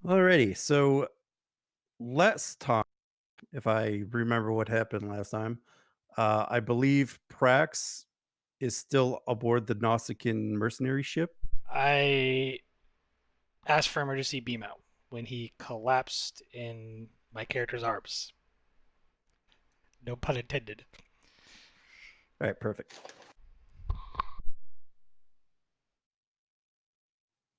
Alrighty, so let's talk. If I remember what happened last time, I believe Prax is still aboard the Nausicaan mercenary ship. I asked for emergency beam out when he collapsed in my character's arms. No pun intended. All right, perfect.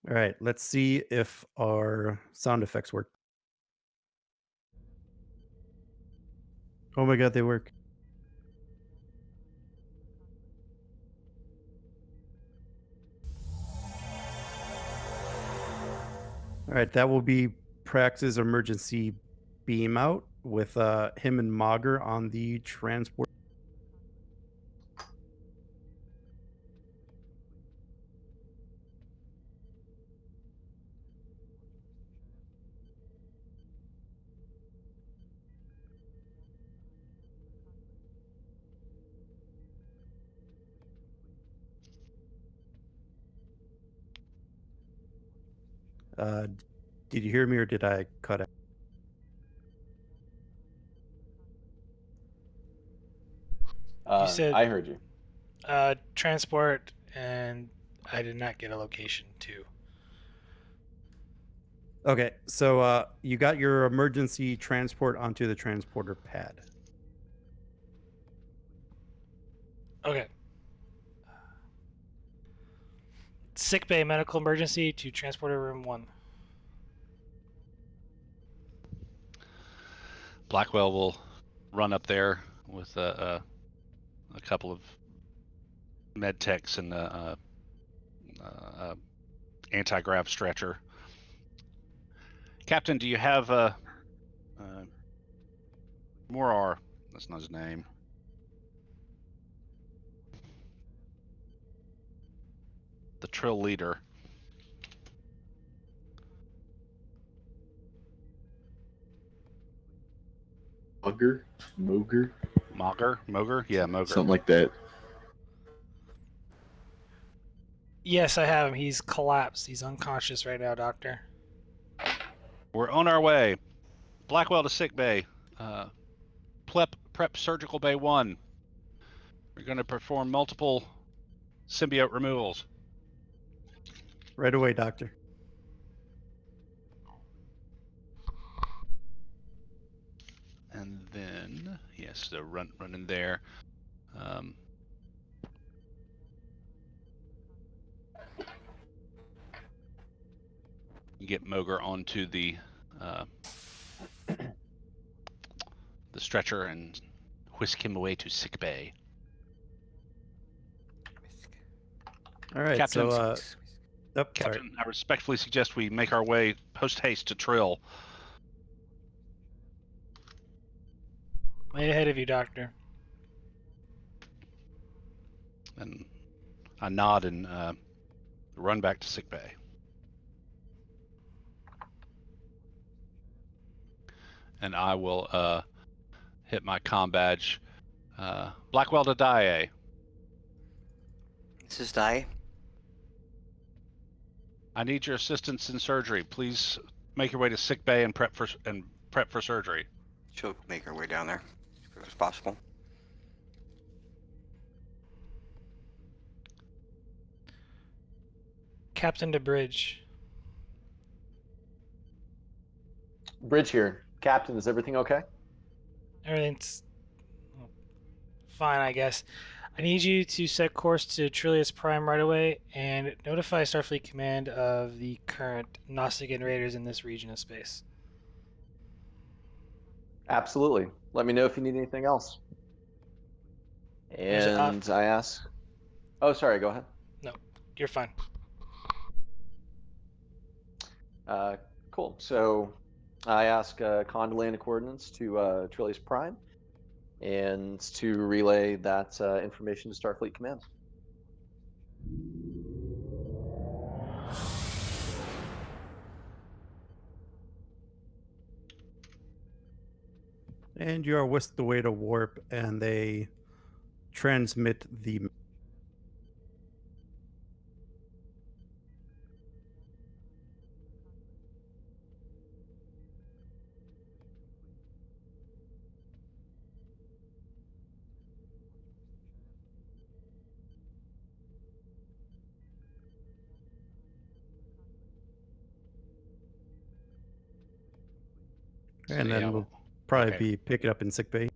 All right, let's see if our sound effects work. Oh my god, they work. All right, that will be Prax's emergency beam out with him and Mager on the transport. Uh, did you hear me or did I cut out? You said I heard you. transport, and I did not get a location too. Okay, so you got your emergency transport onto the transporter pad. Okay. Sick bay medical emergency to transporter room 1. Blackwell will run up there with a couple of med techs and anti-grav stretcher. Captain, do you have Morar? That's not his name. The Trill leader. Mugger? Moger? Moger? Yeah, Moger. Something like that. Yes, I have him. He's collapsed. He's unconscious right now, Doctor. We're on our way. Blackwell to sick bay. Prep surgical bay 1. We're going to perform multiple symbiote removals. Right away, Doctor. And then, yes, the run in there. Get Moger onto the stretcher and whisk him away to sick bay. All right, Captain, Captain, I respectfully suggest we make our way post haste to Trill. Way ahead of you, Doctor. And I nod and run back to sick bay. And I will hit my comm badge. Blackwell to Die. This is Die. I need your assistance in surgery. Please make your way to sick bay and prep for surgery. She'll make her way down there as quick as possible. Captain to bridge. Bridge here. Captain, is everything okay? Everything's fine, I guess. I need you to set course to Trillius Prime right away and notify Starfleet Command of the current Nausicaan raiders in this region of space. Absolutely. Let me know if you need anything else. And I ask... Oh, sorry, go ahead. No, you're fine. Cool. So I ask Condolana coordinates to Trillius Prime and to relay that information to Starfleet Command. and you are whisked away to warp, and they transmit the. And yeah, then we'll probably okay. be picking up in sick bay.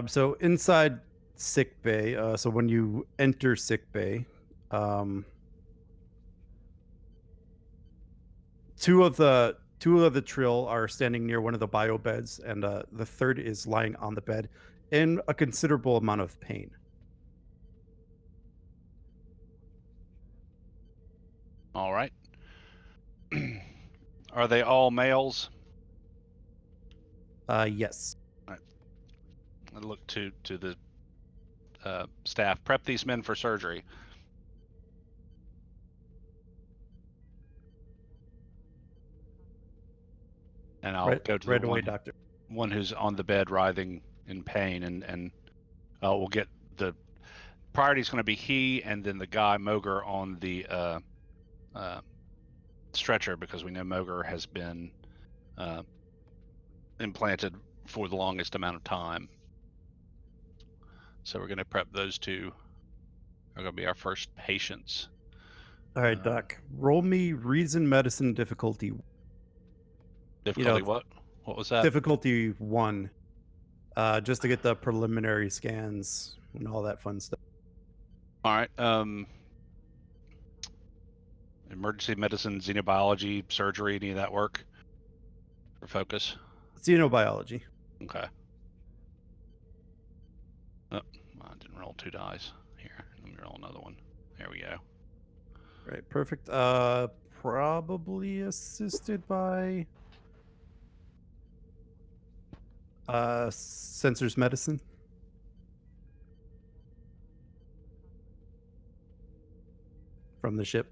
So inside sick bay, so when you enter sick bay, two of the Trill are standing near one of the bio beds, and the third is lying on the bed in a considerable amount of pain. All right. Are they all males? Yes. I look to the staff. Prep these men for surgery. And I'll go to the Right away, doctor. one who's on the bed writhing in pain, and we'll get the priority is going to be he, and then the guy Moger on the stretcher, because we know Moger has been implanted for the longest amount of time. So we're going to prep those two. Are going to be our first patients. All right, doc. Roll me reason medicine difficulty. Difficulty what? What was that? Difficulty 1. Just to get the preliminary scans and all that fun stuff. All right. Emergency medicine, xenobiology, surgery, any of that work for focus? Xenobiology. Okay. Oh, I didn't roll 2 dice. Here, let me roll another one. There we go. Right, perfect. Probably assisted by sensors medicine from the ship.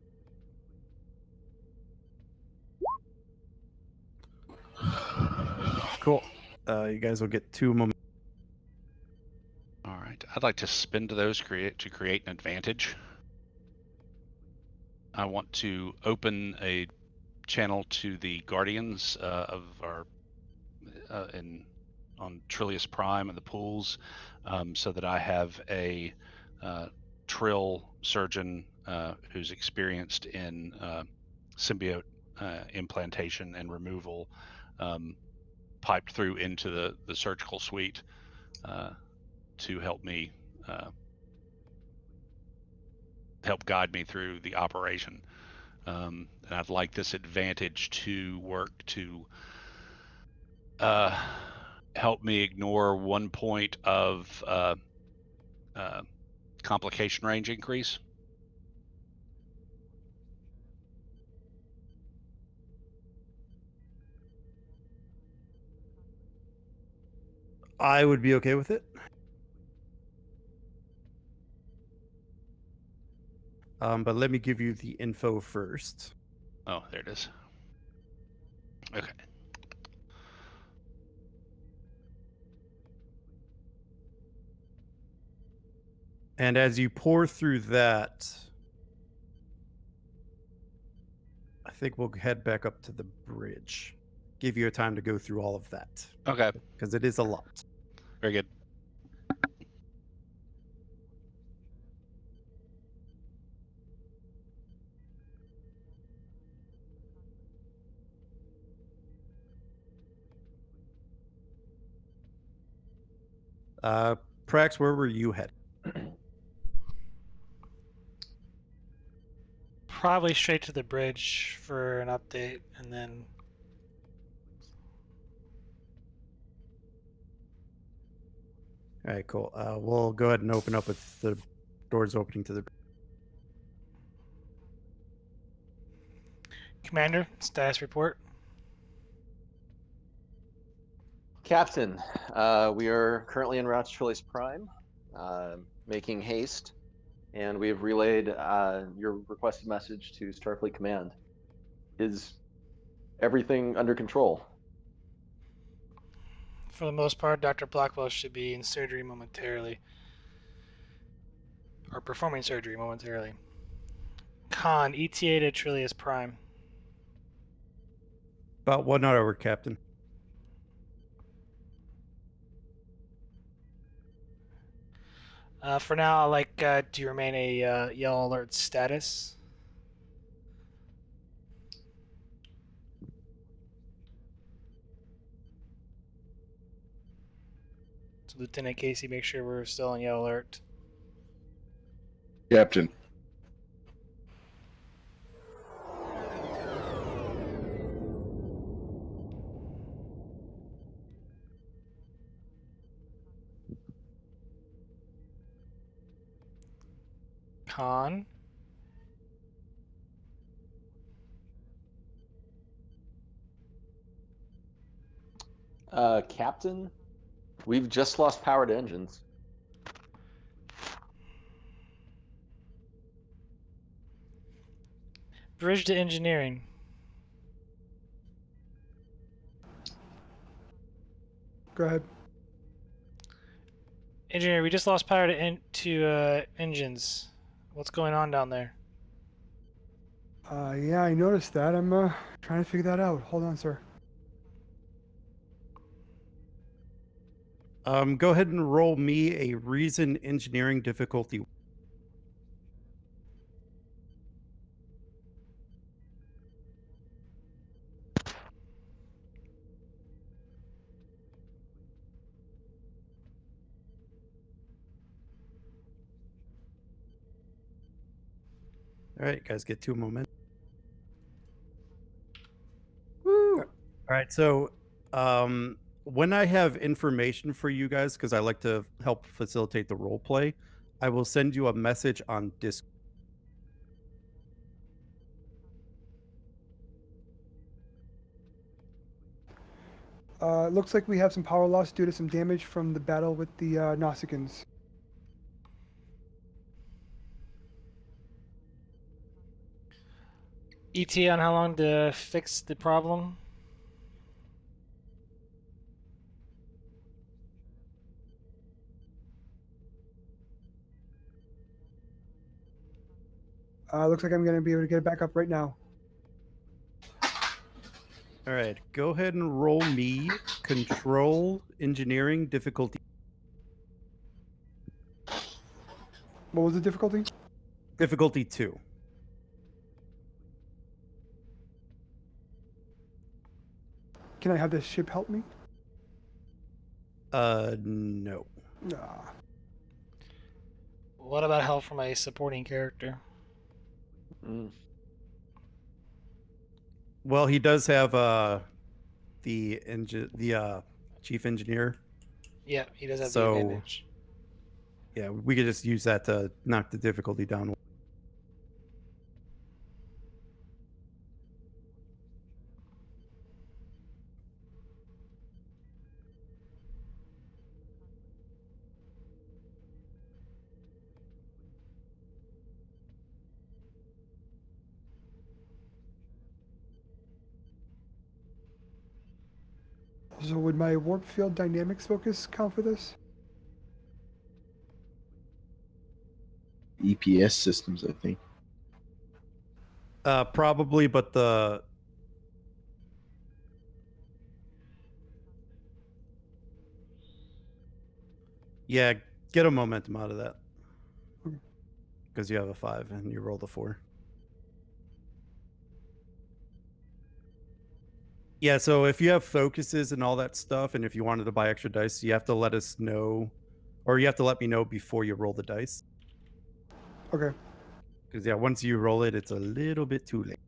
Cool. You guys will get 2 moments. All right. I'd like to spend those to create an advantage. I want to open a channel to the guardians of our on Trillius Prime and the pools, so that I have a Trill surgeon who's experienced in symbiote implantation and removal, piped through into the surgical suite to help me help guide me through the operation. And I'd like this advantage to work to help me ignore 1 point of complication range increase. I would be okay with it. But let me give you the info first. Oh, there it is. Okay. And as you pour through that, I think we'll head back up to the bridge. Give you a time to go through all of that. Okay. Because it is a lot. Very good. Prax, where were you headed? Probably straight to the bridge for an update, and then All right, cool. We'll go ahead and open up with the doors opening to the. Commander, status report. Captain, we are currently en route to Trillius Prime, making haste, and we have relayed your requested message to Starfleet Command. Is everything under control? For the most part, Dr. Blackwell should be in surgery momentarily. Or performing surgery momentarily. Con, ETA to Trillius Prime. About 1 hour, Captain. For now, I'd like to remain a yellow alert status. So Lieutenant Casey, make sure we're still on yellow alert. Captain. Con. Captain, we've just lost power to engines. Bridge to engineering. Go ahead. Engineer, we just lost power to engines. What's going on down there? Yeah, I noticed that. I'm trying to figure that out. Hold on, sir. Go ahead and roll me a reason engineering difficulty. All right, guys, get 2 moments. Woo! All right, so when I have information for you guys, because I like to help facilitate the role play, I will send you a message on Discord. It looks like we have some power loss due to some damage from the battle with the Nausicaans. ET on how long to fix the problem? Looks like I'm going to be able to get it back up right now. All right, go ahead and roll me control engineering difficulty. What was the difficulty? Difficulty 2. Can I have this ship help me? No. Nah. What about help from a supporting character? Mm. Well, he does have the chief engineer. Yeah, he does have the So- advantage. Yeah, we could just use that to knock the difficulty down. So would my warp field dynamics focus count for this? EPS systems, I think. Probably, but the yeah, get a momentum out of that Okay. because you have a 5 and you rolled a 4. Yeah, so if you have focuses and all that stuff, and if you wanted to buy extra dice, you have to let us know, or you have to let me know before you roll the dice. Okay. Because yeah, once you roll it, it's a little bit too late.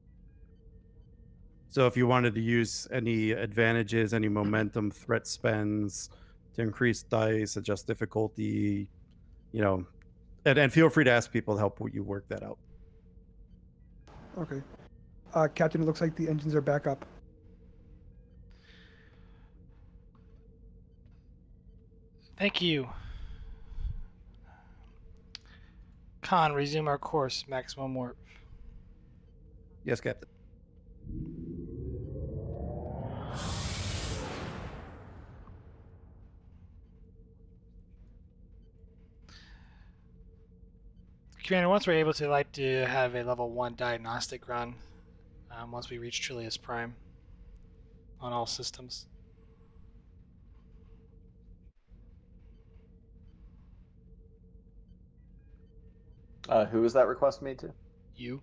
So if you wanted to use any advantages, any momentum, threat spends to increase dice, adjust difficulty, you know, and feel free to ask people to help you work that out. Okay. Captain, it looks like the engines are back up. Thank you. Con, resume our course. Maximum warp. Yes, Captain. Commander, once we're able to, like to have a level 1 diagnostic run once we reach Trillius Prime on all systems. Who is that request made to? You.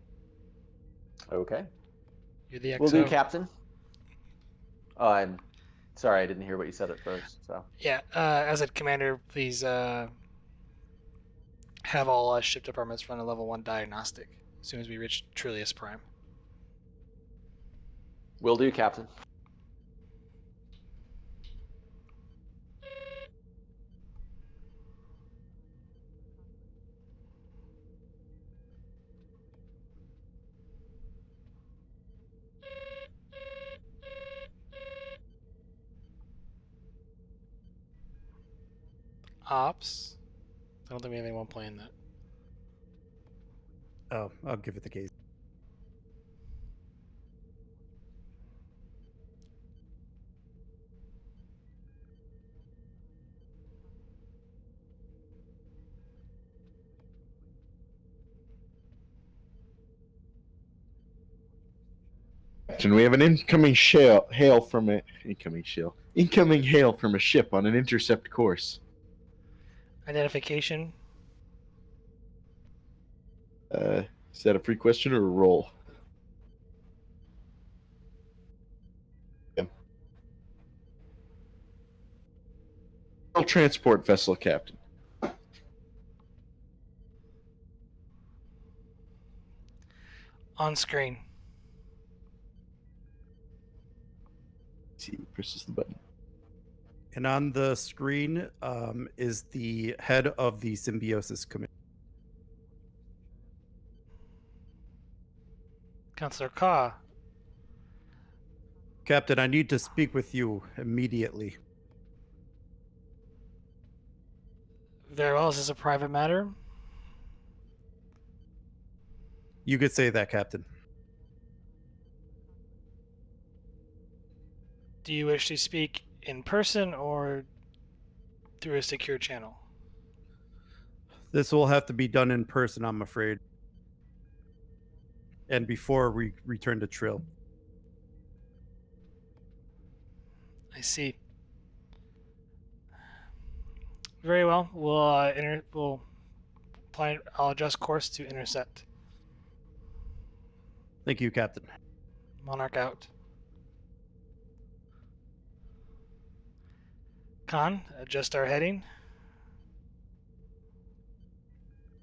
Okay. You're the XO. Will do, Captain. Oh, I'm sorry, I didn't hear what you said at first. So. Yeah. As a commander, please have all ship departments run a level 1 diagnostic as soon as we reach Trillius Prime. Will do, Captain. Ops. I don't think we have anyone playing that. Oh, I'll give it the case. And we have an incoming hail from a ship on an intercept course. Identification. Is that a free question or a roll? Transport vessel, Captain. On screen. See who presses the button. And on the screen is the head of the Symbiosis Committee. Counselor Ka. Captain, I need to speak with you immediately. Very well. Is this a private matter? You could say that, Captain. Do you wish to speak in person or through a secure channel? This will have to be done in person, I'm afraid. And before we return to Trill. I see. Very well. I'll adjust course to intercept. Thank you, Captain. Monarch out. Khan, adjust our heading.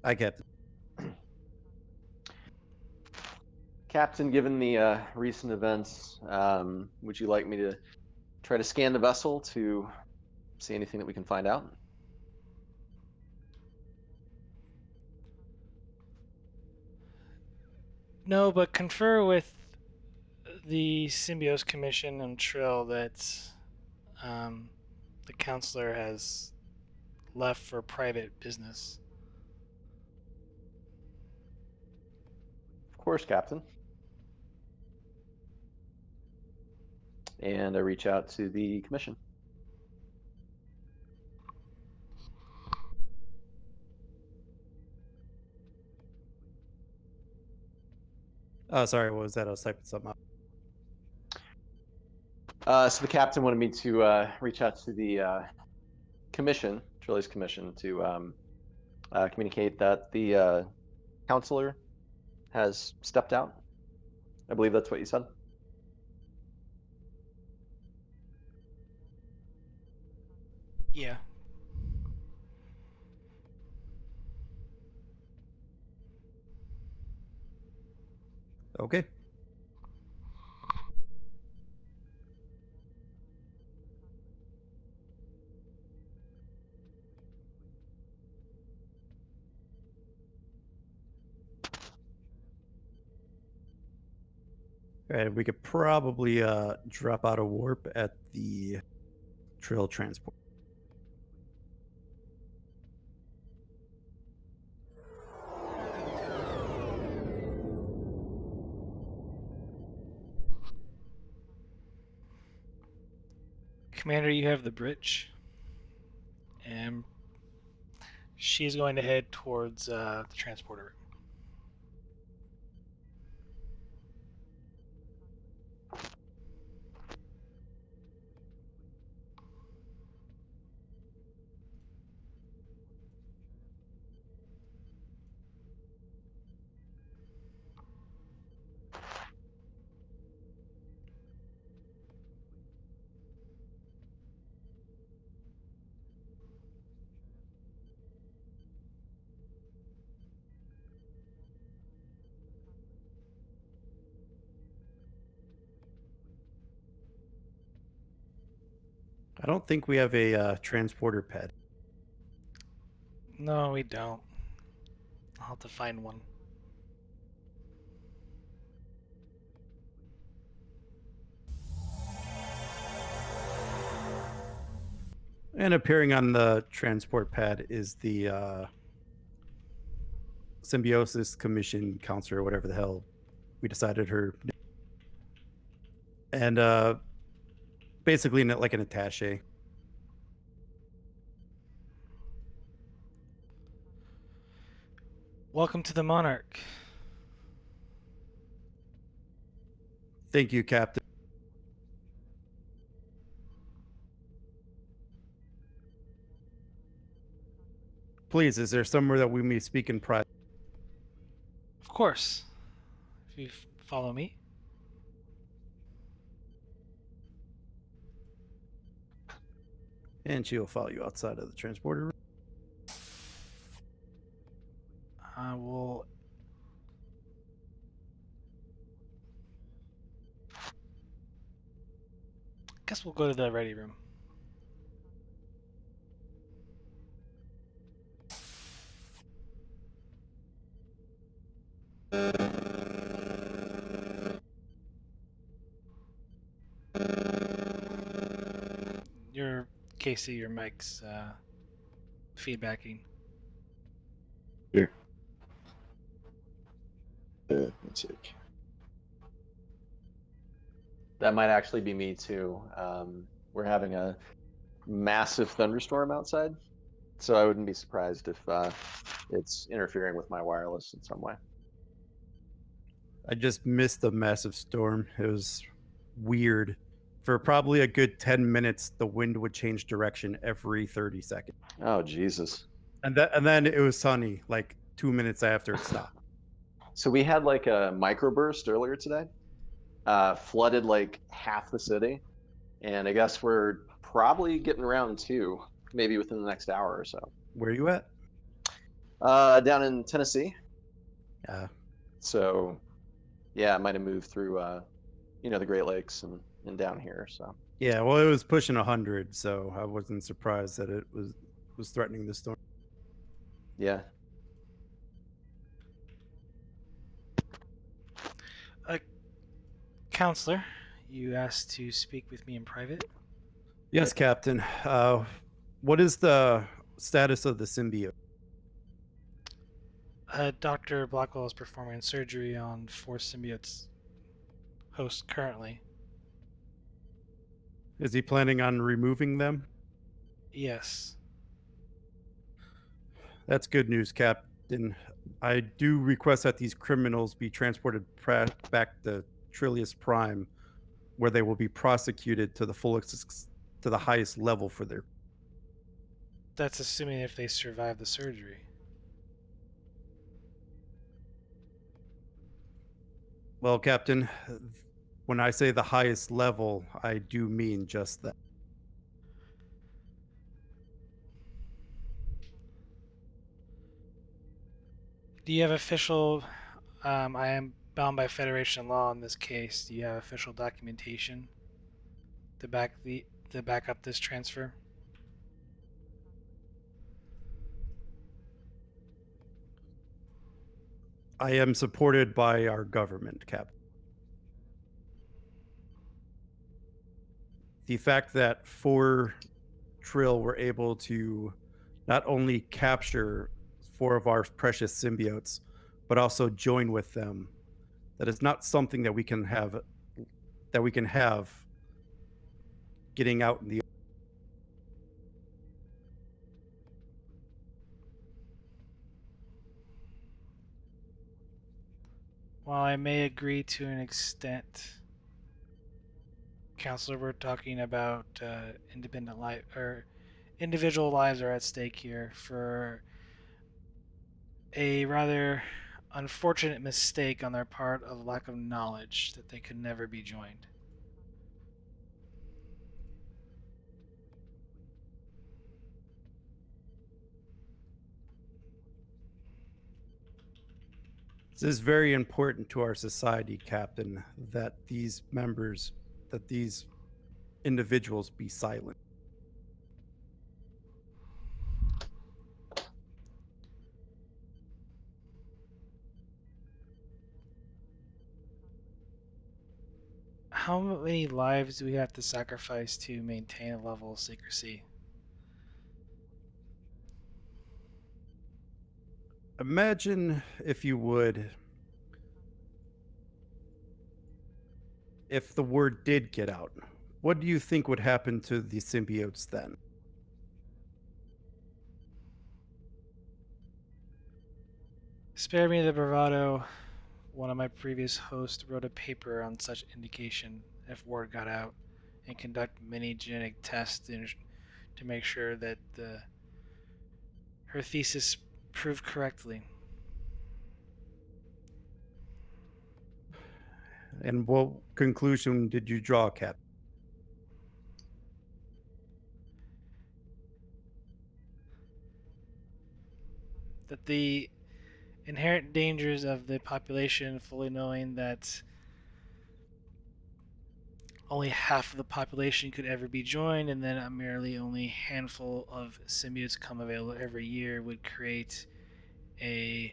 Aye, Captain. Captain, given the recent events, would you like me to try to scan the vessel to see anything that we can find out? No, but confer with the Symbiose Commission and Trill that the counselor has left for private business. Of course, Captain. And I reach out to the commission. Sorry, what was that? I was typing something up. So the captain wanted me to reach out to the commission, Trilli's commission, to communicate that the counselor has stepped out. I believe that's what you said. Yeah. Okay. All right, we could probably drop out a warp at the Trill transport. Commander, you have the bridge. And she's going to head towards the transporter. I don't think we have a transporter pad. No, we don't. I'll have to find one. And appearing on the transport pad is the Symbiosis Commission counselor, or whatever the hell we decided her. And basically, like an attaché. Welcome to the Monarch. Thank you, Captain. Please, is there somewhere that we may speak in private? Of course. If you follow me. And she will follow you outside of the transporter room. I will. Guess we'll go to the ready room. Casey, your mic's feedbacking. Here. One sec. That might actually be me too. We're having a massive thunderstorm outside, so I wouldn't be surprised if it's interfering with my wireless in some way. I just missed the massive storm. It was weird. For probably a good 10 minutes, the wind would change direction every 30 seconds. Oh, Jesus. And then it was sunny like 2 minutes after it stopped. So we had like a microburst earlier today, flooded like half the city. And I guess we're probably getting around 2, maybe within the next hour or so. Where are you at? Down in Tennessee. So, yeah, I might have moved through, the Great Lakes and down here. So. Yeah, well, it was pushing 100, so I wasn't surprised that it was threatening the storm. Yeah. Counselor, you asked to speak with me in private. Yes, Captain. What is the status of the symbiote? Dr. Blackwell is performing surgery on 4 symbiotes host currently. Is he planning on removing them? Yes. That's good news, Captain. I do request that these criminals be transported back to Trillius Prime, where they will be prosecuted to the highest level for their. That's assuming if they survive the surgery. Well, Captain, when I say the highest level, I do mean just that. Do you have official... I am bound by Federation law in this case. Do you have official documentation to back up this transfer? I am supported by our government, Captain. The fact that 4 Trill were able to not only capture 4 of our precious symbiotes, but also join with them, that is not something that we can have getting out in the. While I may agree to an extent, Counselor, we're talking about independent life, or individual lives are at stake here for a rather unfortunate mistake on their part of lack of knowledge that they could never be joined. This is very important to our society, Captain, that these individuals be silent. How many lives do we have to sacrifice to maintain a level of secrecy? Imagine, if you would, if the word did get out. What do you think would happen to the symbiotes then? Spare me the bravado. One of my previous hosts wrote a paper on such indication if word got out, and conduct many genetic tests to make sure that her thesis proved correctly. And what conclusion did you draw, Cap? That the inherent dangers of the population, fully knowing that only half of the population could ever be joined, and then a merely only handful of symbiotes come available every year, would create a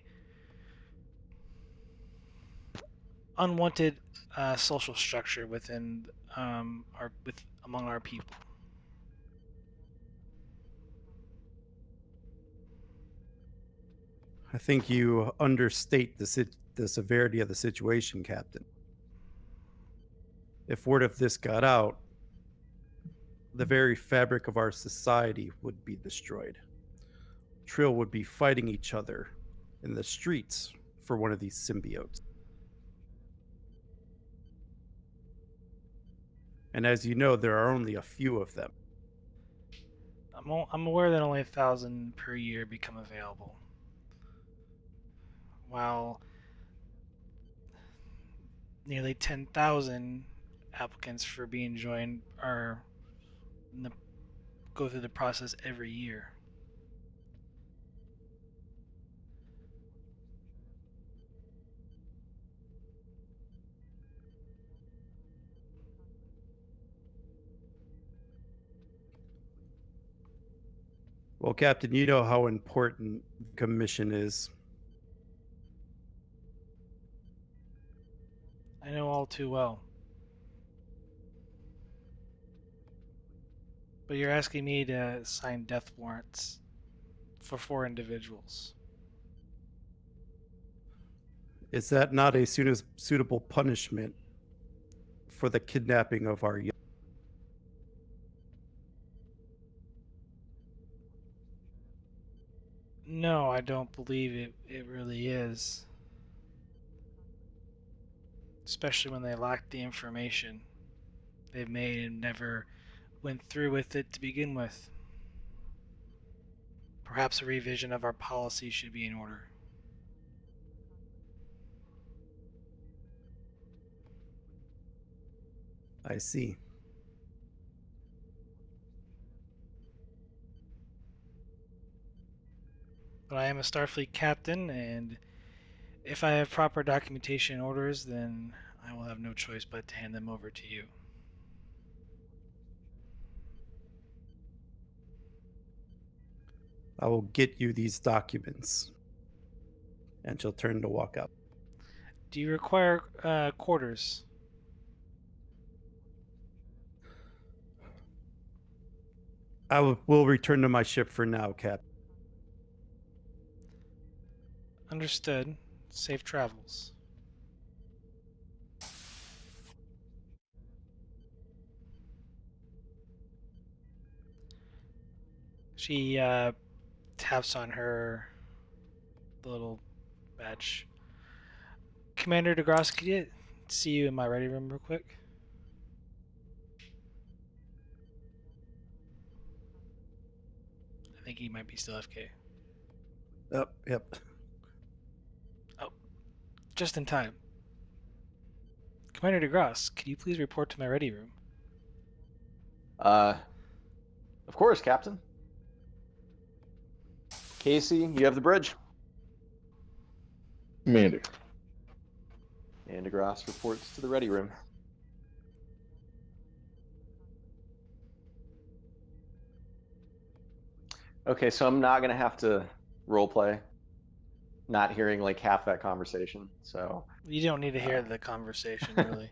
unwanted social structure within among our people. I think you understate the severity of the situation, Captain. If word of this got out, the very fabric of our society would be destroyed. Trill would be fighting each other in the streets for one of these symbiotes. And as you know, there are only a few of them. I'm aware that only 1,000 per year become available, while nearly 10,000 applicants for being joined go through the process every year. Well, Captain, you know how important the commission is. I know all too well. But you're asking me to sign death warrants for 4 individuals. Is that not a suitable punishment for the kidnapping of our young? No, I don't believe it really is. Especially when they lack the information they've made and never went through with it to begin with. Perhaps a revision of our policy should be in order. I see. But I am a Starfleet captain, and if I have proper documentation and orders, then I will have no choice but to hand them over to you. I will get you these documents. And she'll turn to walk out. Do you require quarters? Will return to my ship for now, Cap. Understood. Safe travels. She taps on her little badge. Commander DeGrasse, could you see you in my ready room real quick? I think he might be still FK. Yep. Oh, just in time. Commander DeGrasse, could you please report to my ready room? Of course, Captain. Casey, you have the bridge. Commander. And DeGrasse reports to the ready room. Okay, so I'm not gonna have to role play. Not hearing like half that conversation. So You don't need to hear the conversation, really.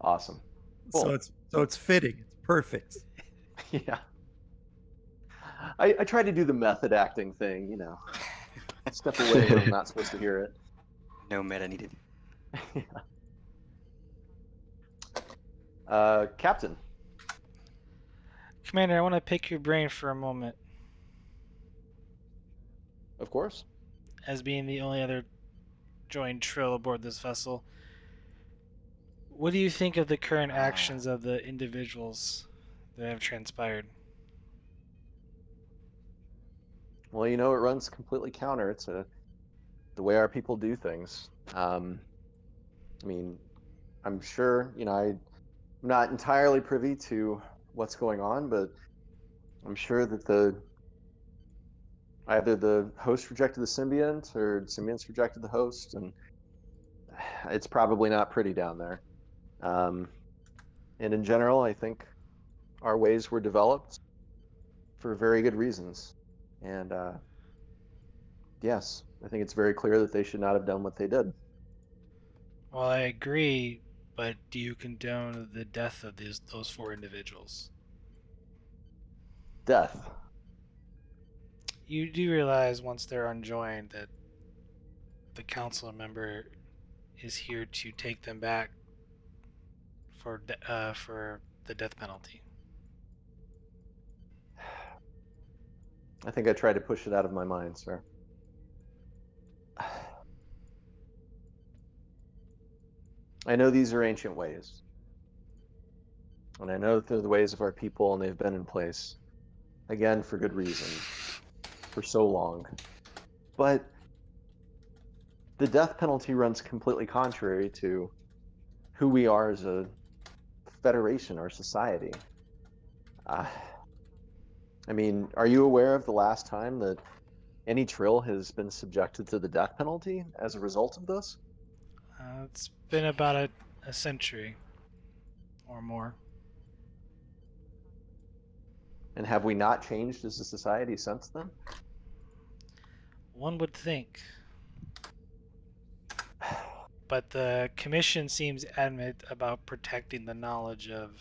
Awesome. So Cool. it's fitting. It's perfect. Yeah. I try to do the method acting thing, step away when I'm not supposed to hear it. No meta needed. Captain. Commander, I want to pick your brain for a moment. Of course. As being the only other joined Trill aboard this vessel, what do you think of the current actions of the individuals that have transpired? Well, it runs completely counter to the way our people do things. I mean, I'm sure, I'm not entirely privy to what's going on, but I'm sure that either the host rejected the symbiont or the symbionts rejected the host, and it's probably not pretty down there. And in general, I think our ways were developed for very good reasons. And yes, I think it's very clear that they should not have done what they did. Well, I agree, but do you condone the death of those 4 individuals? Death. You do realize once they're unjoined that the council member is here to take them back for the death penalty. I think I tried to push it out of my mind, sir. I know these are ancient ways. And I know that they're the ways of our people, and they've been in place, again, for good reason, for so long. But the death penalty runs completely contrary to who we are as a federation, our society. I mean, are you aware of the last time that any Trill has been subjected to the death penalty as a result of this? It's been about a century or more. And have we not changed as a society since then? One would think. But the commission seems adamant about protecting the knowledge of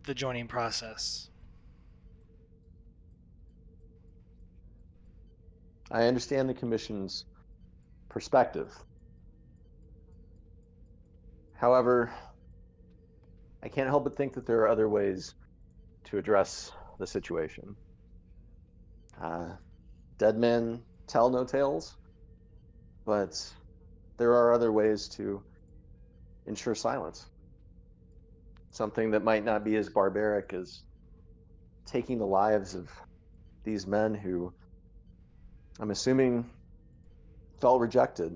the joining process. I understand the commission's perspective. However, I can't help but think that there are other ways to address the situation. Dead men tell no tales, but there are other ways to ensure silence. Something that might not be as barbaric as taking the lives of these men who, I'm assuming, felt rejected,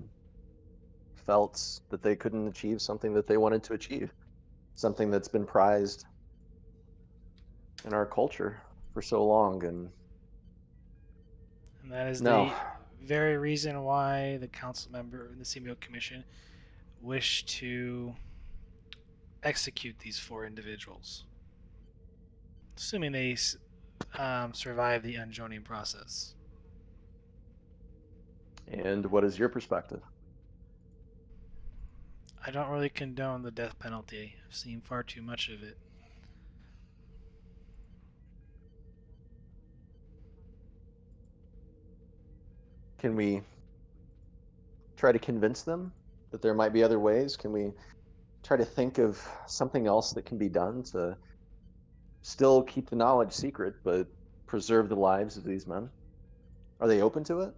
felt that they couldn't achieve something that they wanted to achieve, something that's been prized in our culture for so long. And that is no, the very reason why the council member and the Symbiote Commission wish to execute these 4 individuals, assuming they survive the unjoining process. and what is your perspective? I don't really condone the death penalty. I've seen far too much of it. Can we try to convince them that there might be other ways? Can we try to think of something else that can be done to still keep the knowledge secret, but preserve the lives of these men? Are they open to it?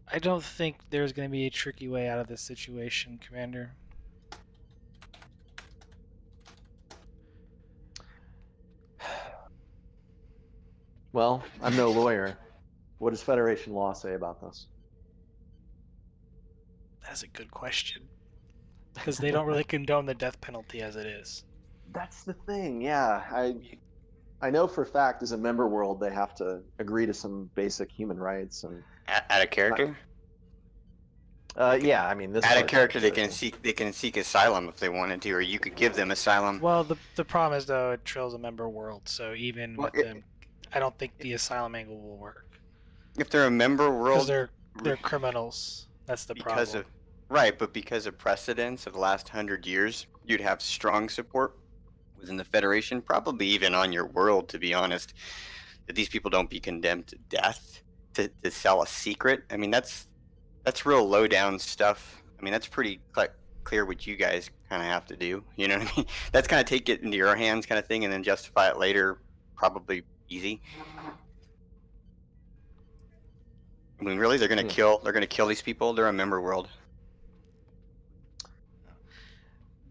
I don't think there's going to be a tricky way out of this situation, Commander. Well, I'm no lawyer. What does Federation law say about this? That's a good question. Because they don't really condone the death penalty as it is. That's the thing, yeah. I know for a fact, as a member world, they have to agree to some basic human rights and Out of character. yeah, I mean this Out of part's character, they character. can seek asylum if they wanted to, or you could give them asylum. Well, the problem is though Trill's a member world, so even Well, with them, I don't think the asylum angle will work. if they're a member Because world, they're criminals. That's the because problem. of right, but because of precedents of the last 100 years, you'd have strong support within the Federation, probably even on your world, to be honest, that these people don't be condemned to death to sell a secret. I mean, that's real low down stuff. I mean, that's pretty clear what you guys kind of have to do. You know what I mean? That's kind of take it into your hands kind of thing, and then justify it later. Probably easy. I mean, really, they're gonna kill these people. They're a member world.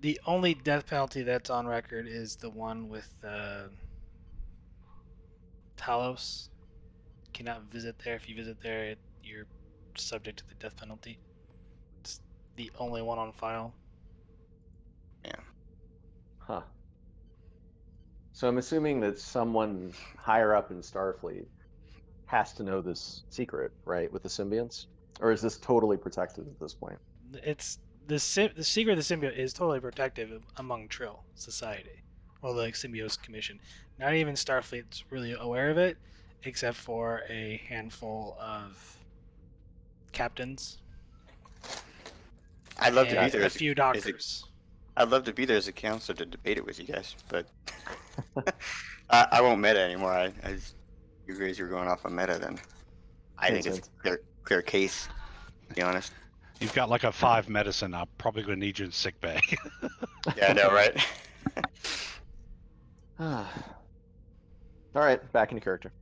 The only death penalty that's on record is the one with Talos. Cannot visit there. If you visit there, you're subject to the death penalty. It's the only one on file. Yeah. Huh. So I'm assuming that someone higher up in Starfleet has to know this secret, right, with the symbionts? Or is this totally protected at this point? It's the secret of the symbiote is totally protective among Trill society, or the Symbiotes Commission. Not even Starfleet's really aware of it, except for a handful of captains I'd love to be and there a as few a, doctors. I'd love to be there as a counselor to debate it with you guys, but I won't meta anymore. You guys are going off on meta, then I think it's a clear case. To be honest. You've got like a 5 medicine. I'm probably going to need you in sick bay. Yeah, I know, right? All right, back into character.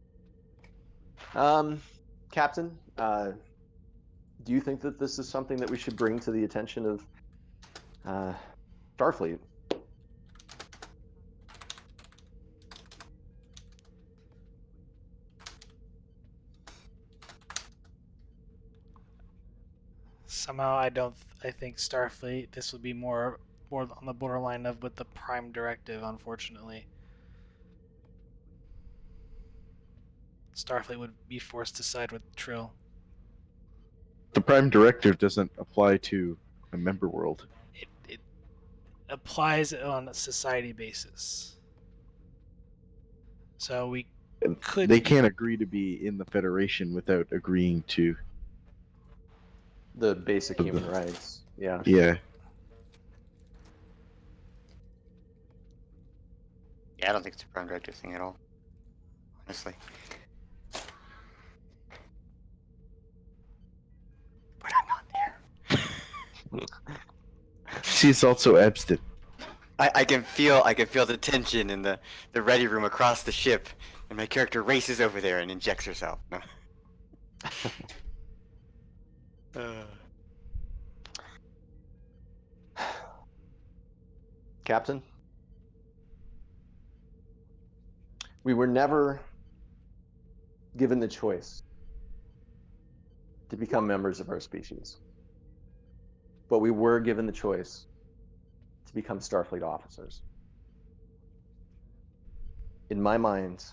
Captain, do you think that this is something that we should bring to the attention of Starfleet? Somehow, I think Starfleet. This would be more on the borderline of with the Prime Directive. Unfortunately, Starfleet would be forced to side with Trill. The Prime Directive doesn't apply to a member world. It applies on a society basis. So we could. They can't agree to be in the Federation without agreeing to The basic human rights. Yeah. Yeah. Yeah, I don't think it's a prime directive thing at all. Honestly. But I'm not there. She's also absent. I can feel the tension in the ready room across the ship, and my character races over there and injects herself. No. Captain, we were never given the choice to become members of our species, but we were given the choice to become Starfleet officers. In my mind,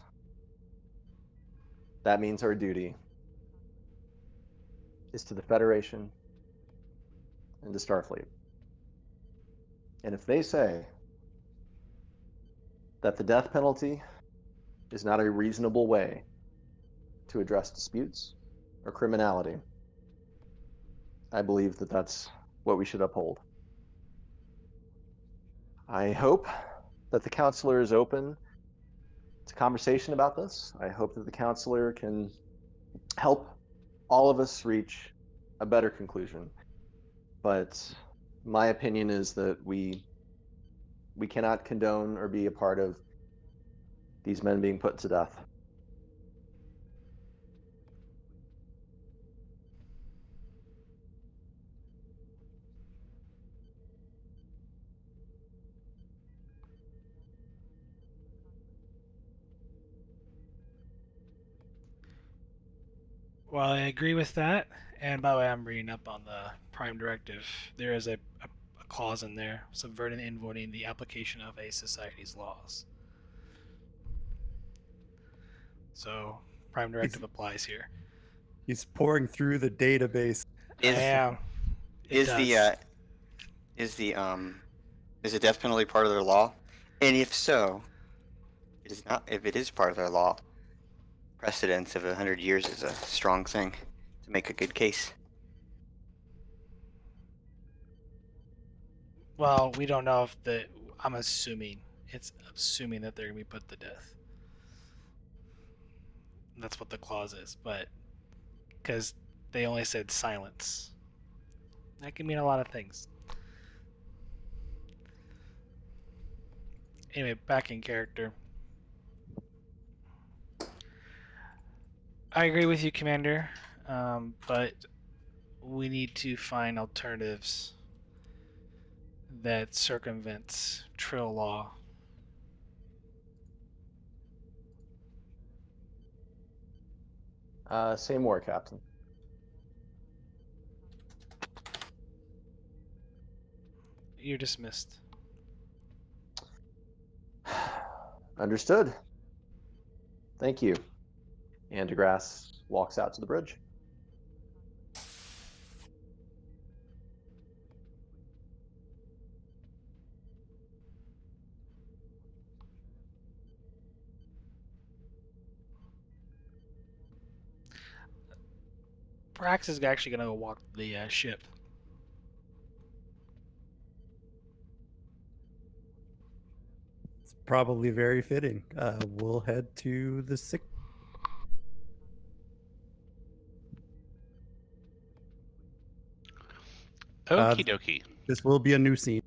that means our duty is to the Federation and to Starfleet. And if they say that the death penalty is not a reasonable way to address disputes or criminality, I believe that that's what we should uphold. I hope that the counselor is open to conversation about this. I hope that the counselor can help all of us reach a better conclusion. But my opinion is that we cannot condone or be a part of these men being put to death. Well, I agree with that. And by the way, I'm reading up on the Prime Directive. There is a clause in there subverting and voiding the application of a society's laws. So, Prime Directive applies here. He's pouring through the database. I am. Is the death penalty part of their law? And if so, it is not. If it is part of their law, precedence of 100 years is a strong thing to make a good case. Well, we don't know if the. I'm assuming it's assuming that they're gonna be put to death. That's what the clause is, but because they only said silence, that can mean a lot of things. Anyway, back in character. I agree with you, Commander, but we need to find alternatives that circumvents Trill law. Say more, Captain. You're dismissed. Understood. Thank you. And DeGrasse walks out to the bridge. Prax is actually going to go walk the ship. It's probably very fitting. We'll head to the sick. Okie dokie. This will be a new scene.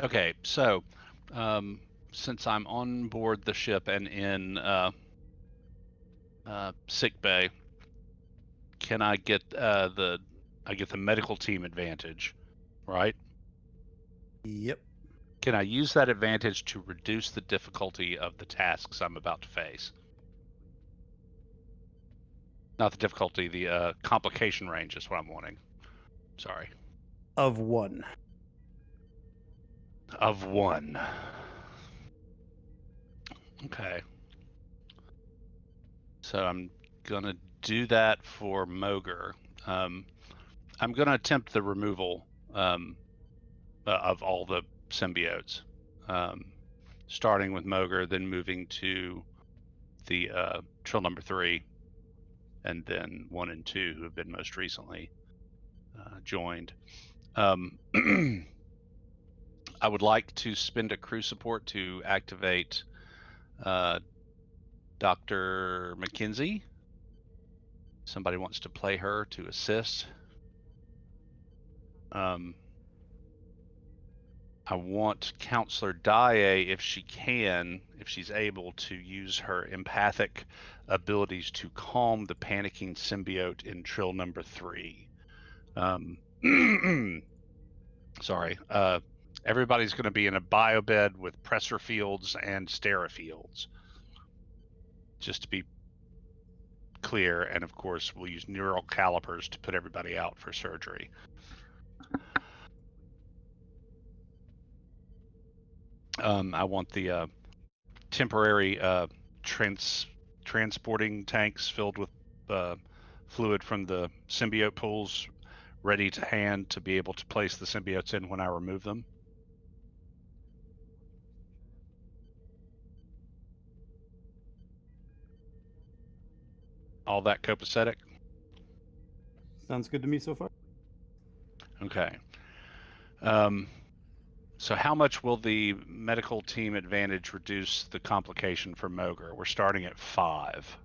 Okay, so since I'm on board the ship and in sick bay, can I get the medical team advantage, right? Yep. Can I use that advantage to reduce the difficulty of the tasks I'm about to face? Not the difficulty, the complication range is what I'm wanting. Sorry. Of one. Of one. Okay. So I'm gonna do that for Moger. I'm gonna attempt the removal of all the symbiotes, starting with Moger, then moving to the Trill number 3, and then 1 and 2, who have been most recently joined. I would like to spend a crew support to activate Dr. McKenzie. Somebody wants to play her to assist. I want Counselor Dye, if she's able to use her empathic abilities to calm the panicking symbiote in Trill number 3. Sorry. Everybody's going to be in a biobed with pressor fields and stera-fields. Just to be clear, and of course, we'll use neural calipers to put everybody out for surgery. I want the temporary transporting tanks filled with fluid from the symbiote pools ready to hand to be able to place the symbiotes in when I remove them. All that copacetic? Sounds good to me so far. Okay. So how much will the medical team advantage reduce the complication for Moger? We're starting at 5.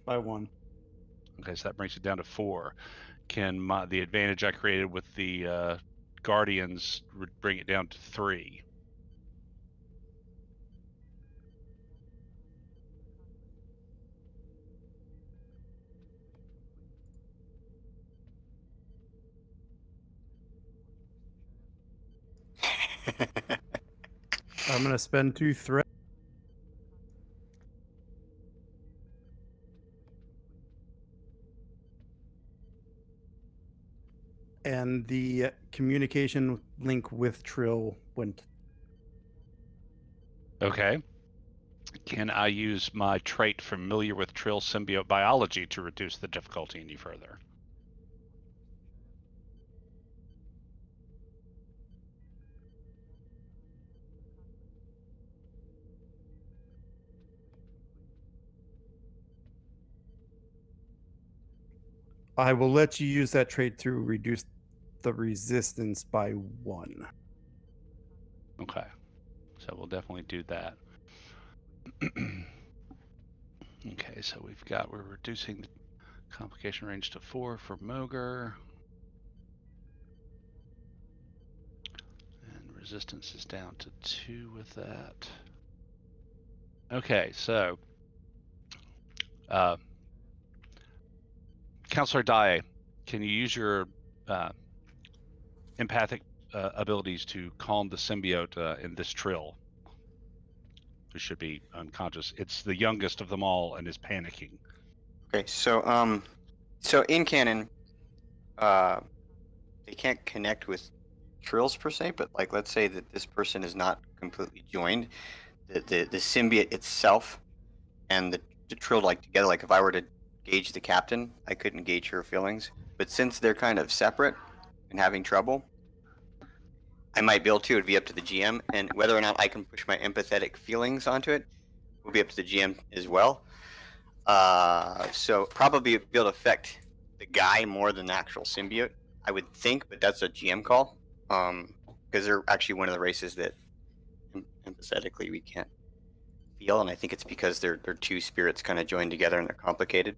By 1. Okay, so that brings it down to 4. Can the advantage I created with the Guardians bring it down to 3? I'm going to spend 2 threat. And the communication link with Trill went. Okay. Can I use my trait familiar with Trill symbiote biology to reduce the difficulty any further? I will let you use that trait to reduce the resistance by 1. Okay, so we'll definitely do that. Okay, so we're reducing the complication range to 4 for Moger. And resistance is down to 2 with that. Okay, so Counselor Dye, can you use your empathic abilities to calm the symbiote in this Trill, who should be unconscious? It's the youngest of them all and is panicking. Okay, so in canon, they can't connect with trills per se, but like let's say that this person is not completely joined, the symbiote itself and the trill like together. Like if I were to gauge the captain, I couldn't gauge her feelings. But since they're kind of separate and having trouble, I might be able to. It'd be up to the GM, and whether or not I can push my empathetic feelings onto it will be up to the GM as well. So probably be able to affect the guy more than the actual symbiote, I would think, but that's a GM call. Because they're actually one of the races that empathetically we can't feel, and I think it's because they're two spirits kind of joined together and they're complicated.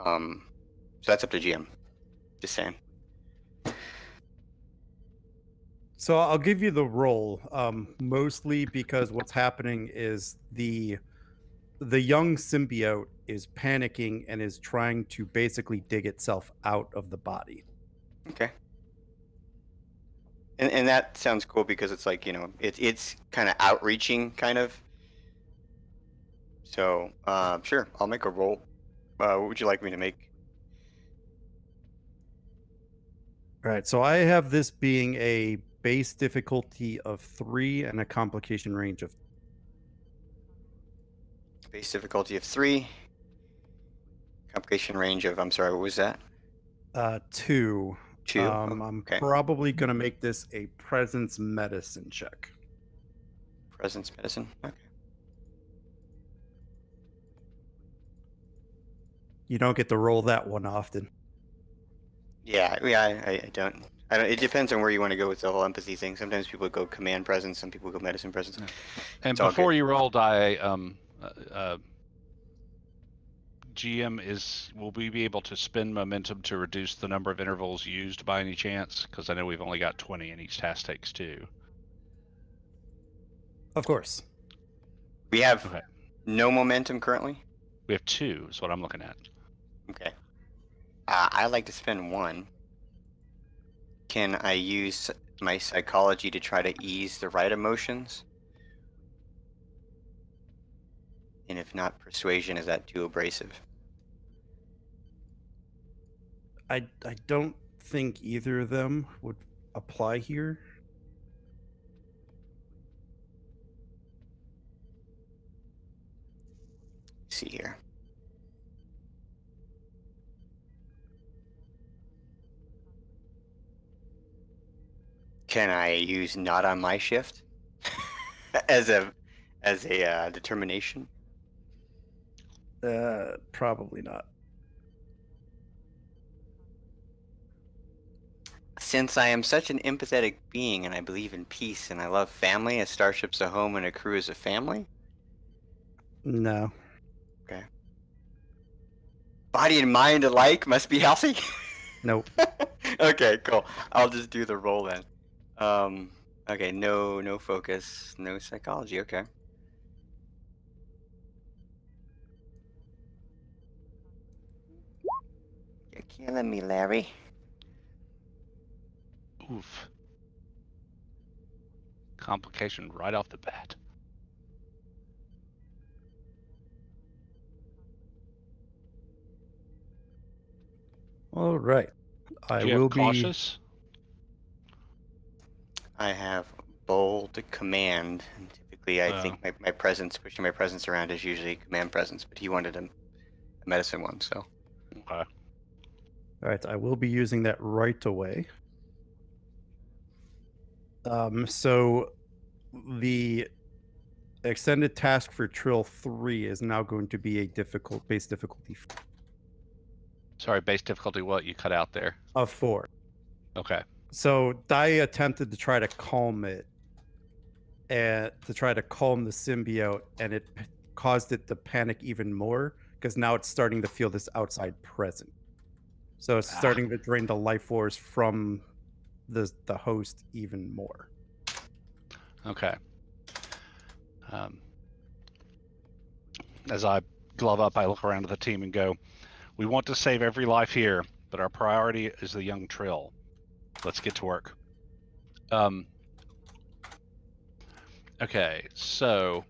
So that's up to GM. Just saying. So I'll give you the roll, mostly because what's happening is the young symbiote is panicking and is trying to basically dig itself out of the body. Okay. And that sounds cool because it's like, it's kind of outreaching kind of. So sure, I'll make a roll. What would you like me to make? All right, so I have this being a base difficulty of 3 and a complication range of Base difficulty of 3. Complication range of, I'm sorry, what was that? 2. 2. I'm Okay. probably going to make this a presence medicine check. Presence medicine. Okay. You don't get to roll that one often. Yeah, I don't. It depends on where you want to go with the whole empathy thing. Sometimes people go command presence, some people go medicine presence. Yeah. And It's all before good. you roll die, GM will we be able to spend momentum to reduce the number of intervals used by any chance? Because I know we've only got 20 and each task takes 2. Of course. We have Okay. no momentum currently. We have 2 is what I'm looking at. Okay. I like to spend 1. Can I use my psychology to try to ease the right emotions? And if not persuasion, is that too abrasive? I don't think either of them would apply here. Let's see here. Can I use not on my shift as a determination? Probably not. Since I am such an empathetic being and I believe in peace and I love family, a starship's a home and a crew is a family. No. Okay. Body and mind alike must be healthy. Nope. Okay, cool. I'll just do the roll then. Okay, no focus, no psychology. Okay. You're killing me, Larry. Oof. Complication right off the bat. All right. I Do you have will be cautious? I have bold command and typically Typically, I think my presence, pushing my presence around is usually command presence, but he wanted a medicine one, so. Okay. All right, I will be using that right away. So the extended task for Trill 3 is now going to be a base difficulty Sorry, base difficulty what? You cut out there. of 4. Okay. So Dai attempted to try to calm it, and to try to calm the symbiote, and it caused it to panic even more because now it's starting to feel this outside presence. So it's starting to drain the life force from the host even more. Okay. As I glove up, I look around at the team and go, we want to save every life here, but our priority is the young Trill. Let's get to work. Okay, so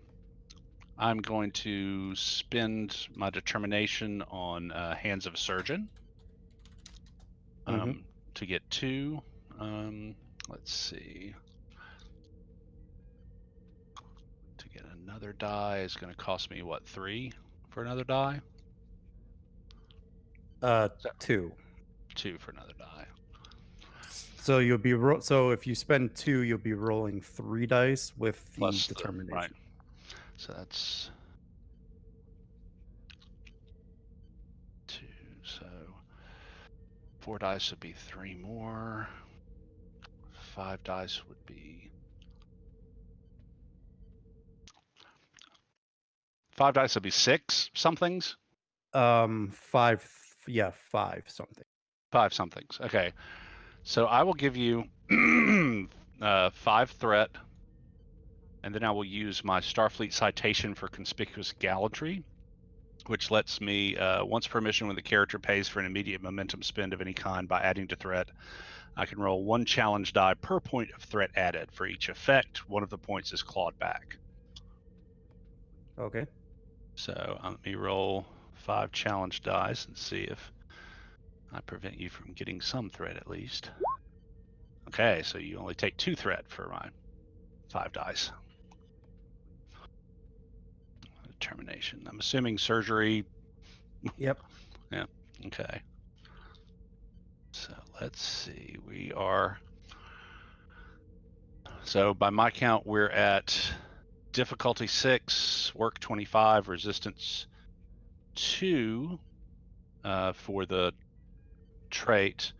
I'm going to spend my determination on Hands of Surgeon to get 2. Let's see. To get another die is going to cost me, what, 3 for another die? 2. 2 for another die. So you'll be so if you spend 2, you'll be rolling 3 dice with the Plus determination. right. So that's 2. So 4 dice would be 3 more. 5 dice would be 5 dice would be 6 somethings. 5 something. 5 somethings. Okay. So I will give you 5 threat, and then I will use my Starfleet citation for conspicuous gallantry, which lets me, once per mission when the character pays for an immediate momentum spend of any kind by adding to threat, I can roll 1 challenge die per point of threat added. For each effect, 1 of the points is clawed back. Okay. So let me roll 5 challenge dice and see if I prevent you from getting some threat at least. Okay, so you only take 2 threat for my 5 dice. Determination. I'm assuming surgery. Yep. Yeah. Okay. So let's see. We are. So by my count, we're at difficulty 6, work 25, resistance 2 for the trait,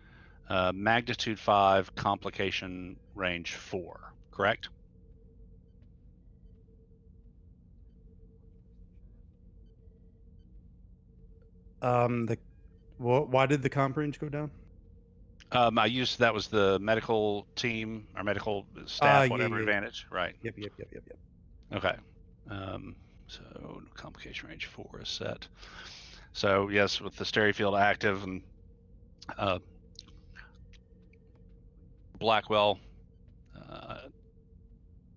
magnitude 5, complication range 4. Correct? Why did the comp range go down? I used that was the medical team or medical staff, whatever Yeah. advantage, right? Yep. Okay. So complication range 4 is set. So yes, with the stereo field active and Blackwell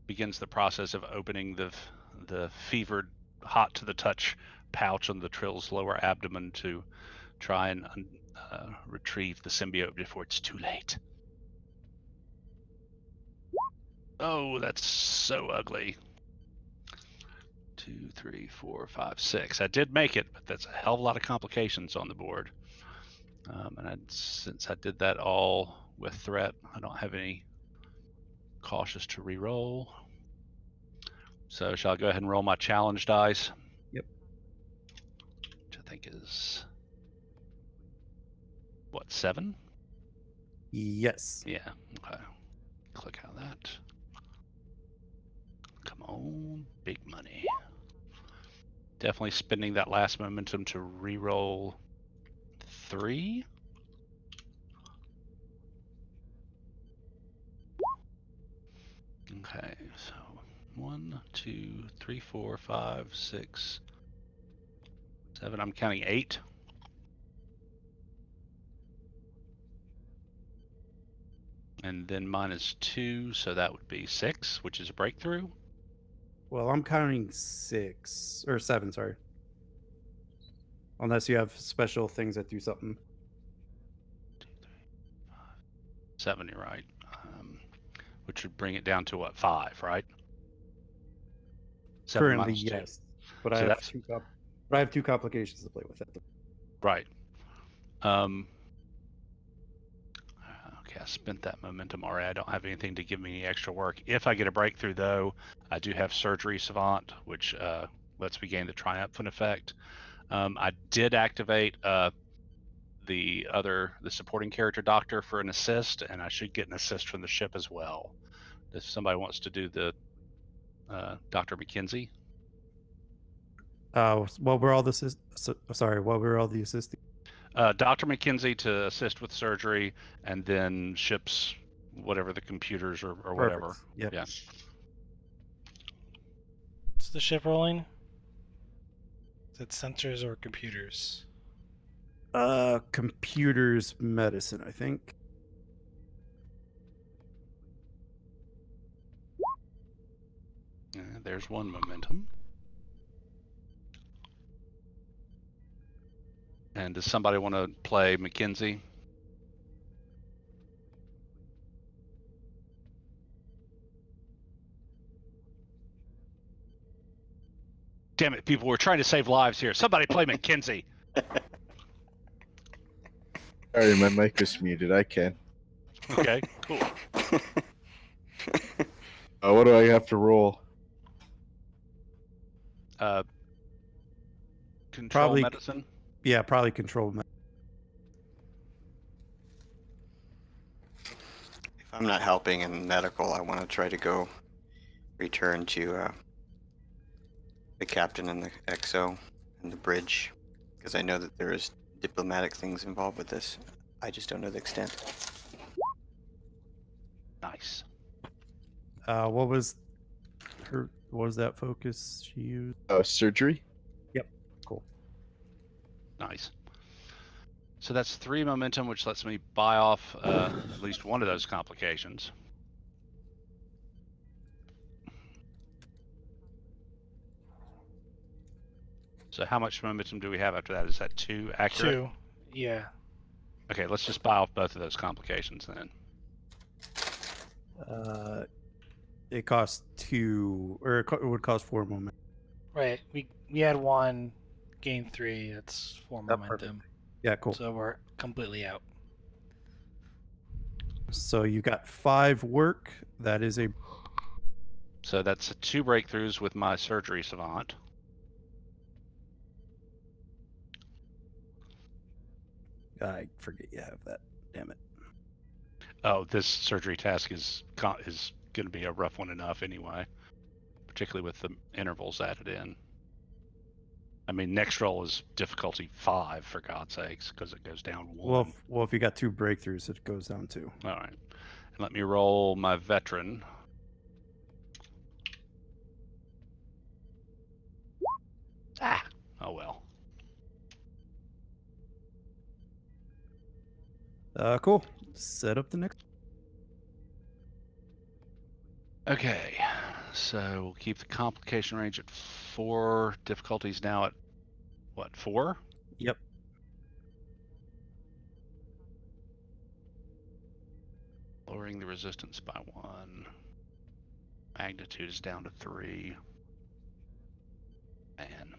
begins the process of opening the fevered, hot to the touch pouch on the Trill's lower abdomen to try and retrieve the symbiote before it's too late. Oh, that's so ugly. 2, 3, 4, 5, 6. I did make it, but that's a hell of a lot of complications on the board. And since I did that all with threat, I don't have any cautious to re-roll. So shall I go ahead and roll my challenge dice? Yep. Which I think is what, 7? Yes. Yeah. Okay. Click out that. Come on, big money. Definitely spending that last momentum to re-roll 3. Okay, so 1, 2, 3, 4, 5, 6, 7. I'm counting 8. And then mine is 2, so that would be 6, which is a breakthrough. Well, I'm counting 6 or 7. Sorry. Unless you have special things that do something. 2, 3, 5, 7. You're right. Which would bring it down to what, 5, right? 7 Currently, minus 2. yes, but I So have that's two complications to play with at the right. Okay, I spent that momentum already. I don't have anything to give me any extra work. If I get a breakthrough, though, I do have Surgery Savant, which lets me gain the triumphant effect. I did activate the supporting character doctor for an assist, and I should get an assist from the ship as well. If somebody wants to do the Dr. McKenzie. what were all the what were all the assisting? Dr. McKenzie to assist with surgery, and then ships, whatever the computers or whatever. Perfect. Yep. Yeah. Is the ship rolling? Is it sensors or computers? Computers medicine, I think. There's one momentum. And does somebody want to play McKenzie? Damn it, people, we're trying to save lives here. Somebody play McKenzie. Sorry, my mic was muted. I can. Okay, cool. What do I have to roll? Control Probably- medicine. Yeah, probably control. If I'm not helping in medical, I want to try to go return to the captain and the XO and the bridge, because I know that there is diplomatic things involved with this. I just don't know the extent. Nice. What was her? What was that focus she used? Surgery. Cool. Nice. So that's 3 momentum, which lets me buy off at least one of those complications. So how much momentum do we have after that? Is that 2 accurate? 2. Yeah. Okay, let's just buy off both of those complications then. It costs 2, or it would cost 4 momentum. Right. We had 1, gain 3. That's 4 Yep, momentum. Yeah, cool. So we're completely out. So you got 5 work. That is a So that's 2 breakthroughs with my surgery savant. I forget you have that. Damn it. Oh, this surgery task is going to be a rough one enough anyway, particularly with the intervals added in. I mean, next roll is difficulty 5 for God's sakes, because it goes down 1. Well, if you got 2 breakthroughs, it goes down 2. All right, and let me roll my veteran. Oh well. Cool. Set up the next. Okay, so we'll keep the complication range at 4. Difficulties now at what, 4? Yep. Lowering the resistance by 1. Magnitude is down to 3. Man.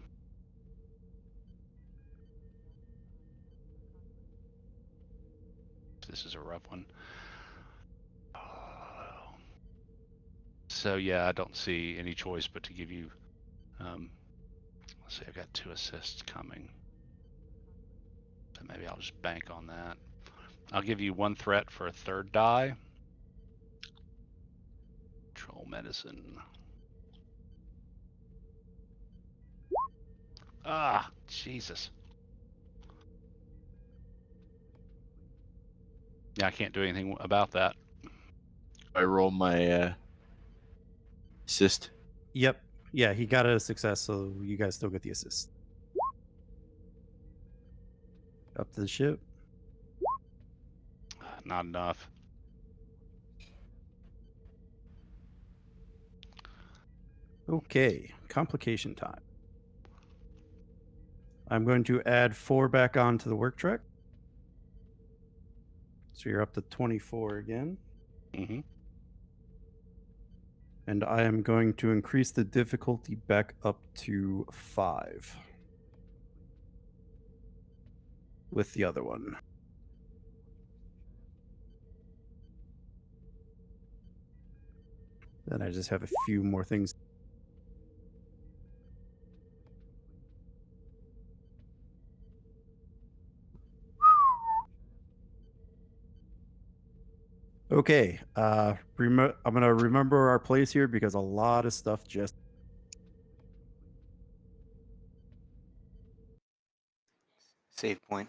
This is a rough one. So yeah, I don't see any choice but to give you, let's see, I've got 2 assists coming. So maybe I'll just bank on that. I'll give you 1 threat for a 3rd die. Control medicine. Ah, Jesus. Yeah, I can't do anything about that. I roll my assist. Yep. Yeah, he got a success, so you guys still get the assist. Up to the ship. Not enough. Okay, complication time. I'm going to add 4 back onto the work track. So you're up to 24 again. Mm-hmm. And I am going to increase the difficulty back up to 5 with the other one. Then I just have a few more things. Okay, I'm gonna remember our place here because a lot of stuff just. Save point.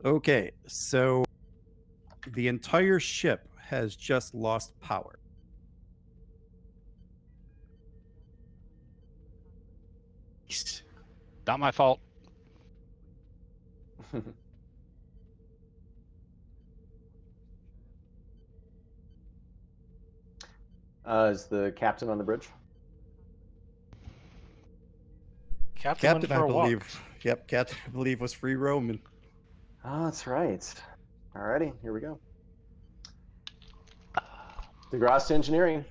Okay, so the entire ship has just lost power. Not my fault. Is the captain on the bridge? Captain went Captain, for I a walk. believe. Yep, Captain, I believe was free roaming. Oh, that's right. Alrighty, here we go. DeGrasse to engineering.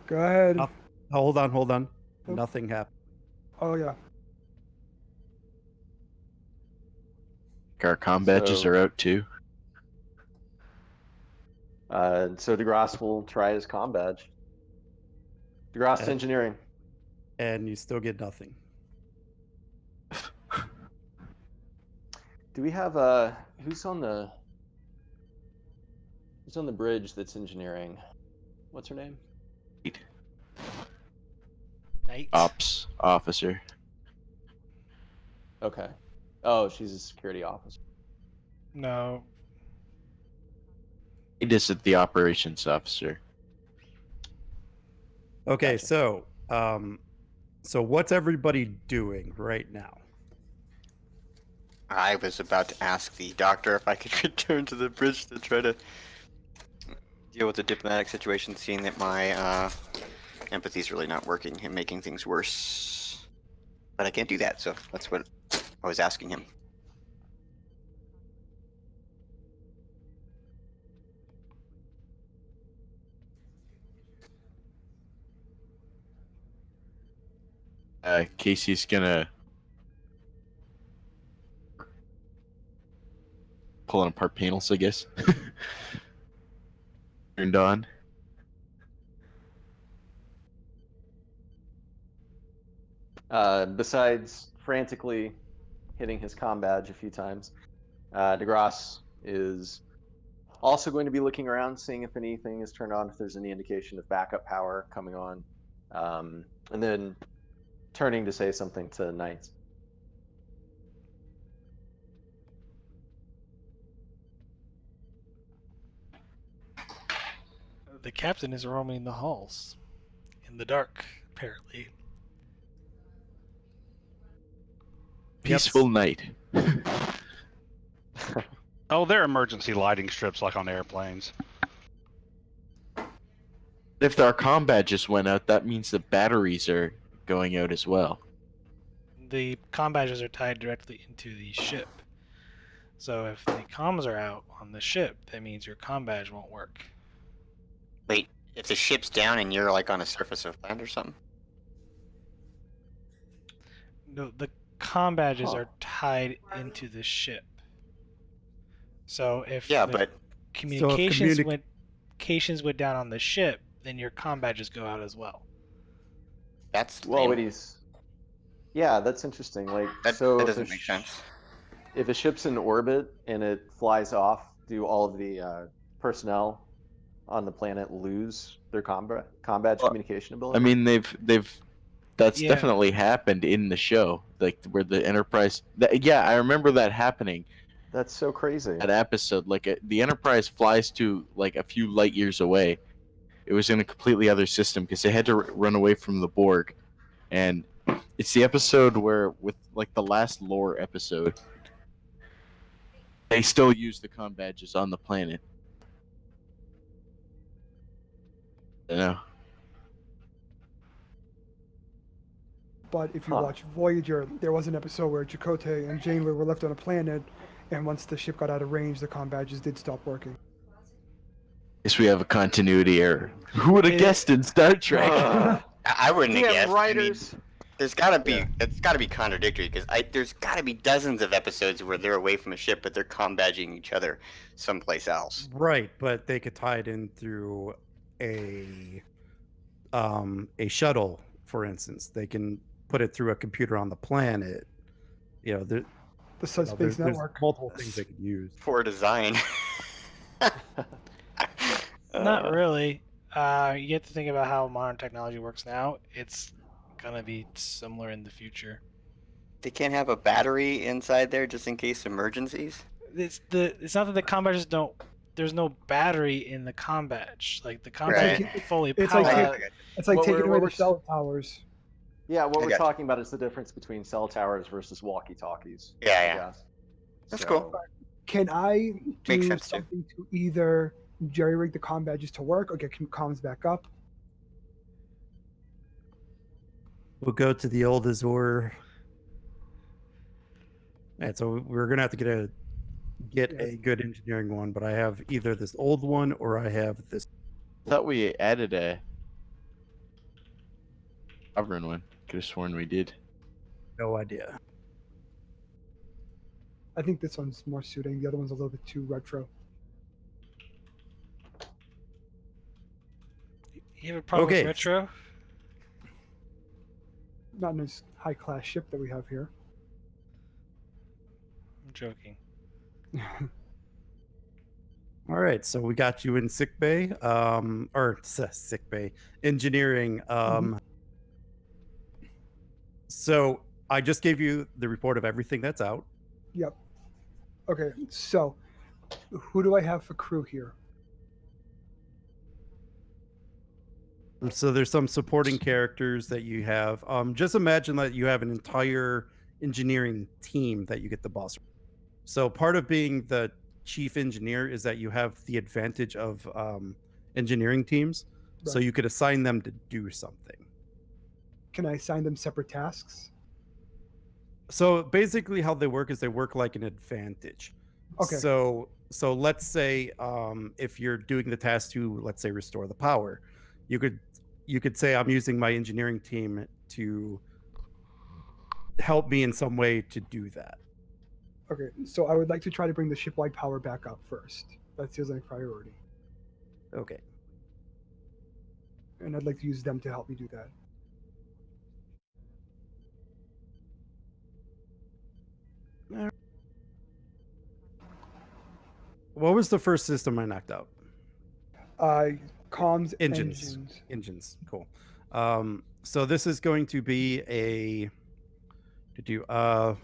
Go ahead. Hold on. Nope. Nothing happened. Oh yeah. Our comm badges So- are out too. So DeGrasse will try his comm badge. DeGrasse to engineering. And you still get nothing. Do we have who's on the bridge that's engineering? What's her name? Knight. Ops officer. Okay. Oh, she's a security officer. No. He is the operations officer. Okay, Gotcha. so what's everybody doing right now? I was about to ask the doctor if I could return to the bridge to try to deal with the diplomatic situation, seeing that my empathy is really not working and making things worse. But I can't do that, so that's what I was asking him. Casey's gonna pulling apart panels, I guess. Turned on. Besides frantically hitting his comm badge a few times, DeGrasse is also going to be looking around, seeing if anything is turned on, if there's any indication of backup power coming on, and then turning to say something to Knight. The captain is roaming the halls in the dark, apparently. Peaceful night. Oh, they're emergency lighting strips like on airplanes. If our comm badges went out, that means the batteries are going out as well. The comm badges are tied directly into the ship. So if the comms are out on the ship, that means your comm badge won't work. Wait, if the ship's down and you're like on a surface of land or something? No, the comm badges Huh. are tied into the ship. So if Yeah, the but communications went down on the ship, then your comm badges go out as well. that's Well, lame. what he's yeah, that's interesting. Like, That so if doesn't make sense. If a ship's in orbit and it flies off, do all of the personnel on the planet lose their comm badge Well, communication I ability? mean, they've that's Yeah. definitely happened in the show, like where the Enterprise. Yeah, I remember that happening. That's so crazy. That episode, like the Enterprise flies to like a few light years away. It was in a completely other system because they had to run away from the Borg, and it's the episode where, with like the last lore episode, they still use the comm badges on the planet. You know. But if you Huh. watch Voyager, there was an episode where Chakotay and Janeway were left on a planet, and once the ship got out of range, the comm badges did stop working. Guess we have a continuity error. Who would have It- guessed in Star Trek? I wouldn't have Damn guessed. writers. There's gotta be Yeah. it's gotta be contradictory because there's gotta be dozens of episodes where they're away from a ship but they're comm badging each other someplace else. Right, but they could tie it in through a shuttle, for instance. They can put it through a computer on the planet. You know, The there's subspace network. multiple things they could use. Poor design. Not really. You have to think about how modern technology works now. It's gonna be similar in the future. They can't have a battery inside there just in case emergencies. It's not that the comm badges don't. There's no battery in the comm badge. Like the comm Right. badge is fully It's powered. like Uh, It's like What taking we're- away what the we're- cell towers. Yeah, what I we're got you. talking about is the difference between cell towers versus walkie-talkies. Yeah, I yeah. guess. That's So- cool. Can I Makes do sense, too. something to either jerry-rig the comm badges to work or get comms back up? We'll go to the old Azor. And so we're gonna have to get Yes. a good engineering one, but I have either this old one or I have this. I thought we added a sovereign one. Could have sworn we did. No idea. I think this one's more suiting. The other one's a little bit too retro. You have a problem Okay. with retro? Not in this high-class ship that we have here. I'm joking. All right, so we got you in sick bay, sick bay engineering. So I just gave you the report of everything that's out. Yep. Okay, so who do I have for crew here? So there's some supporting characters that you have. Just imagine that you have an entire engineering team that you get the boss. So part of being the chief engineer is that you have the advantage of engineering teams. So Right. you could assign them to do something. Can I assign them separate tasks? So basically how they work is they work like an advantage. Okay. So let's say if you're doing the task to, let's say, restore the power, you could say I'm using my engineering team to help me in some way to do that. Okay, so I would like to try to bring the ship-wide power back up first. That feels like priority. Okay. And I'd like to use them to help me do that. What was the first system I knocked out? Comms Engines. Cool. So this is going to be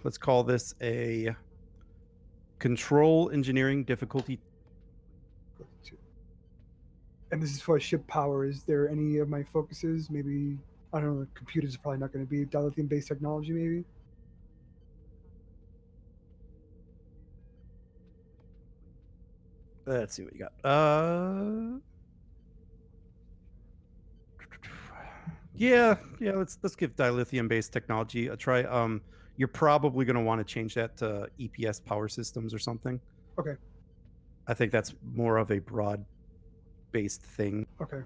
let's call this a control engineering difficulty. And this is for ship power. Is there any of my focuses? Maybe, I don't know, computers are probably not going to be dilithium-based technology, maybe? Let's see what you got. Yeah, let's give dilithium based technology a try. You're probably going to want to change that to EPS power systems or something. Okay. I think that's more of a broad based thing. Okay.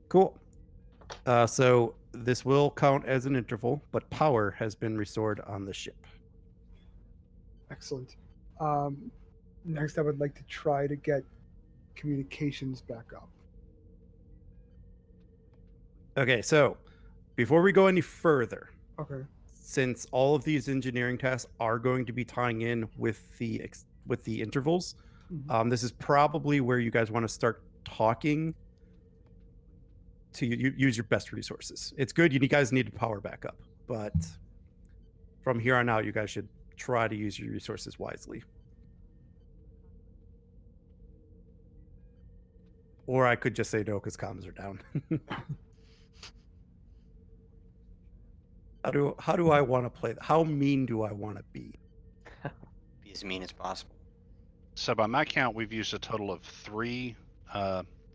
Cool. So this will count as an interval, but power has been restored on the ship. Excellent. Next, I would like to try to get communications back up. Okay, so before we go any further, Okay. since all of these engineering tasks are going to be tying in with the intervals, Mhm. this is probably where you guys want to start talking to use your best resources. It's good. You guys need to power back up, but from here on out, you guys should try to use your resources wisely. Or I could just say no because comms are down. How do I want to play? How mean do I want to be? Be as mean as possible. So by my count, we've used a total of 3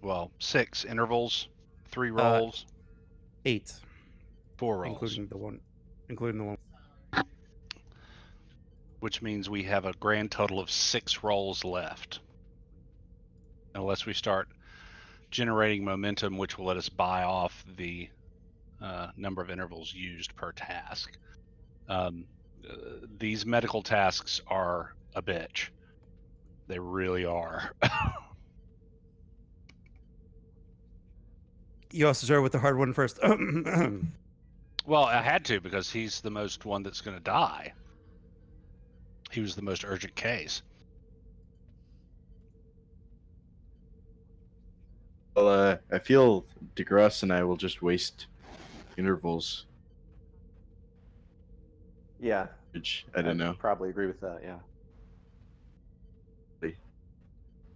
well, 6 intervals, 3 Uh, rolls, 8, 4 rolls, including the one. which means we have a grand total of 6 rolls left. Unless we start generating momentum, which will let us buy off the number of intervals used per task. These medical tasks are a bitch. They really are. You also start with the hard one first. Well, I had to because he's the most one that's going to die. He was the most urgent case. Well, I feel DeGrasse and I will just waste intervals. Yeah, Which I don't know. Probably agree with that. Yeah.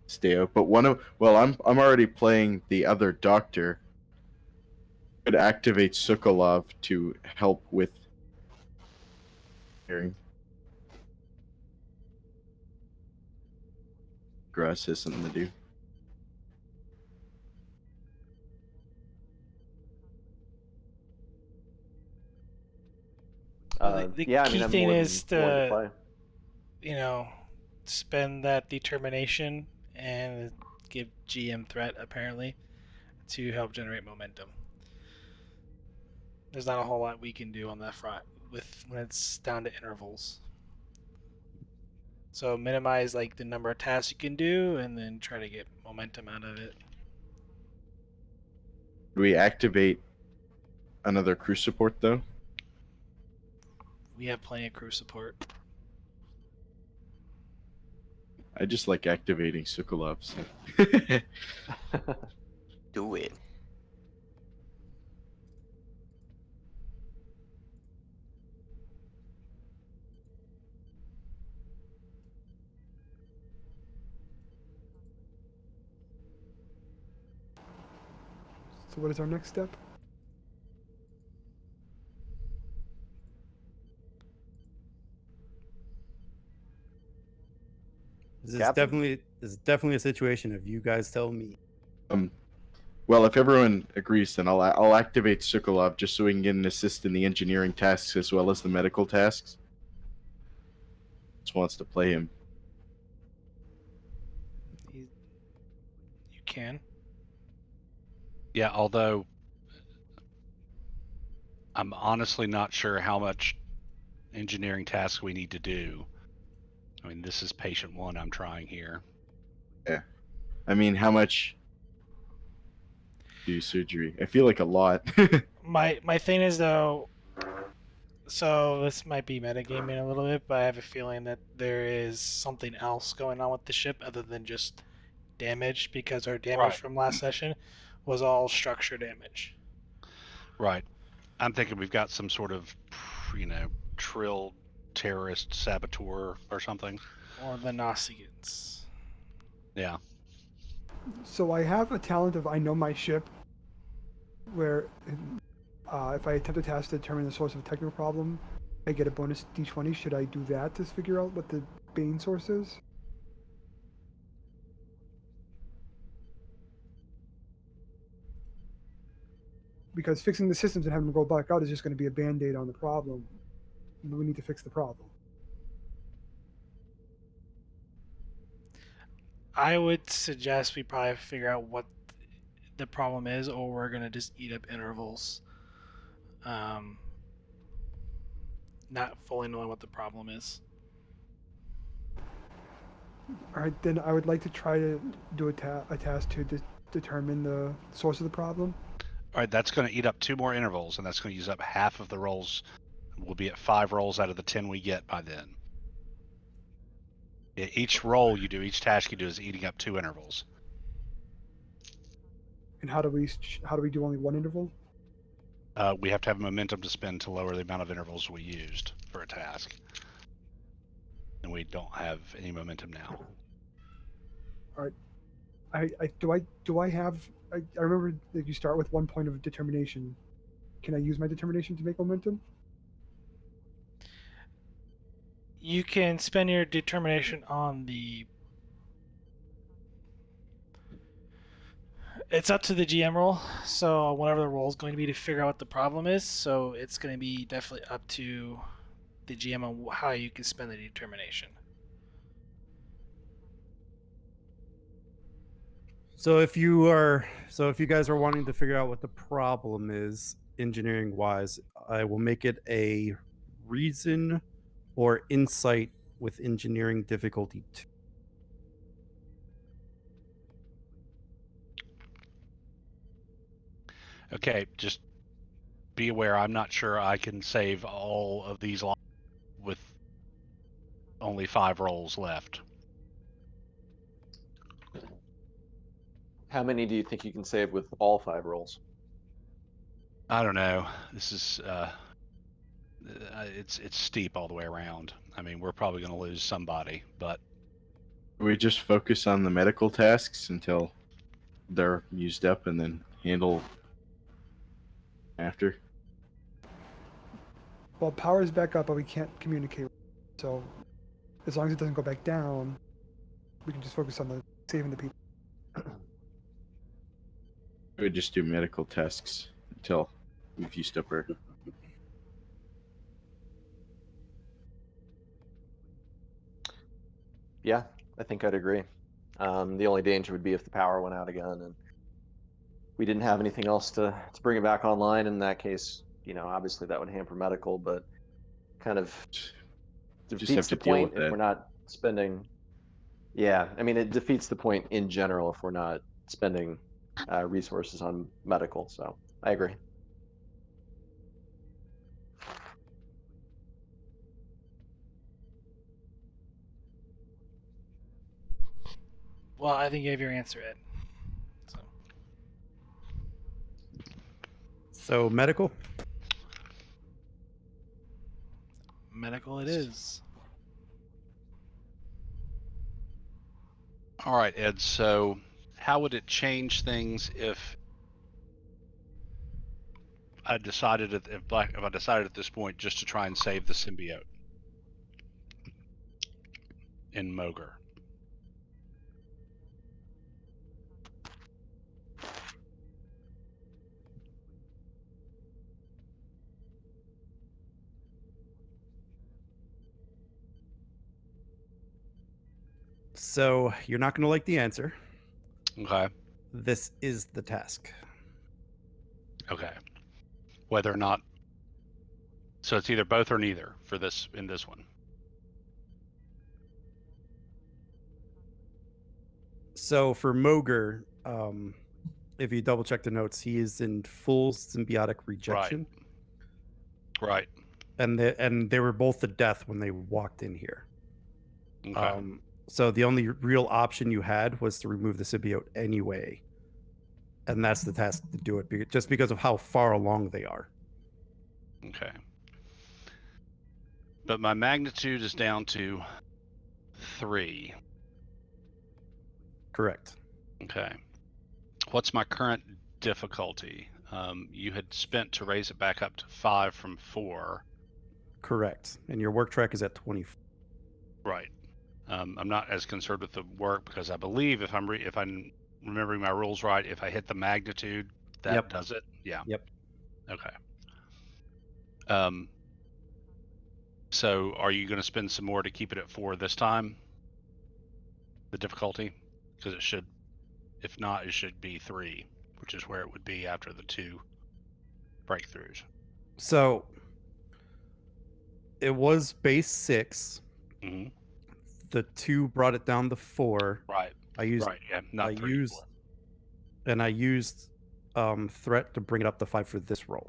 Stay out, but I'm already playing the other doctor. Could activate Sokolov to help with hearing. Grass has something to do. Well, the Yeah, I key mean, I'm thing more than is willing to to, play. spend that determination and give GM threat apparently to help generate momentum. There's not a whole lot we can do on that front when it's down to intervals. So minimize like the number of tasks you can do, and then try to get momentum out of it. Do we activate another crew support though? We have plenty of crew support. I just like activating Sokolov. So. Do it. So what is our next step? This is Captain? definitely a situation of you guys tell me. Well, if everyone agrees, then I'll activate Sokolov just so we can get an assist in the engineering tasks as well as the medical tasks. Just wants to play him. You can. Yeah, although I'm honestly not sure how much engineering tasks we need to do. I mean, this is patient 1 I'm trying here. Yeah. I mean, how much do surgery? I feel like a lot. My thing is though, so this might be metagaming a little bit, but I have a feeling that there is something else going on with the ship other than just damage, because our damage from last session was all structure damage. Right. I'm thinking we've got some sort of, Trill terrorist saboteur or something. Or the Nausicaans. Yeah. So I have a talent of I know my ship, where if I attempt a task to determine the source of a technical problem, I get a bonus d20. Should I do that to figure out what the bane source is? Because fixing the systems and having them go back out is just going to be a band-aid on the problem. We need to fix the problem. I would suggest we probably figure out what the problem is, or we're gonna just eat up intervals. Not fully knowing what the problem is. All right, then I would like to try to do a task to determine the source of the problem. All right, that's going to eat up 2 more intervals, and that's going to use up half of the rolls. We'll be at 5 rolls out of the 10 we get by then. Each roll you do, each task you do is eating up 2 intervals. And how do we do only one interval? We have to have momentum to spend to lower the amount of intervals we used for a task. And we don't have any momentum now. All right. Do I have? I remember that you start with 1 point of determination. Can I use my determination to make momentum? You can spend your determination on the It's up to the GM roll. So whatever the roll is going to be to figure out what the problem is. So it's going to be definitely up to the GM on how you can spend the determination. So if you guys are wanting to figure out what the problem is, engineering wise, I will make it a reason or insight with engineering difficulty 2. Okay, just be aware. I'm not sure I can save all of these lives with only 5 rolls left. How many do you think you can save with all 5 rolls? I don't know. This is it's steep all the way around. I mean, we're probably going to lose somebody, but We just focus on the medical tasks until they're used up, and then handle after. Well, power is back up, but we can't communicate. So, as long as it doesn't go back down, we can just focus on saving the people. We would just do medical tasks until we've used up our. Yeah, I think I'd agree. The only danger would be if the power went out again and we didn't have anything else to bring it back online. In that case, obviously that would hamper medical, but kind of defeats have to the deal point with if that. we're not spending. Yeah, I mean, it defeats the point in general if we're not spending resources on medical. So I agree. Well, I think you have your answer, Ed. So medical? Medical it is. all right, Ed. So, how would it change things if I decided if I decided at this point just to try and save the symbiote in Moger? So you're not going to like the answer. Okay. This is the task. Okay. Whether or not, so it's either both or neither for this in this one. So for Moger, if you double check the notes, he is in full symbiotic rejection. Right. And they were both to death when they walked in here. Okay. So the only real option you had was to remove the symbiote anyway. And that's the task to do it, just because of how far along they are. Okay. But my magnitude is down to 3. Correct. Okay. What's my current difficulty? You had spent to raise it back up to 5 from 4. Correct. And your work track is at 24. Right. I'm not as concerned with the work because I believe if I'm remembering my rules right, if I hit the magnitude, that does it. Yeah. Yep. Okay. So are you going to spend some more to keep it at 4 this time? The difficulty, because it should, if not, it should be 3, which is where it would be after the 2 breakthroughs. So it was base 6. Mm-hmm. The 2 brought it down to 4. Right. I used right. Yeah. Not I 3. used 4. and I used threat to bring it up to 5 for this roll.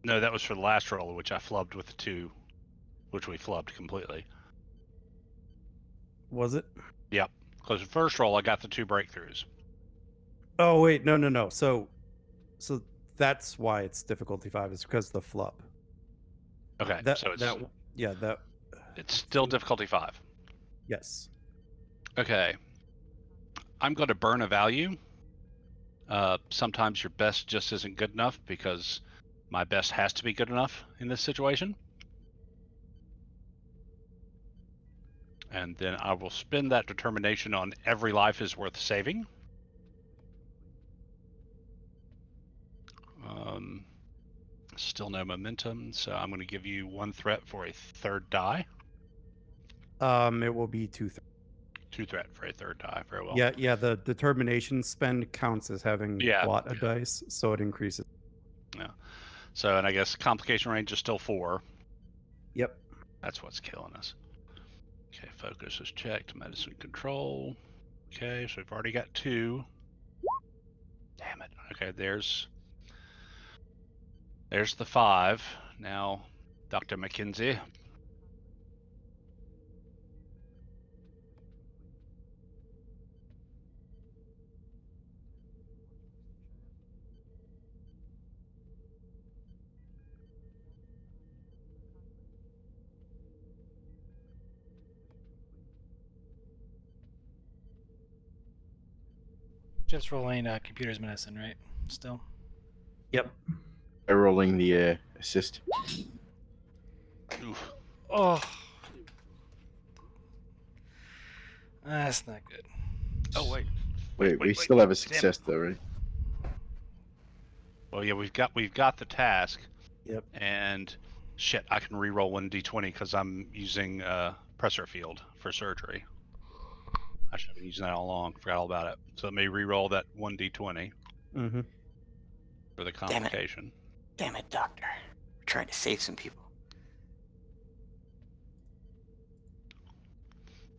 No, that was for the last roll, which I flubbed with the 2, which we flubbed completely. Was it? Yep. Because the first roll, I got the 2 breakthroughs. Oh wait, no. So that's why it's difficulty 5, is because of the flub. Okay. So it's still difficulty 5. Yes. Okay. I'm going to burn a value. Sometimes your best just isn't good enough because my best has to be good enough in this situation. And then I will spend that determination on every life is worth saving. Still no momentum, so I'm going to give you 1 threat for a 3rd die. It will be 2 2 threat for a 3rd die. Very well. Yeah. The determination spend counts as having bought a dice, so it increases. Yeah. So, and I guess complication range is still 4. Yep. That's what's killing us. Okay, focus is checked. Medicine control. Okay, so we've already got 2. Damn it. Okay, there's the 5. Now, Dr. McKenzie. Just rolling computer's medicine, right? Still. Yep. By rolling the assist. Oof. Oh. That's not good. Oh, wait. Wait, we still have a success though, right? Well, yeah, we've got the task. Yep. And shit, I can re-roll 1d20 because I'm using pressure field for surgery. I should have been using that all along. Forgot all about it. So let me re-roll that 1d20 Mm-hmm. for the complication. Damn it, Doctor. We're trying to save some people.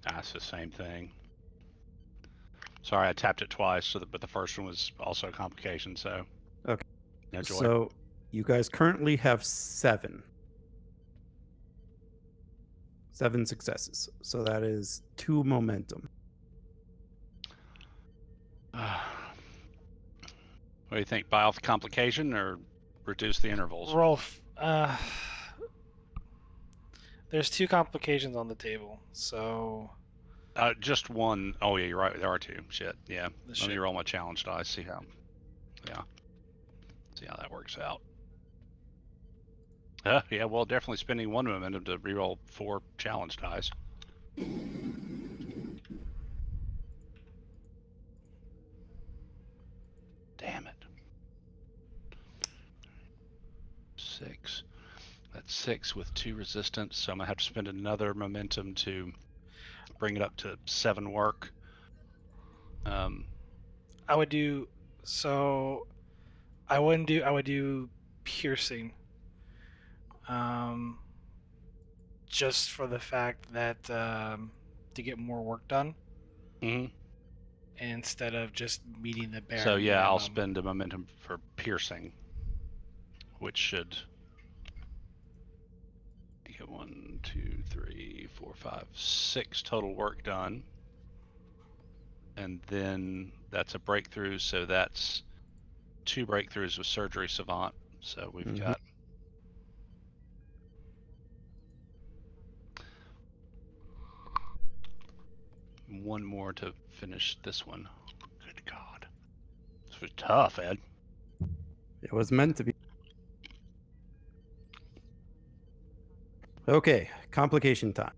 That's the same thing. Sorry, I tapped it twice, but the first one was also a complication. So Okay. Yeah, Joy. So you guys currently have 7 successes. So that is 2 momentum. What do you think? Buy off the complication or reduce the intervals? Rolf, there's 2 complications on the table, so. Just one. Oh yeah, you're right. There are 2. Shit. Yeah. Let Shit. me roll my challenge dice. See how. Yeah. See how that works out. Yeah. Well, definitely spending 1 momentum to reroll 4 challenge dice. Damn it. 6. That's 6 with 2 resistance, so I'm gonna have to spend another momentum to bring it up to 7 work. I would do so. I would do piercing. Just for the fact that to get more work done. Mm-hmm. Instead of just meeting the bare So yeah, minimum. I'll spend a momentum for piercing, which should get 1, 2, 3, 4, 5, 6 total work done. And then that's a breakthrough, so that's 2 breakthroughs with surgery savant. So we've got one more to finish this one. Good God. This was tough, Ed. It was meant to be. Okay, complication time.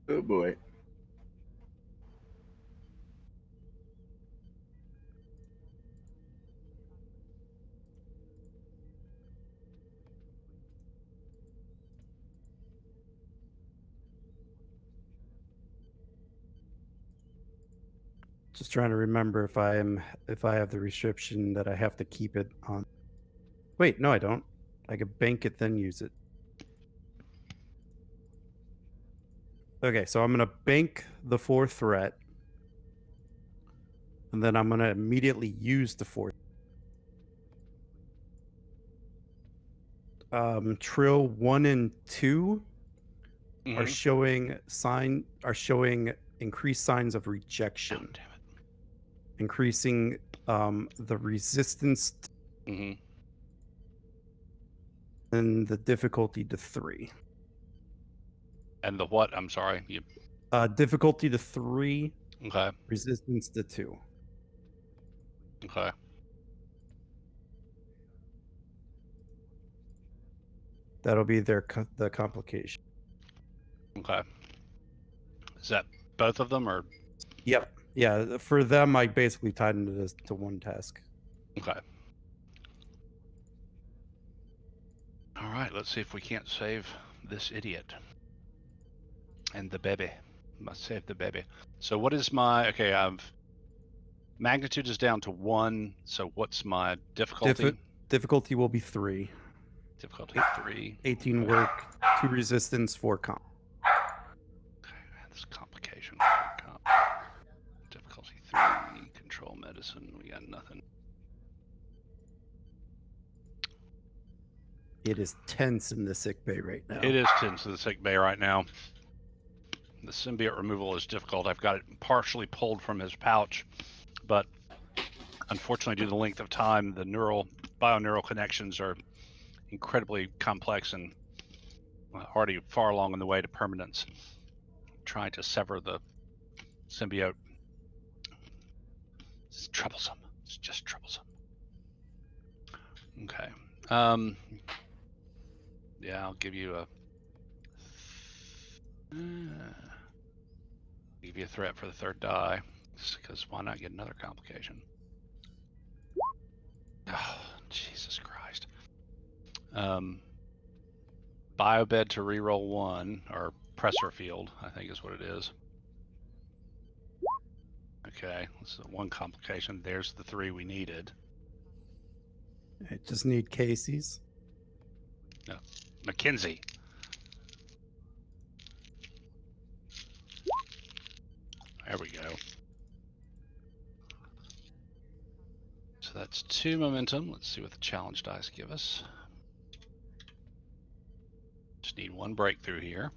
Oh boy. Just trying to remember if I have the restriction that I have to keep it on. Wait, no, I don't. I could bank it then use it. Okay, so I'm gonna bank the 4th threat, and then I'm gonna immediately use the 4th. Trill 1 and 2 are showing increased signs of rejection. Oh, damn it. Increasing the resistance and the difficulty to 3. And the what? I'm sorry. Difficulty to 3. Okay. Resistance to 2. Okay. That'll be the complication. Okay. Is that both of them or? Yep. Yeah. For them, I basically tied into this to one task. Okay. All right. Let's see if we can't save this idiot. And the baby. Must save the baby. So what is my? Okay. Magnitude is down to 1. So what's my difficulty? Difficulty will be 3. Difficulty 3. 18 Okay. work, 2 resistance, 4 comp. Okay, this complication. Comp. Difficulty 3. Control medicine. We got nothing. It is tense in the sick bay right now. It is tense in the sick bay right now. The symbiote removal is difficult. I've got it partially pulled from his pouch, but unfortunately, due to the length of time, the bioneural connections are incredibly complex and already far along in the way to permanence. Trying to sever the symbiote is troublesome. It's just troublesome. Okay. Yeah, I'll give you a threat for the 3rd die, because why not get another complication? Oh, Jesus Christ. Biobed to reroll 1, or pressor field, I think is what it is. Okay, this is 1 complication. There's the 3 we needed. I just need Casey's. No, Mackenzie. There we go. So that's 2 momentum. Let's see what the challenge dice give us. Just need 1 breakthrough here.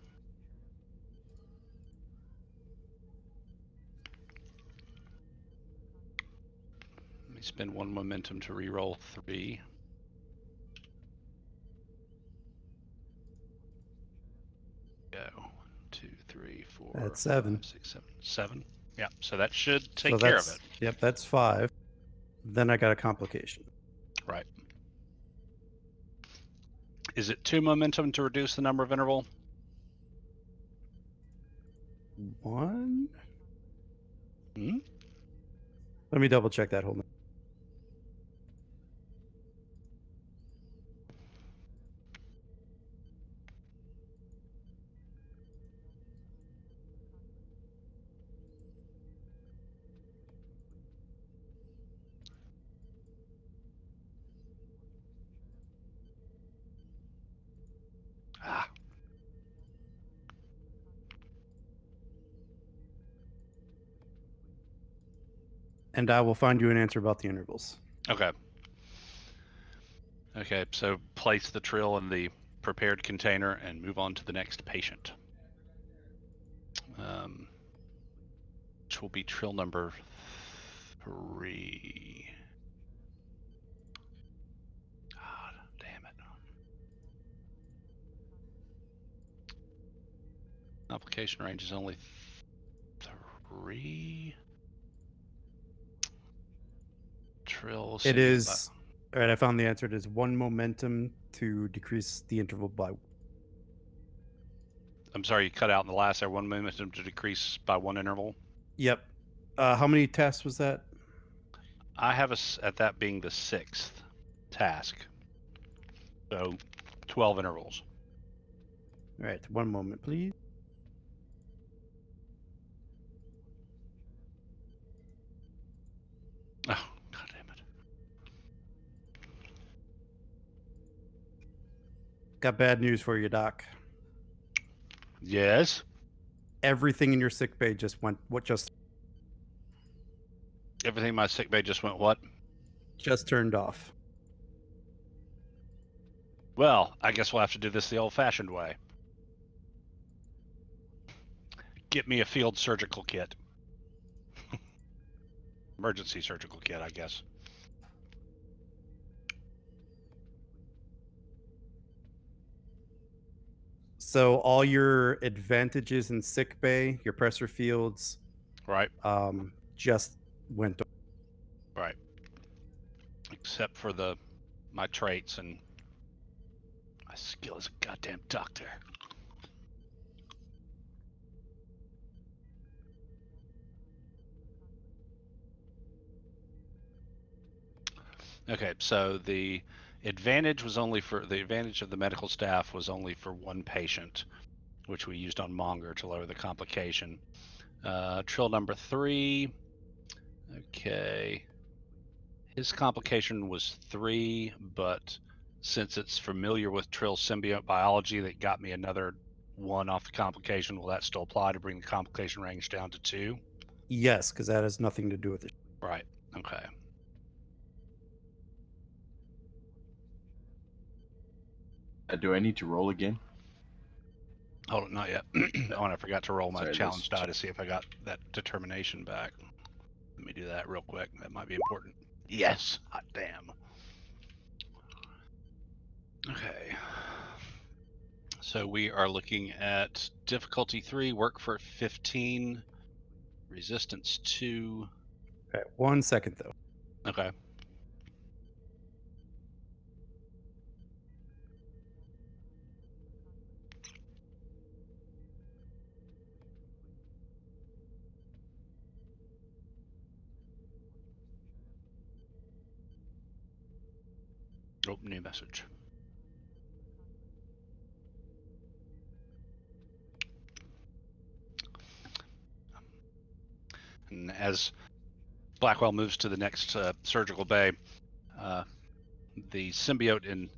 Let me spend 1 momentum to reroll 3. Go. 1, 2, 3, 4. That's 7. 5, 6, 7. 7. Yeah, so that should So take care of it. Yep, that's 5. Then I got a complication. Right. Is it 2 momentum to reduce the number of interval? 1? Hmm? Let me double check that. Hold on. Ah. And I will find you an answer about the intervals. Okay. Okay, so place the Trill in the prepared container and move on to the next patient. Which will be Trill number 3. God damn it. Application range is only 3. Trill. It is. All right, I found the answer. It is 1 momentum to decrease the interval by. I'm sorry, you cut out in the last there. 1 momentum to decrease by 1 interval. Yep. How many tests was that? I have us at that being the 6th task. So 12 intervals. All right, 1 moment, please. Oh, God damn it. Got bad news for you, Doc. Yes. Everything in your sick bay just went. Everything in my sick bay just went what? Just turned off. Well, I guess we'll have to do this the old-fashioned way. Get me a field surgical kit. Emergency surgical kit, I guess. So all your advantages in sick bay, your pressure fields, Right. Just went. Right. Except for my traits, and My skill as a goddamn doctor. Okay, so the advantage was only for the advantage of the medical staff was only for one patient, which we used on Monger to lower the complication. Trill number 3. Okay. His complication was 3, but since it's familiar with Trill symbiote biology, that got me another 1 off the complication. Will that still apply to bring the complication range down to 2? Yes, because that has nothing to do with it. Right. Okay. Do I need to roll again? Hold on, not yet. Oh, and I forgot to roll my Sorry, challenge those- die to see if I got that determination back. Let me do that real quick. That might be important. Yes. Hot damn. Okay. So we are looking at difficulty 3, work for 15, resistance 2. Okay, 1 second though. Okay. Oh, new message. And as Blackwell moves to the next surgical bay, the symbiote in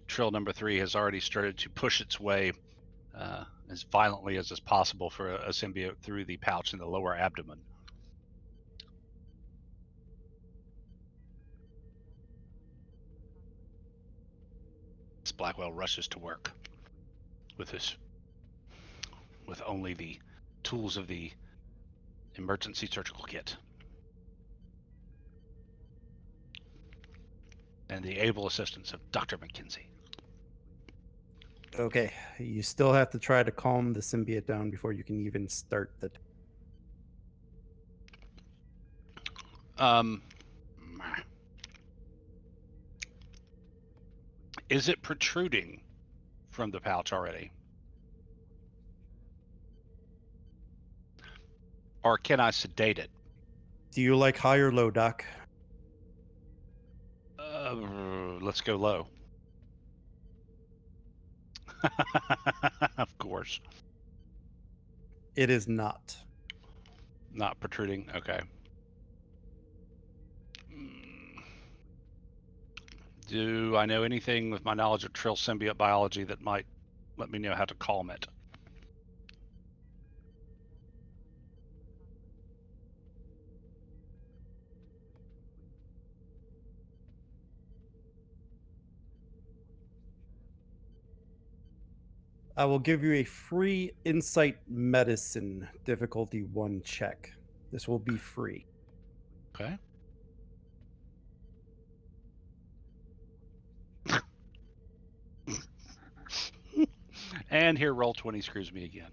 Trill number 3 has already started to push its way as violently as is possible for a symbiote through the pouch in the lower abdomen. As Blackwell rushes to work with only the tools of the emergency surgical kit and the able assistance of Dr. McKinsey. Okay, you still have to try to calm the symbiote down before you can even start the. Is it protruding from the pouch already? Or can I sedate it? Do you like high or low, Doc? Let's go low. Of course. It is not. Not protruding. Okay. Do I know anything with my knowledge of Trill symbiote biology that might let me know how to calm it? I will give you a free insight medicine difficulty 1 check. This will be free. Okay. And here, roll 20 screws me again.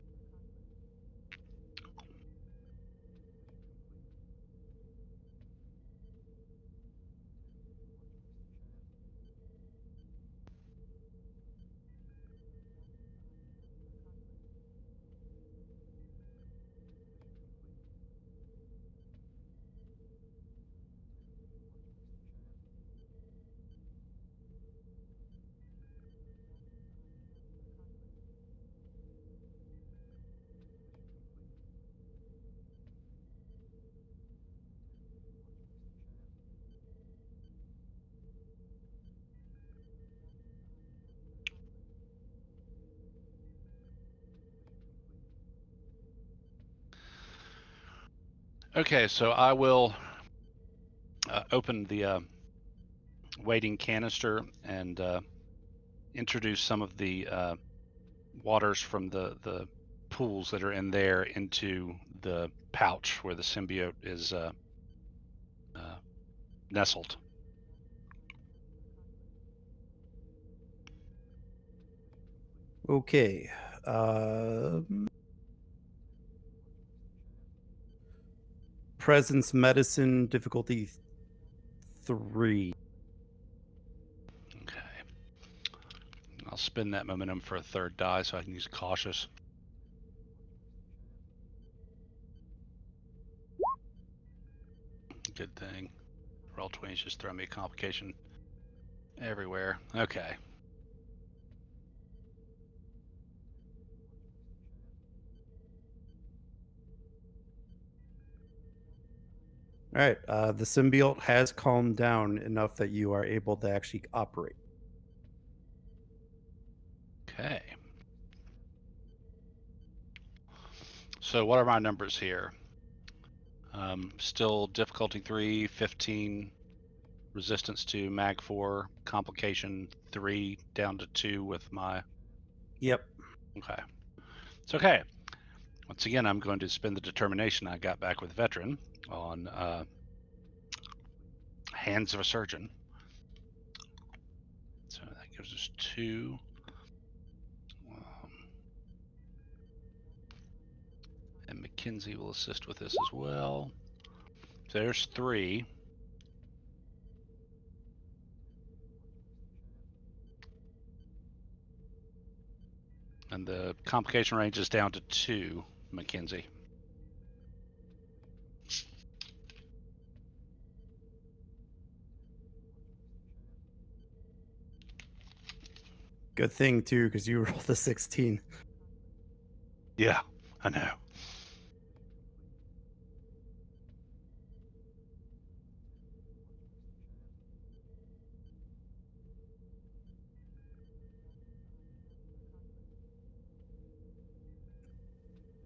Okay, so I will open the waiting canister and introduce some of the waters from the pools that are in there into the pouch where the symbiote is nestled. Okay. Presence medicine difficulty 3. Okay. I'll spend that momentum for a third die so I can use cautious. Good thing. Roll 20s just throw me a complication everywhere. Okay. All right. The symbiote has calmed down enough that you are able to actually operate. Okay. So what are my numbers here? Still difficulty 3, 15, resistance to mag 4, complication 3, down to 2 with my... Yep. Okay. It's okay. Once again, I'm going to spend the determination I got back with Veteran on Hands of a Surgeon. So that gives us 2. And Mackenzie will assist with this as well. So there's 3. And the complication range is down to 2, Mackenzie. Good thing too, because you rolled a 16. Yeah, I know.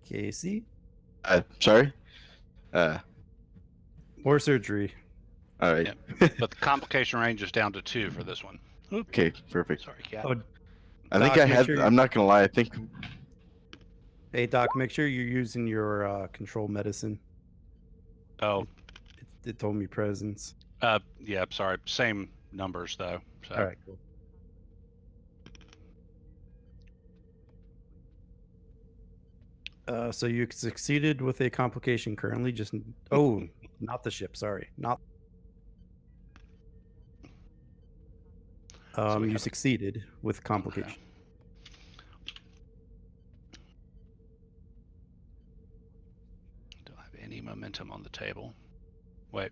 Casey, Sorry. more surgery. All right. Yep. But the complication range is down to 2 for this one. Oop. Okay, perfect. Sorry, cat. Oh, I think Doc, I make had. sure I'm not gonna lie. I think. Hey, Doc, make sure you're using your control medicine. Oh, It told me presence. yeah, sorry. Same numbers, though. So. All right, cool. So you succeeded with a complication currently. Just not the ship. Sorry, not. So we You have a- succeeded with complication. Okay. Don't have any momentum on the table. Wait.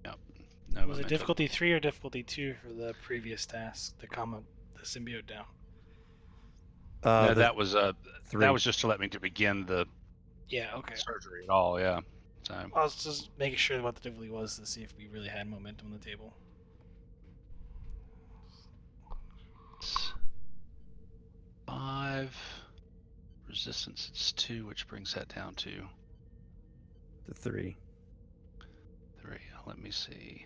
Yep. No Was momentum. it difficulty 3 or difficulty 2 for the previous task to calm the symbiote down? No, The that was 3. that was just to let me to begin the Yeah, okay. surgery at all. Yeah. So I was just making sure what the difficulty was to see if we really had momentum on the table. it's 5. Resistance it's 2, which brings that down to The 3. 3. Let me see.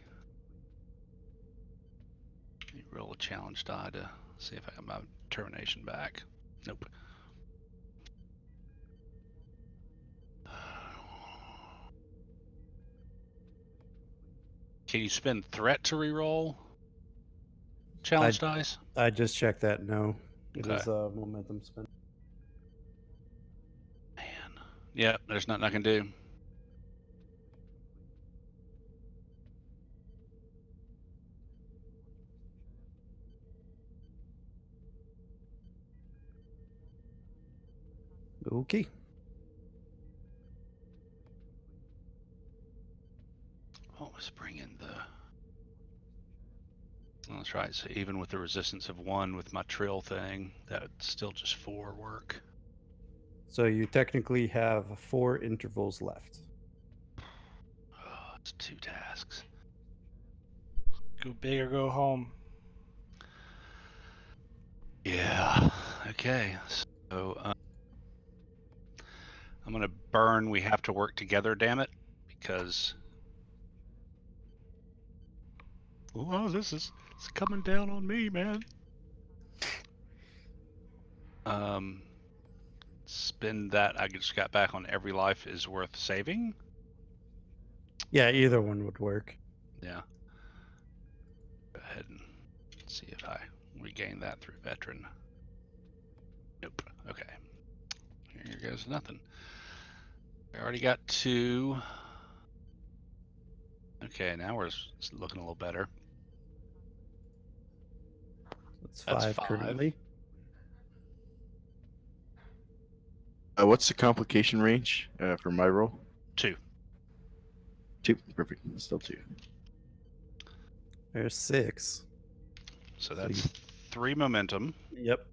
Let me roll a challenge die to see if I got my determination back. Nope. Can you spend threat to reroll challenge dice? I just checked that. No, it Okay. is momentum spin. Man. Yeah, there's nothing I can do. Okay. What was bringing the... Oh, that's right. So even with the resistance of 1 with my Trill thing, that would still just 4 work. So you technically have 4 intervals left. Oh, it's 2 tasks. Go big or go home. Yeah. Okay. So I'm gonna burn. We have to work together. Damn it! Because this is coming down on me, man. Spend that I just got back on every life is worth saving. Yeah, either one would work. Yeah. Go ahead and see if I regain that through veteran. Nope. Okay. Here goes nothing. I already got 2. Okay, now we're looking a little better. It's That's 5 5. currently. What's the complication range for my roll? 2. 2. Perfect. Still 2. There's 6. So So that's you- 3 momentum. Yep.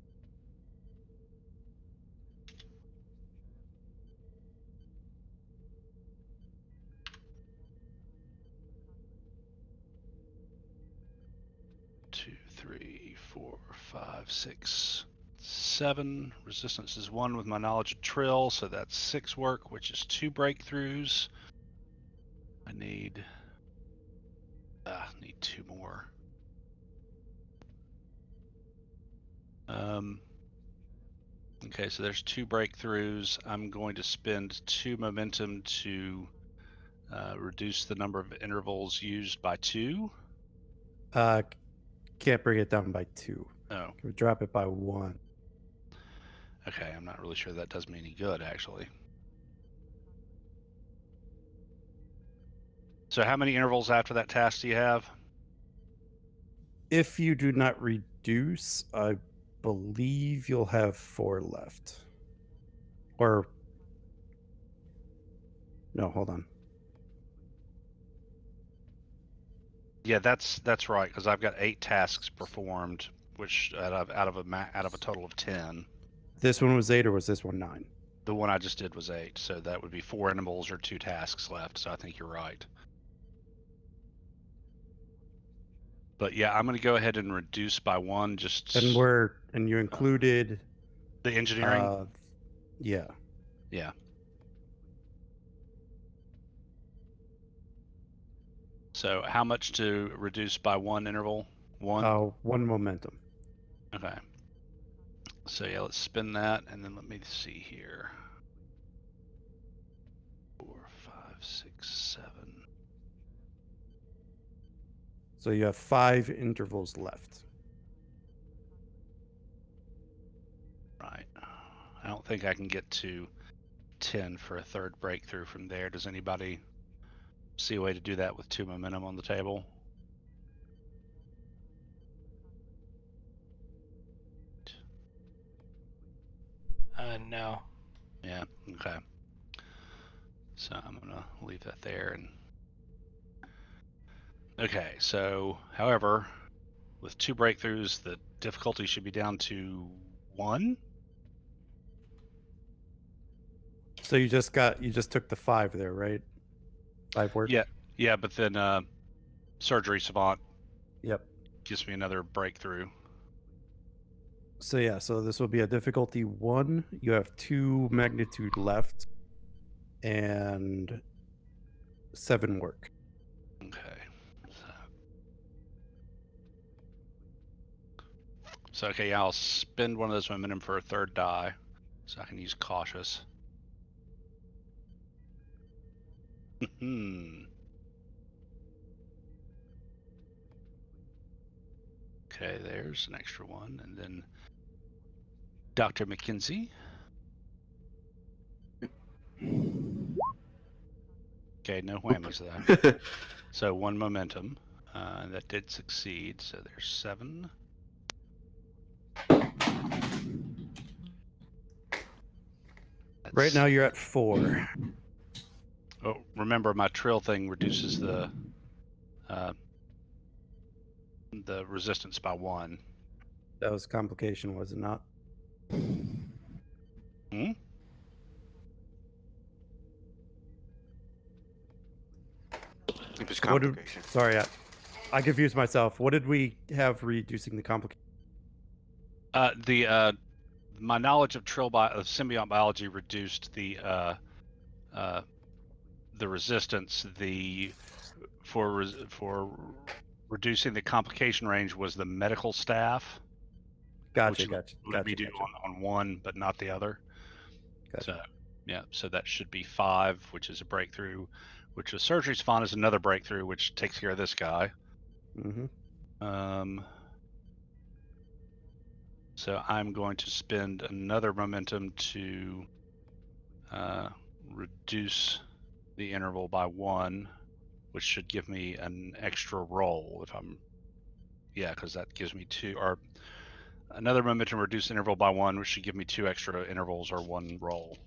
Two, 3, 4, 5, 6, 7. Resistance is 1 with my knowledge of Trill, so that's 6 work, which is 2 breakthroughs. I need 2 more. Okay, so there's 2 breakthroughs. I'm going to spend 2 momentum to reduce the number of intervals used by 2. Can't bring it down by 2. Oh, Can we drop it by 1? okay. I'm not really sure that does me any good, actually. So how many intervals after that task do you have? If you do not reduce, I believe you'll have 4 left. Or no, hold on. Yeah, that's right, because I've got 8 tasks performed, which out of a total of 10. This one was 8, or was this one 9? The one I just did was 8, so that would be 4 intervals or 2 tasks left. So I think you're right. But yeah, I'm going to go ahead and reduce by 1. Just And you included the engineering. Yeah. Yeah. So how much to reduce by 1 interval? 1. 1 momentum. Okay. So yeah, let's spin that, and then let me see here. 4, 5, 6, 7. So you have 5 intervals left. Right. I don't think I can get to 10 for a third breakthrough from there. Does anybody see a way to do that with 2 momentum on the table? No. Yeah, okay. So I'm gonna leave that there. And okay, so however, with 2 breakthroughs, the difficulty should be down to 1. So you just took the 5 there, right? 5 work? Yeah, but then surgery savant Yep. gives me another breakthrough. So yeah, so this will be a difficulty 1. You have 2 magnitude left and 7 work. Okay. So okay, yeah, I'll spend one of those momentum for a third die, so I can use cautious. Okay, there's an extra one, and then Dr. McKenzie. Okay, no whammies though. So 1 momentum. That did succeed, so there's 7. Right now you're at 4. Oh, remember my Trill thing reduces the resistance by 1. That was complication, was it not? Hmm? It was What did, complication. sorry, I confused myself. What did we have reducing the complication? My knowledge of of symbiont biology reduced the resistance. For reducing the complication range was the medical staff. Gotcha. Let me do on 1, but not the other. Gotcha. So yeah, so that should be 5, which is a breakthrough. Which with surgery spawn is another breakthrough, which takes care of this guy. Mm-hmm. So I'm going to spend another momentum to reduce the interval by 1, which should give me an extra roll if I'm, yeah, because that gives me 2, or Another momentum reduced interval by 1, which should give me 2 extra intervals or 1 roll.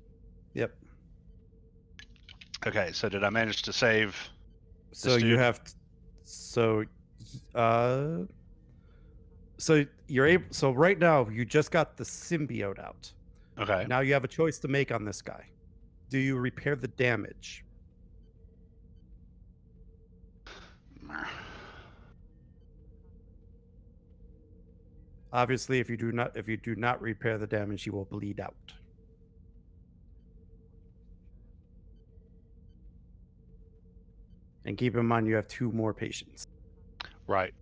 Yep. Okay, so did I manage to save So this you dude? have, uh, so you're able. So right now you just got the symbiote out. Okay. Now you have a choice to make on this guy. Do you repair the damage? Obviously, if you do not repair the damage, you will bleed out. And keep in mind, you have 2 more patients. Right.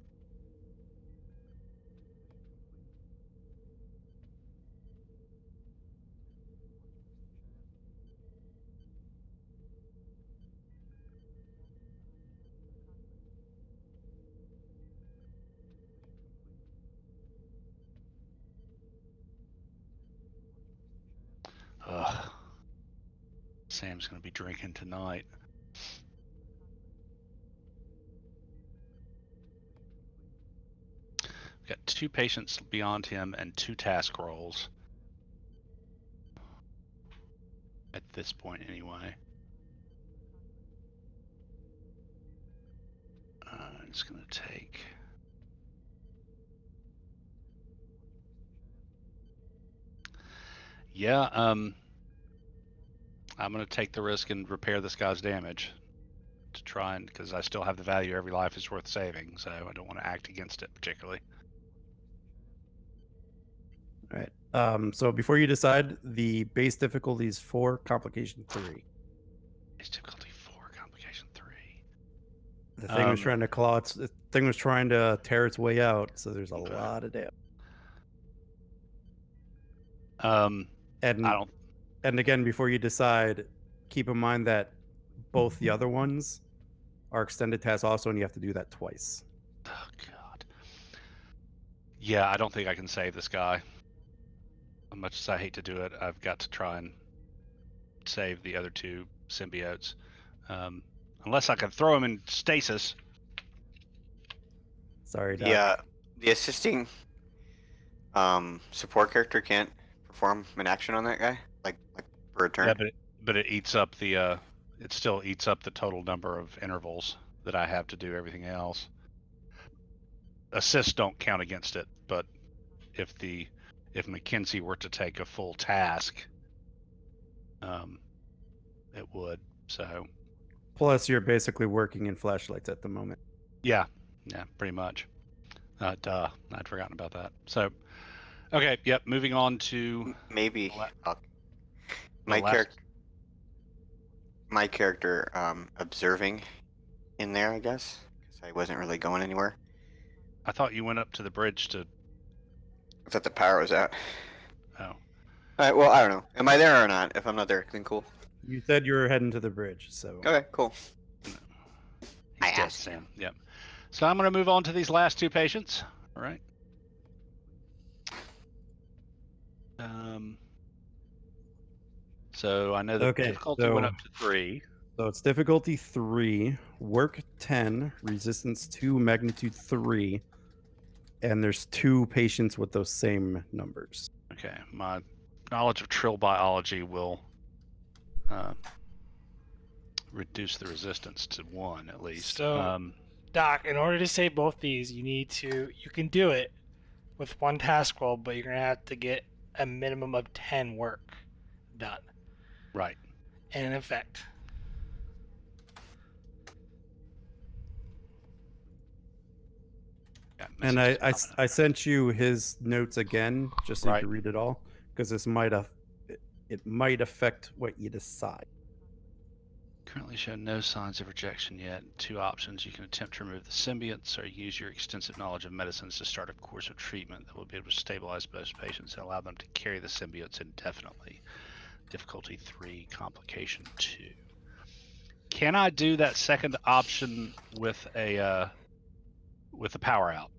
Ugh. Sam's going to be drinking tonight. We've got 2 patients beyond him and 2 task rolls. At this point, anyway. It's going to take... Yeah, I'm going to take the risk and repair this guy's damage to try and, because I still have the value every life is worth saving, so I don't want to act against it particularly. All right. So before you decide, the base difficulty is 4, complication 3. Base difficulty 4, complication 3. The thing was trying to claw. The thing was trying to tear its way out. So there's a lot of damage. And again, before you decide, keep in mind that both the other ones are extended tasks also, and you have to do that twice. Oh god. Yeah, I don't think I can save this guy. As much as I hate to do it, I've got to try and save the other 2 symbiotes. Unless I can throw him in stasis. Sorry, Doc. Yeah, the assisting support character can't perform an action on that guy, like for a turn. Yeah, but it eats up the it still eats up the total number of intervals that I have to do everything else. Assists don't count against it, but if Mackenzie were to take a full task, it would. So Plus, you're basically working in flashlights at the moment. yeah, pretty much. Duh, I'd forgotten about that. So, okay, yep. Moving on to maybe my character observing in there, I guess, because I wasn't really going anywhere. I thought you went up to the bridge to. I thought the power was out. Oh. All right. Well, I don't know. Am I there or not? If I'm not there, then cool. You said you were heading to the bridge, so. Okay, cool. I asked Sam. Yep. So I'm going to move on to these last 2 patients. All right. So I know the difficulty went up to 3. So it's difficulty 3, work 10, resistance 2, magnitude 3, and there's 2 patients with those same numbers. Okay, my knowledge of Trill biology will reduce the resistance to 1 at least. So, Doc, in order to save both these, you can do it with 1 task roll, but you're going to have to get a minimum of 10 work done. Right. And in effect. Yeah, and I sent you his notes again, just so you can read it all, because this might affect what you decide. Currently show no signs of rejection yet. 2 options. You can attempt to remove the symbionts or use your extensive knowledge of medicines to start a course of treatment that will be able to stabilize most patients and allow them to carry the symbiotes indefinitely. Difficulty 3, complication 2. Can I do that second option with a power out?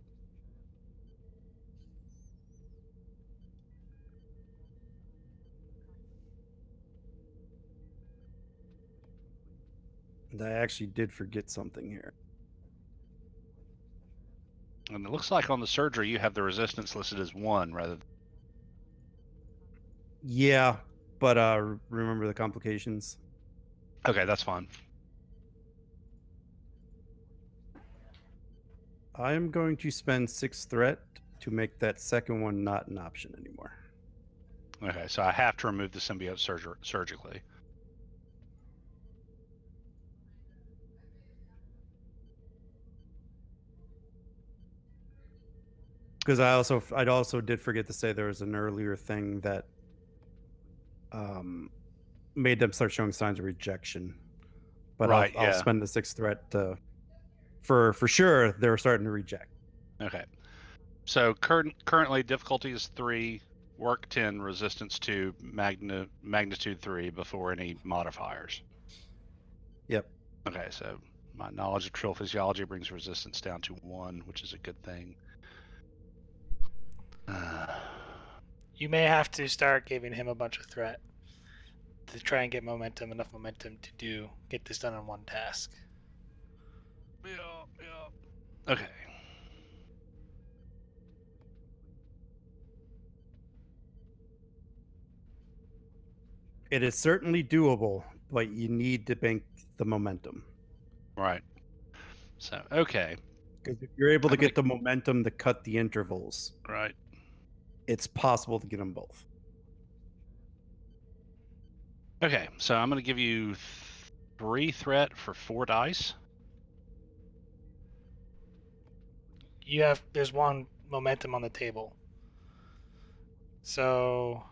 I actually did forget something here. And it looks like on the surgery you have the resistance listed as 1 rather than... Yeah, but remember the complications. Okay, that's fine. I am going to spend 6 threat to make that second one not an option anymore. Okay, so I have to remove the symbiote surgically. Because I also did forget to say there was an earlier thing that made them start showing signs of rejection. But Right, I'll yeah. spend the 6 threat to, for sure they're starting to reject. Okay. So currently difficulty is 3, work 10, resistance 2, magnitude 3 before any modifiers. Yep. Okay, so my knowledge of Trill physiology brings resistance down to 1, which is a good thing. You may have to start giving him a bunch of threat to try and get enough momentum to get this done in one task. Yeah. Okay. It is certainly doable, but you need to bank the momentum. Right. So, okay. Because if you're able to get the momentum to cut the intervals, right, it's possible to get them both. Okay, so I'm going to give you 3 threat for 4 dice. There's 1 momentum on the table. So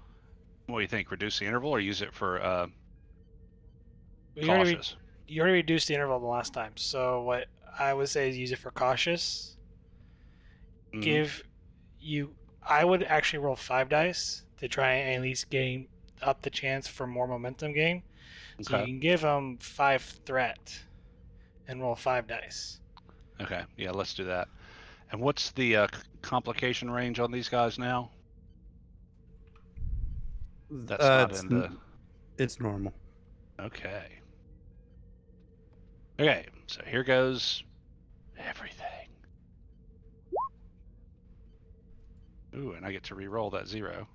What do you think? Reduce the interval or use it for you cautious? You already reduced the interval the last time. So what I would say is use it for cautious. Mm-hmm. I would actually roll 5 dice to try and at least gain up the chance for more momentum gain. So Okay. you can give them 5 threat and roll 5 dice. Okay, yeah, let's do that. And what's the complication range on these guys now? That's not in the... It's normal. Okay. Okay, so here goes everything. Ooh, and I get to re-roll that 0.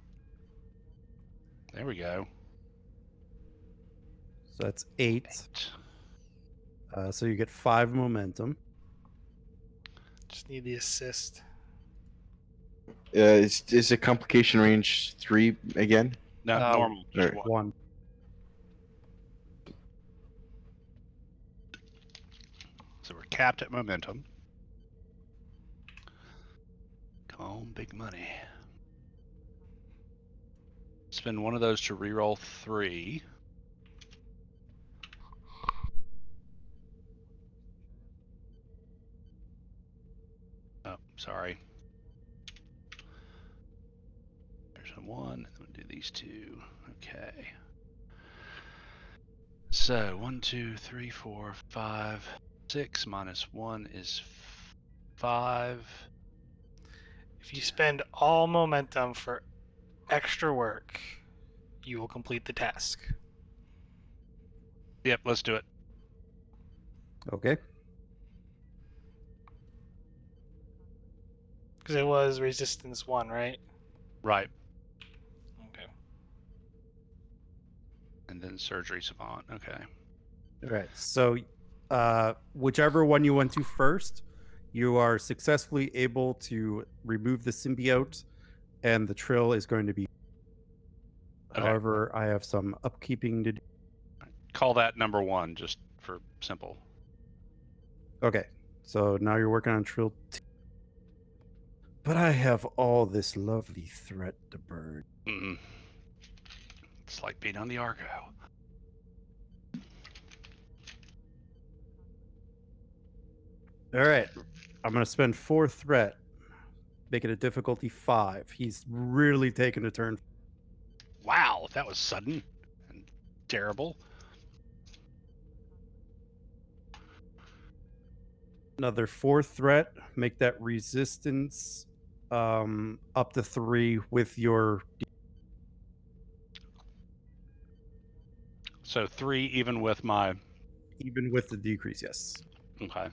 There we go. So that's 8. So you get 5 momentum. Just need the assist. Is the complication range 3 again? No, normal. Just Right. 1. So we're capped at momentum. Come on, big money. Spend 1 of those to re-roll 3. Oh, sorry. There's a 1, and then we'll do these 2. Okay. So 1, 2, 3, 4, 5, 6 minus 1 is 5. If you spend all momentum for extra work, you will complete the task. Yep, let's do it. Okay. Because it was resistance 1, right? Right. Okay. And then surgery savant. Okay. All right. So whichever one you went to first, you are successfully able to remove the symbiote, and the Trill is going to be... Okay. However, I have some upkeeping to do. Call that number 1, just for simple. Okay. So now you're working on Trill. But I have all this lovely threat to burn. Mm-mm. It's like being on the Argo. All right. I'm going to spend 4 threat, make it a difficulty 5. He's really taking a turn. Wow, that was sudden and terrible. Another 4 threat, make that resistance up to 3 with your... So 3 even with my... Even with the decrease, yes. Okay.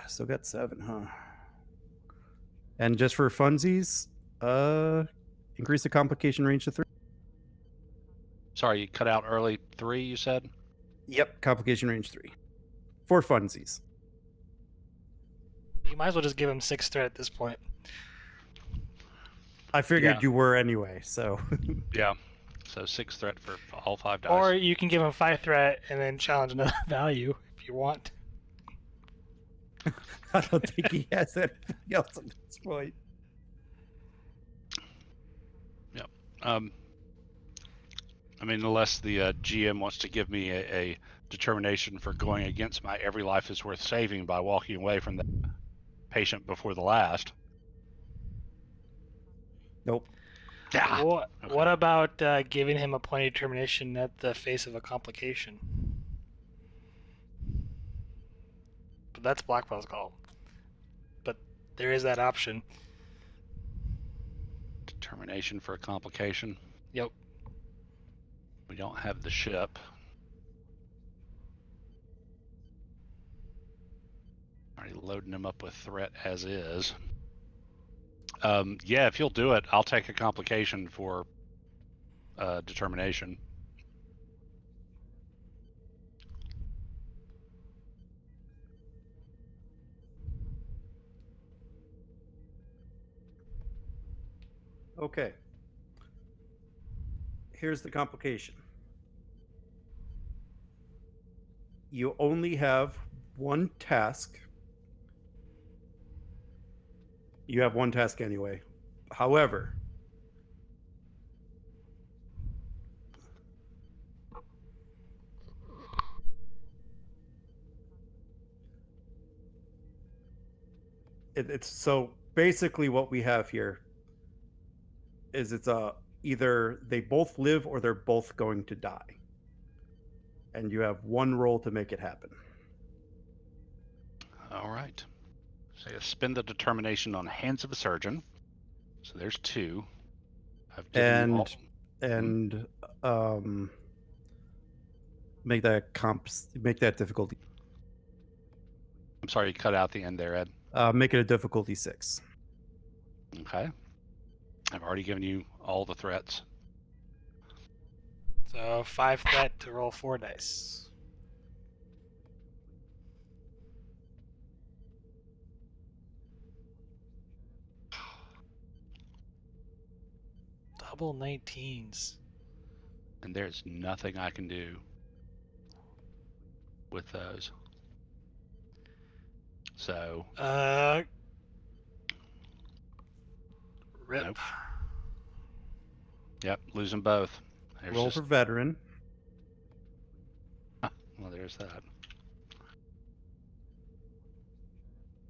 Still got 7, huh? And just for funsies, increase the complication range to 3. Sorry, you cut out early. 3, you said? Yep, complication range 3. For funsies. You might as well just give him 6 threat at this point. I figured Yeah. you were anyway, so. Yeah. So 6 threat for all 5 dice. Or you can give him 5 threat and then challenge another value if you want. I don't think he has anything else at this point. Yep. I mean, unless the GM wants to give me a determination for going against my every life is worth saving by walking away from the patient before the last. Nope. Yeah. What about giving him a point of determination at the face of a complication? But that's Blackwell's call. But there is that option. Determination for a complication. Yep. We don't have the ship. Already loading him up with threat as is. Yeah, if you'll do it, I'll take a complication for determination. Okay. Here's the complication. You only have one task. You have one task anyway. However, it's so basically what we have here is it's either they both live or they're both going to die. And you have one roll to make it happen. All right. So you spend the determination on Hands of a Surgeon. So there's 2. I've given you all. And make that difficulty. I'm sorry, you cut out the end there, Ed. Make it a difficulty 6. Okay. I've already given you all the threats. So 5 threat to roll 4 dice. Double 19s. And there's nothing I can do with those. So. Rip. Nope. Yep, losing both. There's Roll just... for veteran. Well, there's that.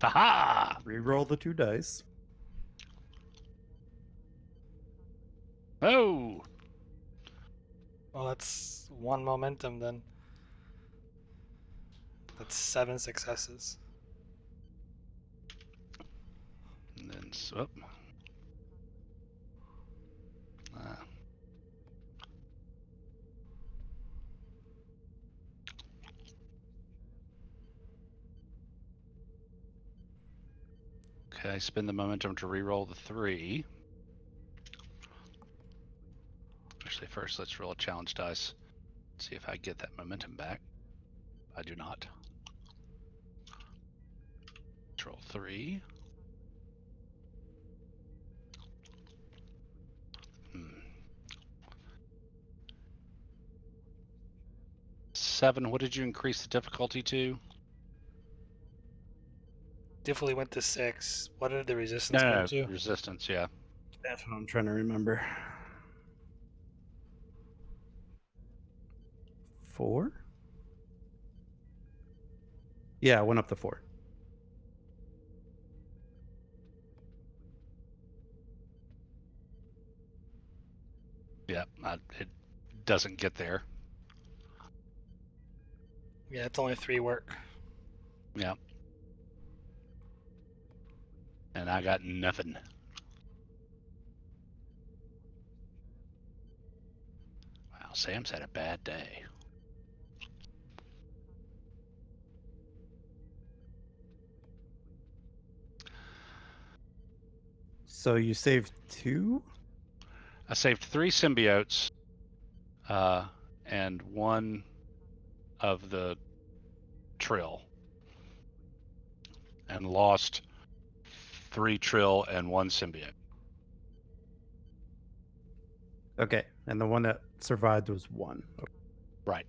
Ha-ha! Reroll the 2 dice. Oh! Well, that's 1 momentum then. That's 7 successes. And then, so, okay, spend the momentum to reroll the 3. Actually, first, let's roll a challenge dice. See if I get that momentum back. I do not. Let's roll 3. 7. What did you increase the difficulty to? Difficulty went to 6. What did the resistance No, go to? resistance, yeah. That's what I'm trying to remember. 4? Yeah, it went up to 4. Yeah, it doesn't get there. Yeah, it's only 3 work. Yeah. And I got nothing. Wow, Sam's had a bad day. So you saved 2? I saved 3 symbiotes, and 1 of the Trill, and lost 3 Trill and 1 symbiote. Okay, and the one that survived was 1. Okay. Right.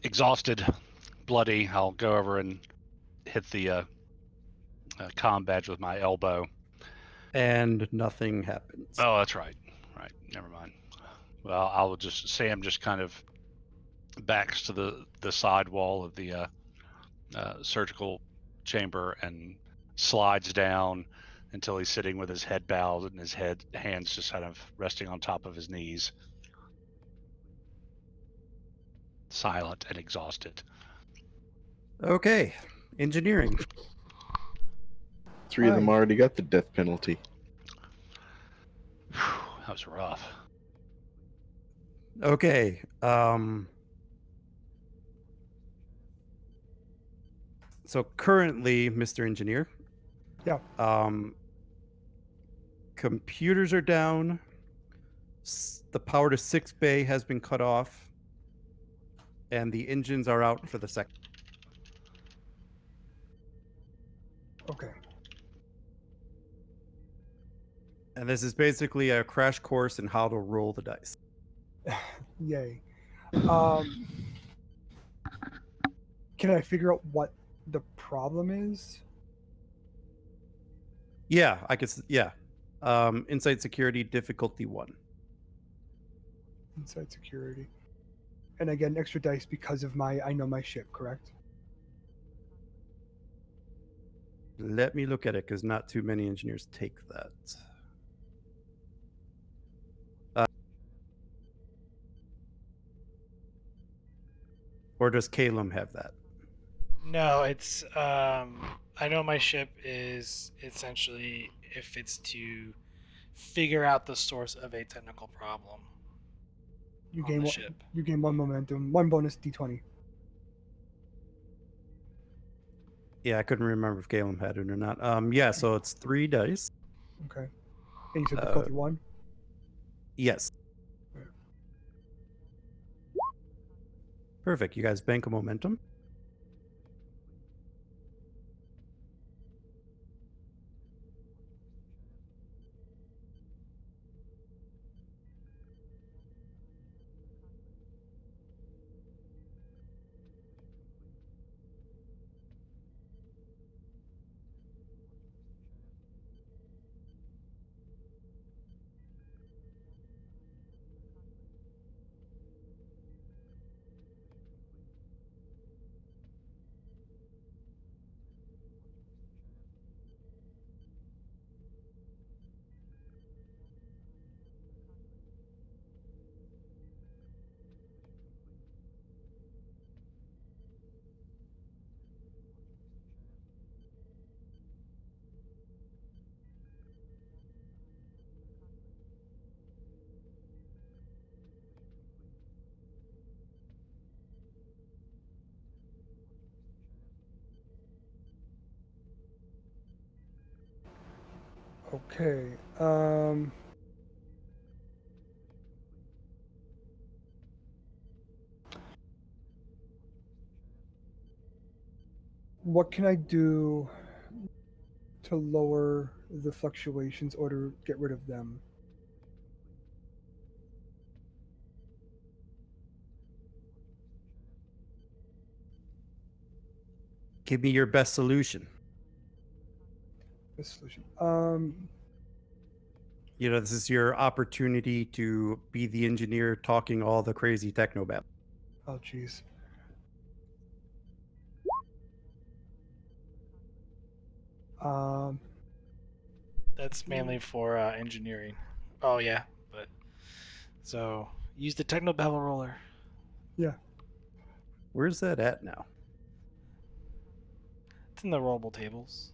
Exhausted, bloody. I'll go over and hit the comm badge with my elbow. And nothing happens. Oh, that's right. Right. Never mind. Well, I'll just Sam just kind of backs to the side wall of the surgical chamber and slides down until he's sitting with his head bowed and his hands just kind of resting on top of his knees, silent and exhausted. Okay, engineering. 3 of them Hi. already got the death penalty. Whew, that was rough. Okay, so currently, Mr. Engineer, Yeah. computers are down. The power to 6 Bay has been cut off, and the engines are out for the second. Okay. And this is basically a crash course in how to roll the dice. Yay. Can I figure out what the problem is? Yeah, I could. Yeah, Insight Security difficulty 1. Inside security. And I get an extra dice because of I know my ship, correct? Let me look at it because not too many engineers take that. Or does Calum have that? No, it's I know my ship is essentially if it's to figure out the source of a technical problem You on gain the one, ship. you gain 1 momentum, 1 bonus d20. Yeah, I couldn't remember if Calum had it or not. Yeah, so it's 3 dice. Okay. And you said difficulty 1? Yes. Yeah. Perfect. You guys bank a momentum. Okay. What can I do to lower the fluctuations or to get rid of them? Give me your best solution. Best solution. You know, this is your opportunity to be the engineer talking all the crazy techno babble. Oh, jeez. That's mainly for engineering. Oh yeah, but so use the technobabble roller. Yeah. Where's that at now? It's in the rollable tables.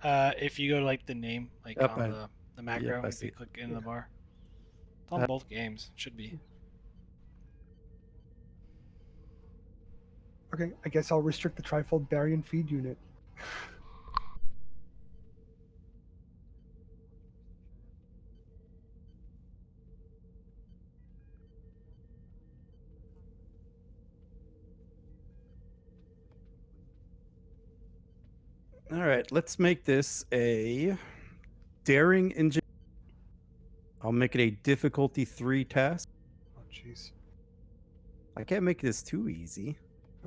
If you go to like the name, like Yep, on the macro, I if see you it. click in the bar, it's on both games. Should be. Okay, I guess I'll restrict the trifold barium feed unit. All right, let's make this a daring engineer. I'll make it a difficulty 3 task. Oh, jeez. I can't make this too easy.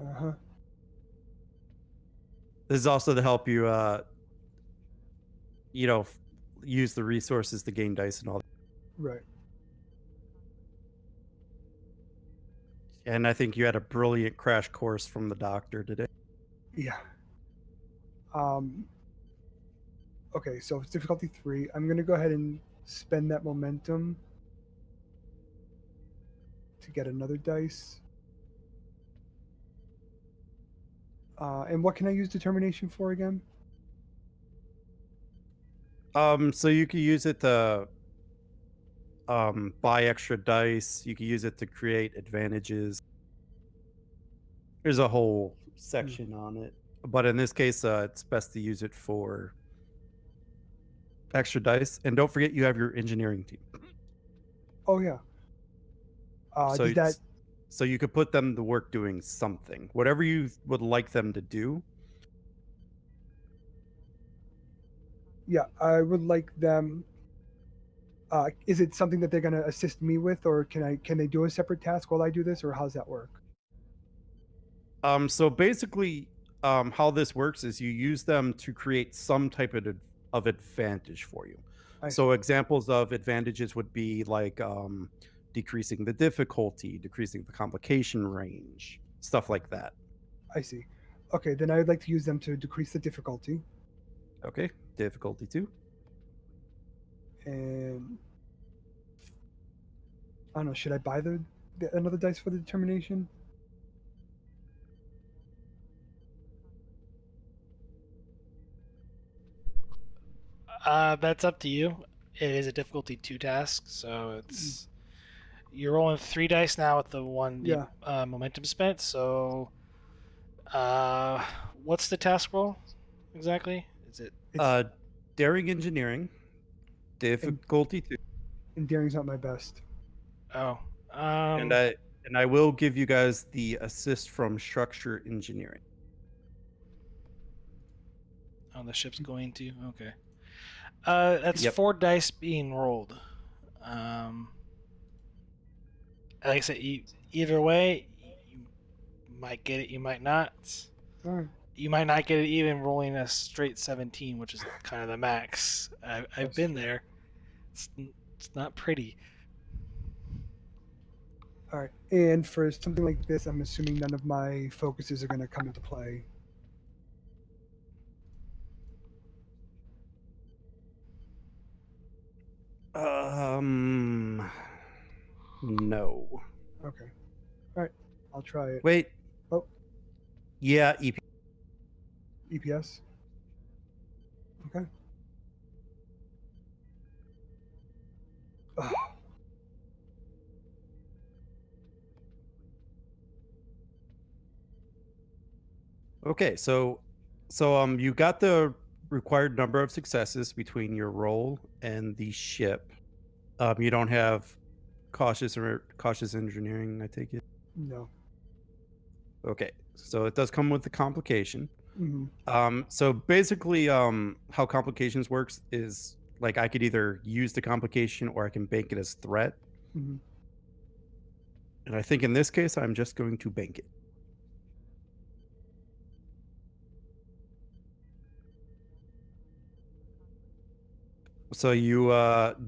Uh-huh. This is also to help you, you know, use the resources to gain dice and all that. Right. And I think you had a brilliant crash course from the doctor today. Yeah. Okay, so it's difficulty 3. I'm gonna go ahead and spend that momentum to get another dice. And what can I use determination for again? So you could use it to buy extra dice. You could use it to create advantages. There's a whole section on it. But in this case, it's best to use it for extra dice. And don't forget you have your engineering team. Oh yeah. So Does that? so you could put them to work doing something. Whatever you would like them to do. Yeah, I would like them. Is it something that they're gonna assist me with, or can they do a separate task while I do this, or how's that work? So basically, how this works is you use them to create some type of advantage for you. I So examples of advantages would be like decreasing the difficulty, decreasing the complication range, stuff like that. I see. Okay, then I would like to use them to decrease the difficulty. Okay, difficulty 2. And I don't know. Should I buy another dice for the determination? That's up to you. It is a difficulty 2 task, so it's you're rolling 3 dice now with the one Yeah. momentum spent. So, what's the task roll exactly? Is it? It's, Daring engineering, difficulty 2. and daring's not my best. Oh, And I will give you guys the assist from structure engineering. oh, the ship's going to. Okay. That's Yep. 4 dice being rolled. Like I said, either way, you might get it, you might not. All right. You might not get it even rolling a straight 17, which is kind of the max. I've That's been true. there. It's not pretty. All right. And for something like this, I'm assuming none of my focuses are going to come into play. No. Okay. All right. I'll try it. Wait. Oh. Yeah, EPS. Okay. Ugh. Okay, so you got the required number of successes between your roll and the ship. You don't have cautious engineering, I take it. No. Okay, so it does come with the complication. Mm-hmm. So basically, how complications works is like I could either use the complication or I can bank it as threat. Mm-hmm. And I think in this case, I'm just going to bank it. So you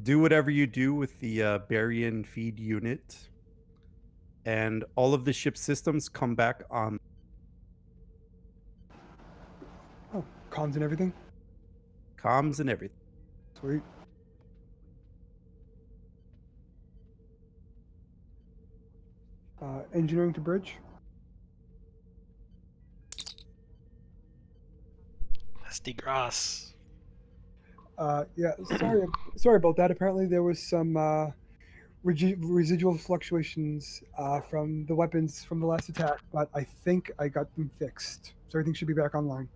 do whatever you do with the Barian feed unit, and all of the ship's systems come back on. Oh, comms and everything. Comms and everything. Sweet. Engineering to bridge. That's DeGrasse. Yeah. Sorry about that. Apparently, there was some residual fluctuations from the weapons from the last attack, but I think I got them fixed, so everything should be back online.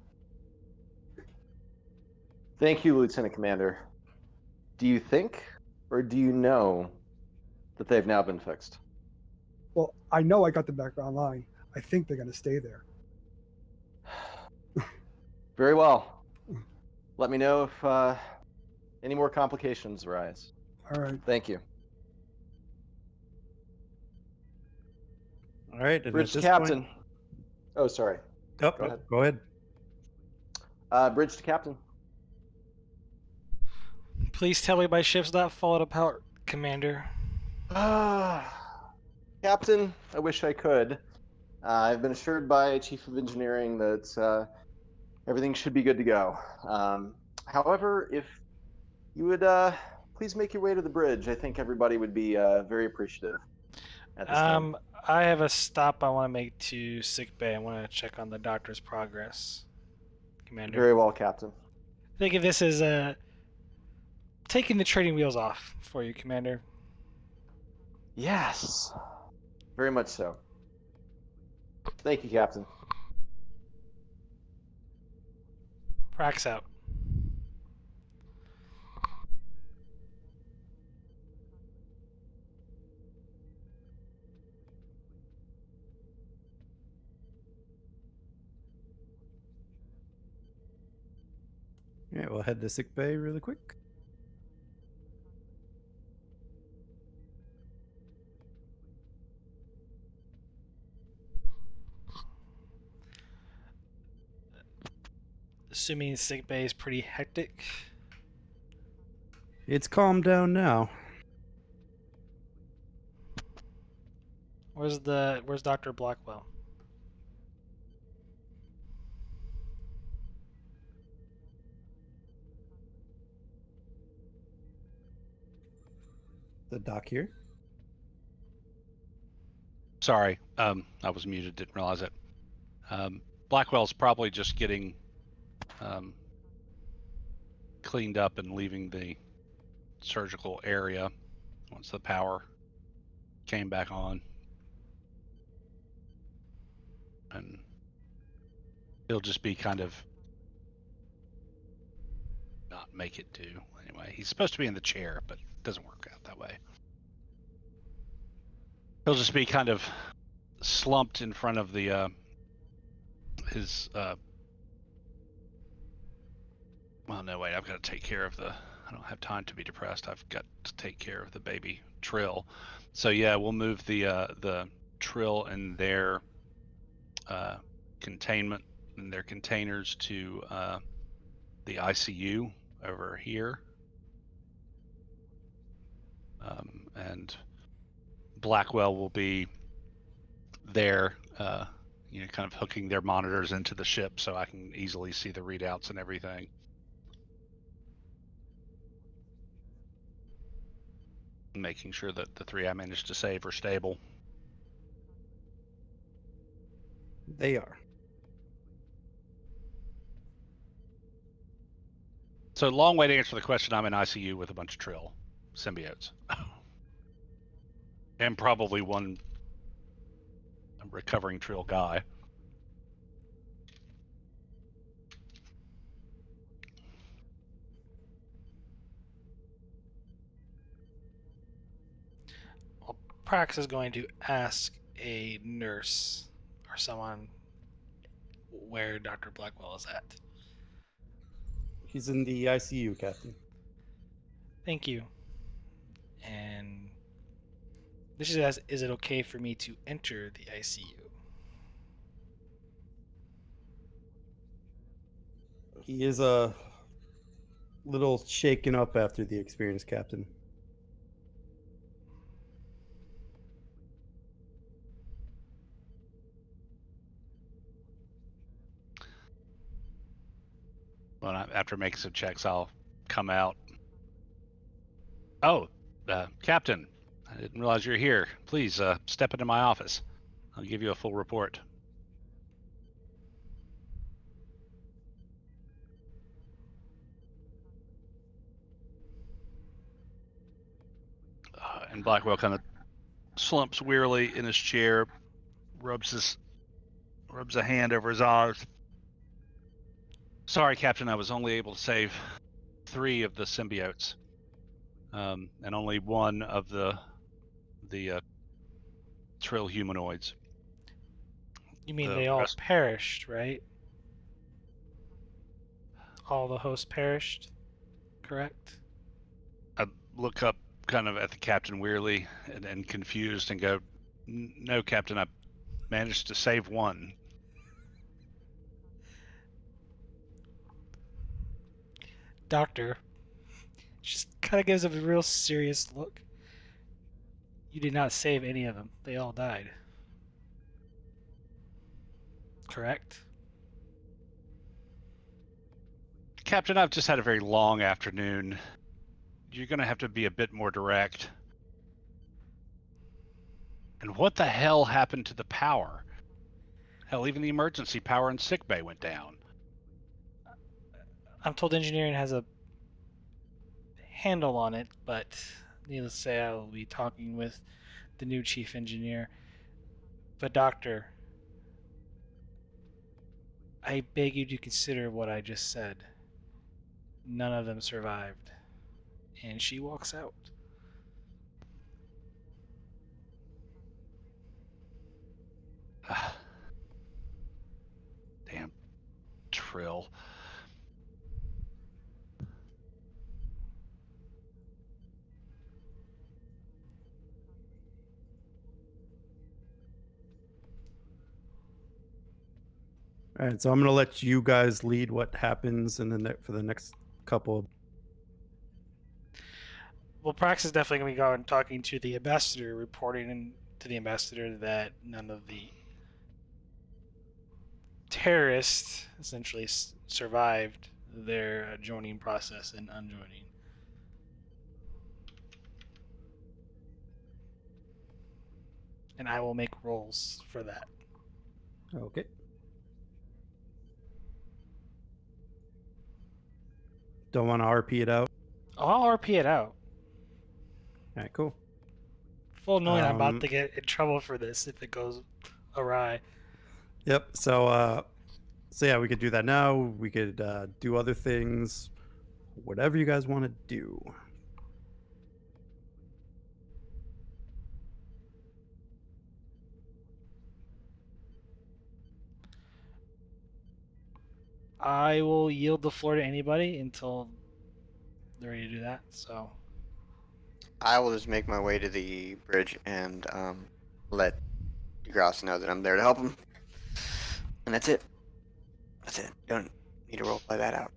Thank you, Lieutenant Commander. Do you think, or do you know, that they've now been fixed? Well, I know I got them back online. I think they're going to stay there. Very well. Let me know if any more complications arise. All right. Thank you. All right, and Bridge at to this captain. point, Oh, sorry. oh, Go ahead. Go ahead. Bridge to captain. Please tell me my ship's not falling apart, Commander. Captain, I wish I could. I've been assured by Chief of Engineering that everything should be good to go. However, if you would please make your way to the bridge, I think everybody would be very appreciative at this time. I have a stop I want to make to sick bay. I want to check on the doctor's progress, Commander. Very well, Captain. Think of this as taking the training wheels off for you, Commander. Yes, very much so. Thank you, Captain. Prax out. Yeah, we'll head to sick bay really quick. Assuming sick bay is pretty hectic. It's calmed down now. Where's Dr. Blackwell? The doc here. Sorry, I was muted, didn't realize it. Blackwell's probably just getting cleaned up and leaving the surgical area once the power came back on. And he'll just be kind of not make it to anyway. He's supposed to be in the chair, but it doesn't work out that way. He'll just be kind of slumped in front of the his well, no, wait, I've got to take care of I don't have time to be depressed. I've got to take care of the baby Trill. So yeah, we'll move the Trill and their containment and their containers to the ICU over here. And Blackwell will be there, kind of hooking their monitors into the ship so I can easily see the readouts and everything. Making sure that the 3 I managed to save are stable. They are. So long way to answer the question. I'm in ICU with a bunch of Trill symbiotes. And probably one recovering Trill guy. Well, Prax is going to ask a nurse or someone where Dr. Blackwell is at. He's in the ICU, Captain. Thank you. And this is as, is it okay for me to enter the ICU? He is a little shaken up after the experience, Captain. Well, after making some checks, I'll come out. Oh, Captain, I didn't realize you're here. Please step into my office. I'll give you a full report. And Blackwell kind of slumps wearily in his chair, rubs a hand over his eyes. Sorry, Captain, I was only able to save 3 of the symbiotes, and only 1 of the Trill humanoids. You mean The they all rest- perished, right? All the hosts perished, correct? I look up kind of at the captain wearily and confused and go, No, Captain, I managed to save one. Doctor just kind of gives him a real serious look. You did not save any of them. They all died. Correct? Captain, I've just had a very long afternoon. You're going to have to be a bit more direct. And what the hell happened to the power? Hell, even the emergency power in sickbay went down. I'm told engineering has a handle on it, but needless to say, I will be talking with the new chief engineer. But, Doctor, I beg you to consider what I just said. None of them survived. And she walks out. Damn Trill. All right, so I'm gonna let you guys lead what happens in the for the next couple of. Well, Prax is definitely going to be going talking to the ambassador, reporting to the ambassador that none of the terrorists essentially survived their joining process and unjoining. And I will make rolls for that. Okay. Don't want to RP it out. I'll RP it out. All right, cool. Full knowing I'm about to get in trouble for this if it goes awry. Yep. So yeah, we could do that now. We could do other things, whatever you guys want to do. I will yield the floor to anybody until they're ready to do that. So I will just make my way to the bridge and let DeGrasse know that I'm there to help him. And that's it. That's it. Don't need to roleplay that out.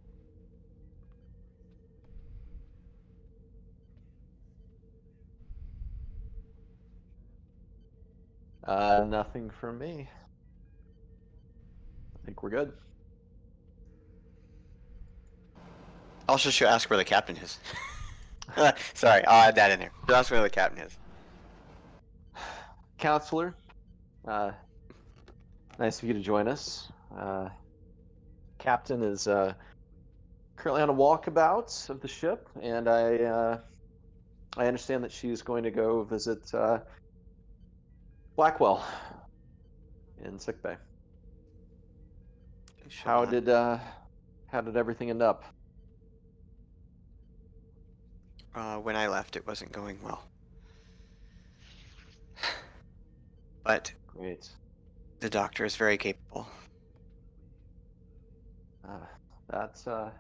Nothing from me. I think we're good. I'll just ask where the captain is. Sorry, I'll add that in there. Just ask where the captain is. Counselor, nice of you to join us. Captain is currently on a walkabout of the ship, and I understand that she's going to go visit Blackwell in sickbay. How did everything end up? When I left, it wasn't going well. But Great. the doctor is very capable. That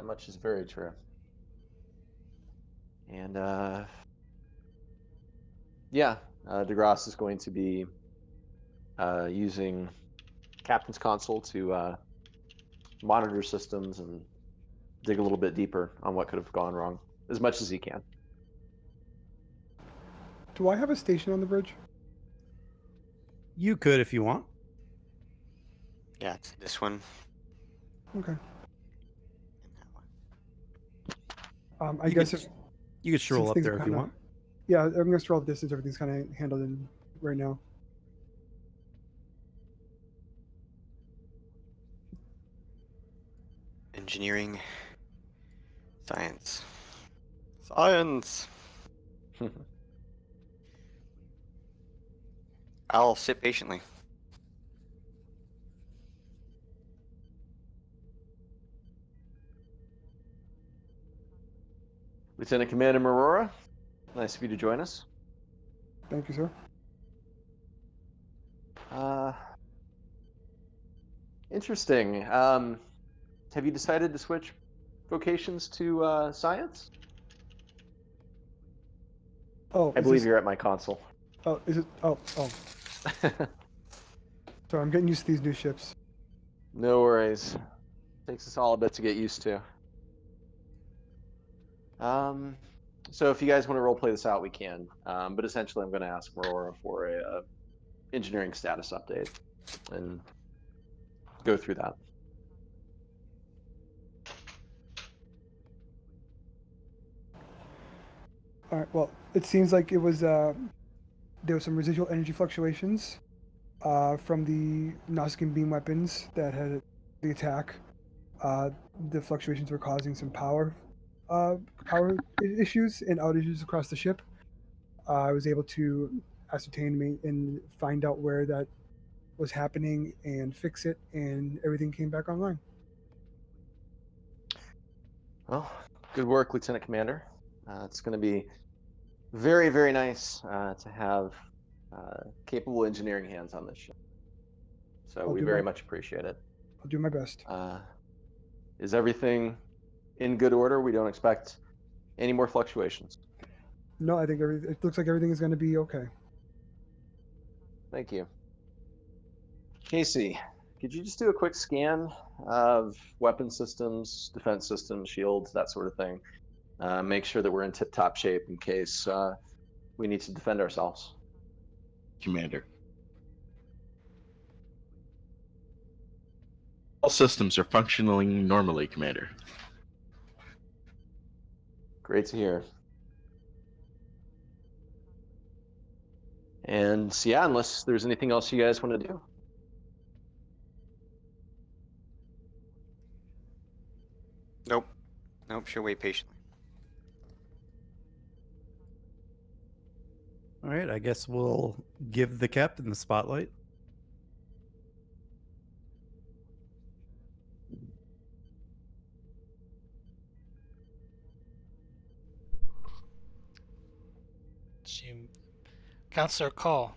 much is very true. And yeah, DeGrasse is going to be using Captain's Console to monitor systems and dig a little bit deeper on what could have gone wrong, as much as he can. Do I have a station on the bridge? You could if you want. Yeah, it's this one. Okay. And that one. I You guess could- if You could stroll since up things there are if you kinda- want. Yeah, I'm gonna stroll up distance. Everything's kind of handled in right now. Engineering. Science. Science! I'll sit patiently. Lieutenant Commander Aurora, nice of you to join us. Thank you, sir. Interesting. have you decided to switch vocations to science? Oh, I is believe this? you're at my console. Oh, is it? Oh. Sorry, I'm getting used to these new ships. No worries. Takes us all a bit to get used to. So if you guys want to role play this out, we can. But essentially, I'm going to ask Aurora for a engineering status update and go through that. All right. Well, it seems like it was there was some residual energy fluctuations from the Nausicaan beam weapons that had the attack. The fluctuations were causing some power issues and outages across the ship. I was able to ascertain and find out where that was happening and fix it, and everything came back online. Well, good work, Lieutenant Commander. It's going to be very, very nice to have capable engineering hands on this ship. So we very much appreciate it. I'll do my best. Is everything in good order? We don't expect any more fluctuations. No, I think it looks like everything is going to be okay. Thank you. Casey, could you just do a quick scan of weapon systems, defense systems, shields, that sort of thing? Make sure that we're in tip-top shape in case we need to defend ourselves. Commander. All systems are functioning normally, Commander. Great to hear. And yeah, unless there's anything else you guys want to do. Nope. Nope. She'll wait patiently. All right, I guess we'll give the captain the spotlight. Counselor call.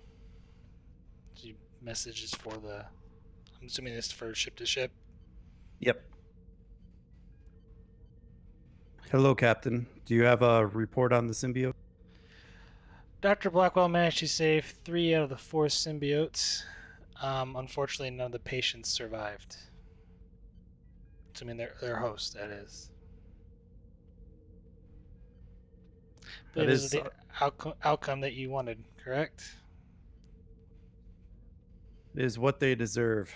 Messages for the. I'm assuming this is for ship to ship. Yep. Hello, Captain. Do you have a report on the symbiote? Dr. Blackwell managed to save 3 out of the 4 symbiotes. Unfortunately, none of the patients survived. Assuming their host, that is. I believe this is the outcome that you wanted, correct? Is what they deserve.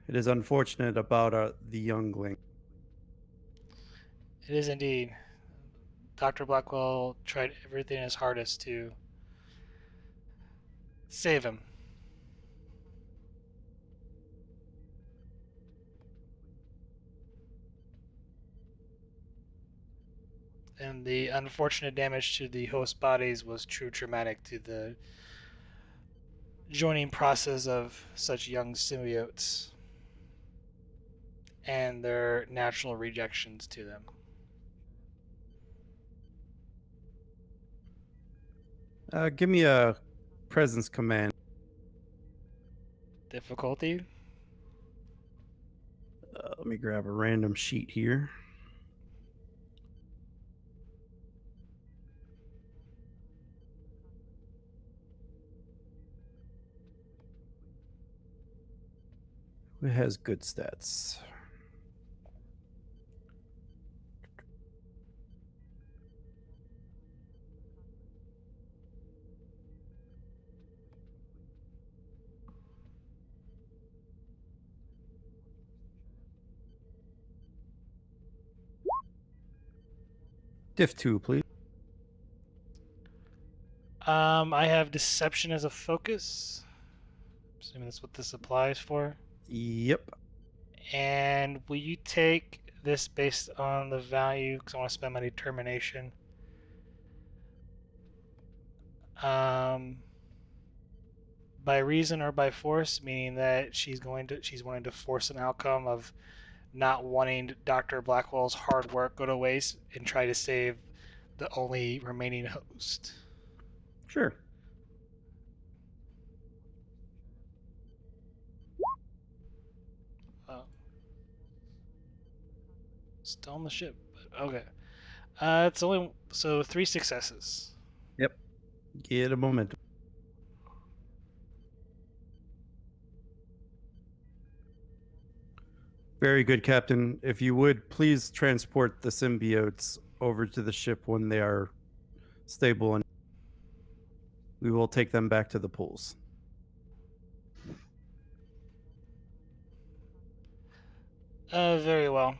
It is unfortunate about the youngling. It is indeed. Dr. Blackwell tried everything his hardest to save him. And the unfortunate damage to the host bodies was true traumatic to the joining process of such young symbiotes and their natural rejections to them. Give me a presence command. Difficulty? Let me grab a random sheet here. Who has good stats? Diff 2, please. I have deception as a focus. Assuming that's what this applies for. Yep. And will you take this based on the value? Because I want to spend my determination. By reason or by force, meaning that she's wanting to force an outcome of not wanting Dr. Blackwell's hard work go to waste and try to save the only remaining host. Sure. Still on the ship. But okay. It's only so 3 successes. Yep. Get a momentum. Very good, Captain. If you would, please transport the symbiotes over to the ship when they are stable, and we will take them back to the pools. Very well.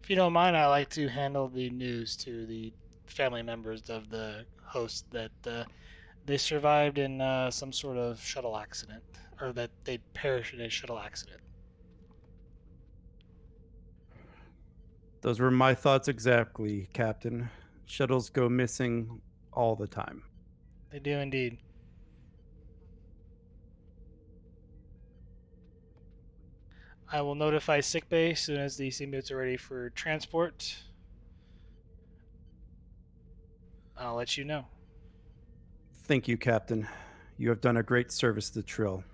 If you don't mind, I like to handle the news to the family members of the host that they survived in some sort of shuttle accident, or that they perished in a shuttle accident. Those were my thoughts exactly, Captain. Shuttles go missing all the time. They do indeed. I will notify sickbay as soon as the symbiotes are ready for transport. I'll let you know. Thank you, Captain. You have done a great service to Trill.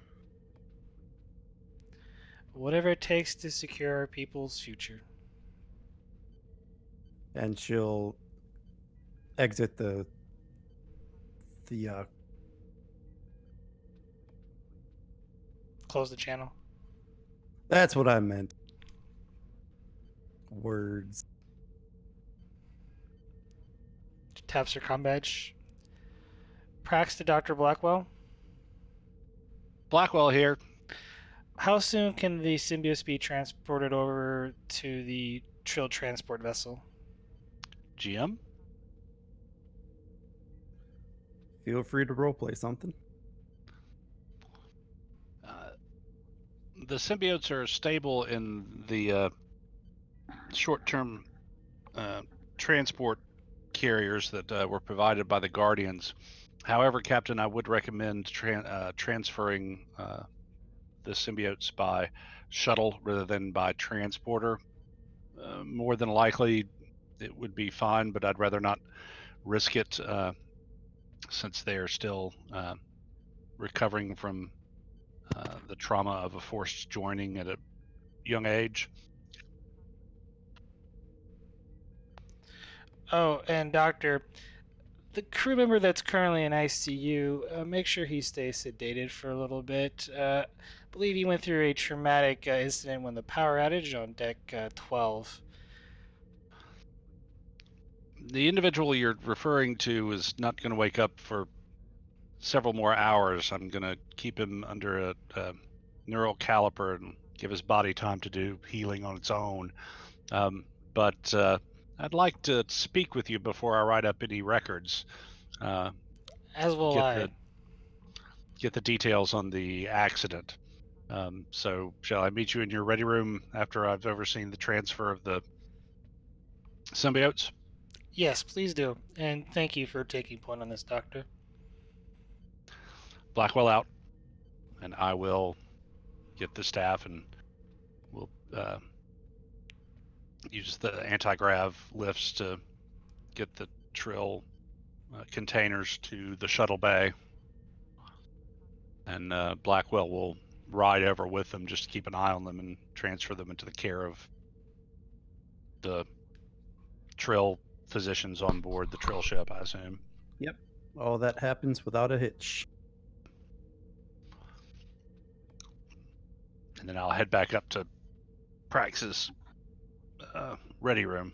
Whatever it takes to secure our people's future. And she'll exit the Close the channel. That's what I meant. Words. Taps her comm badge. Prax to Dr. Blackwell. Blackwell here. How soon can the symbiotes be transported over to the Trill transport vessel? GM. Feel free to roleplay something. The symbiotes are stable in the short-term transport carriers that were provided by the Guardians. However, Captain, I would recommend transferring the symbiotes by shuttle rather than by transporter. More than likely, it would be fine, but I'd rather not risk it since they are still recovering from the trauma of a forced joining at a young age. Oh, and Doctor, the crew member that's currently in ICU, make sure he stays sedated for a little bit. I believe he went through a traumatic incident when the power outage on deck 12. The individual you're referring to is not going to wake up for several more hours. I'm going to keep him under a neural caliper and give his body time to do healing on its own. But I'd like to speak with you before I write up any records. As will I. Get the details on the accident. So shall I meet you in your ready room after I've overseen the transfer of the symbiotes? Yes, please do. And thank you for taking point on this, Doctor. Blackwell out, and I will get the staff and we'll use the anti-grav lifts to get the Trill containers to the shuttle bay. And Blackwell will ride over with them just to keep an eye on them and transfer them into the care of the Trill physicians on board the Trill ship, I assume. Yep. All that happens without a hitch. And then I'll head back up to Prax's ready room.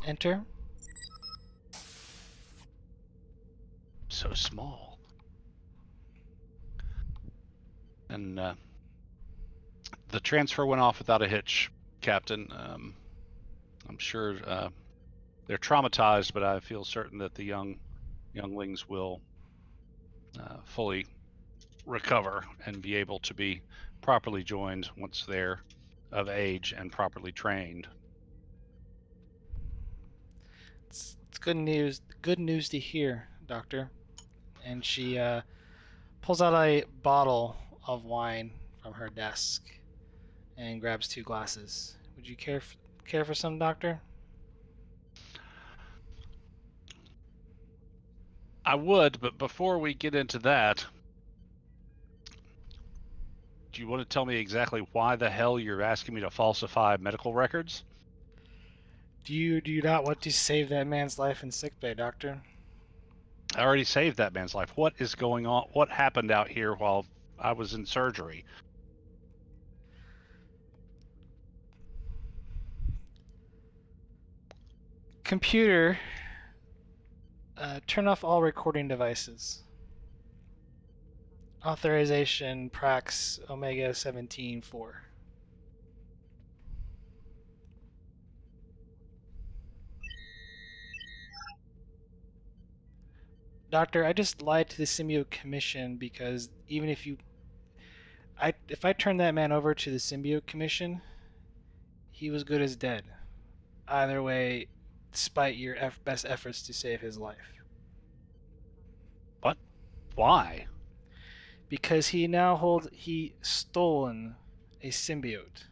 Enter. So small. And the transfer went off without a hitch, Captain. I'm sure they're traumatized, but I feel certain that the younglings will fully recover and be able to be properly joined once they're of age and properly trained. It's good news. Good news to hear, Doctor. And she pulls out a bottle of wine from her desk and grabs 2 glasses. Would you care for some, Doctor? I would, but before we get into that, Do you want to tell me exactly why the hell you're asking me to falsify medical records? Do you not want to save that man's life in sickbay, Doctor? I already saved that man's life. What is going on? What happened out here while I was in surgery? Computer, turn off all recording devices. Authorization Prax Omega 17-4. Doctor, I just lied to the Symbiote Commission because even if I turned that man over to the Symbiote Commission, he was good as dead. Either way, despite your best efforts to save his life. What? Why? Because he stolen a symbiote,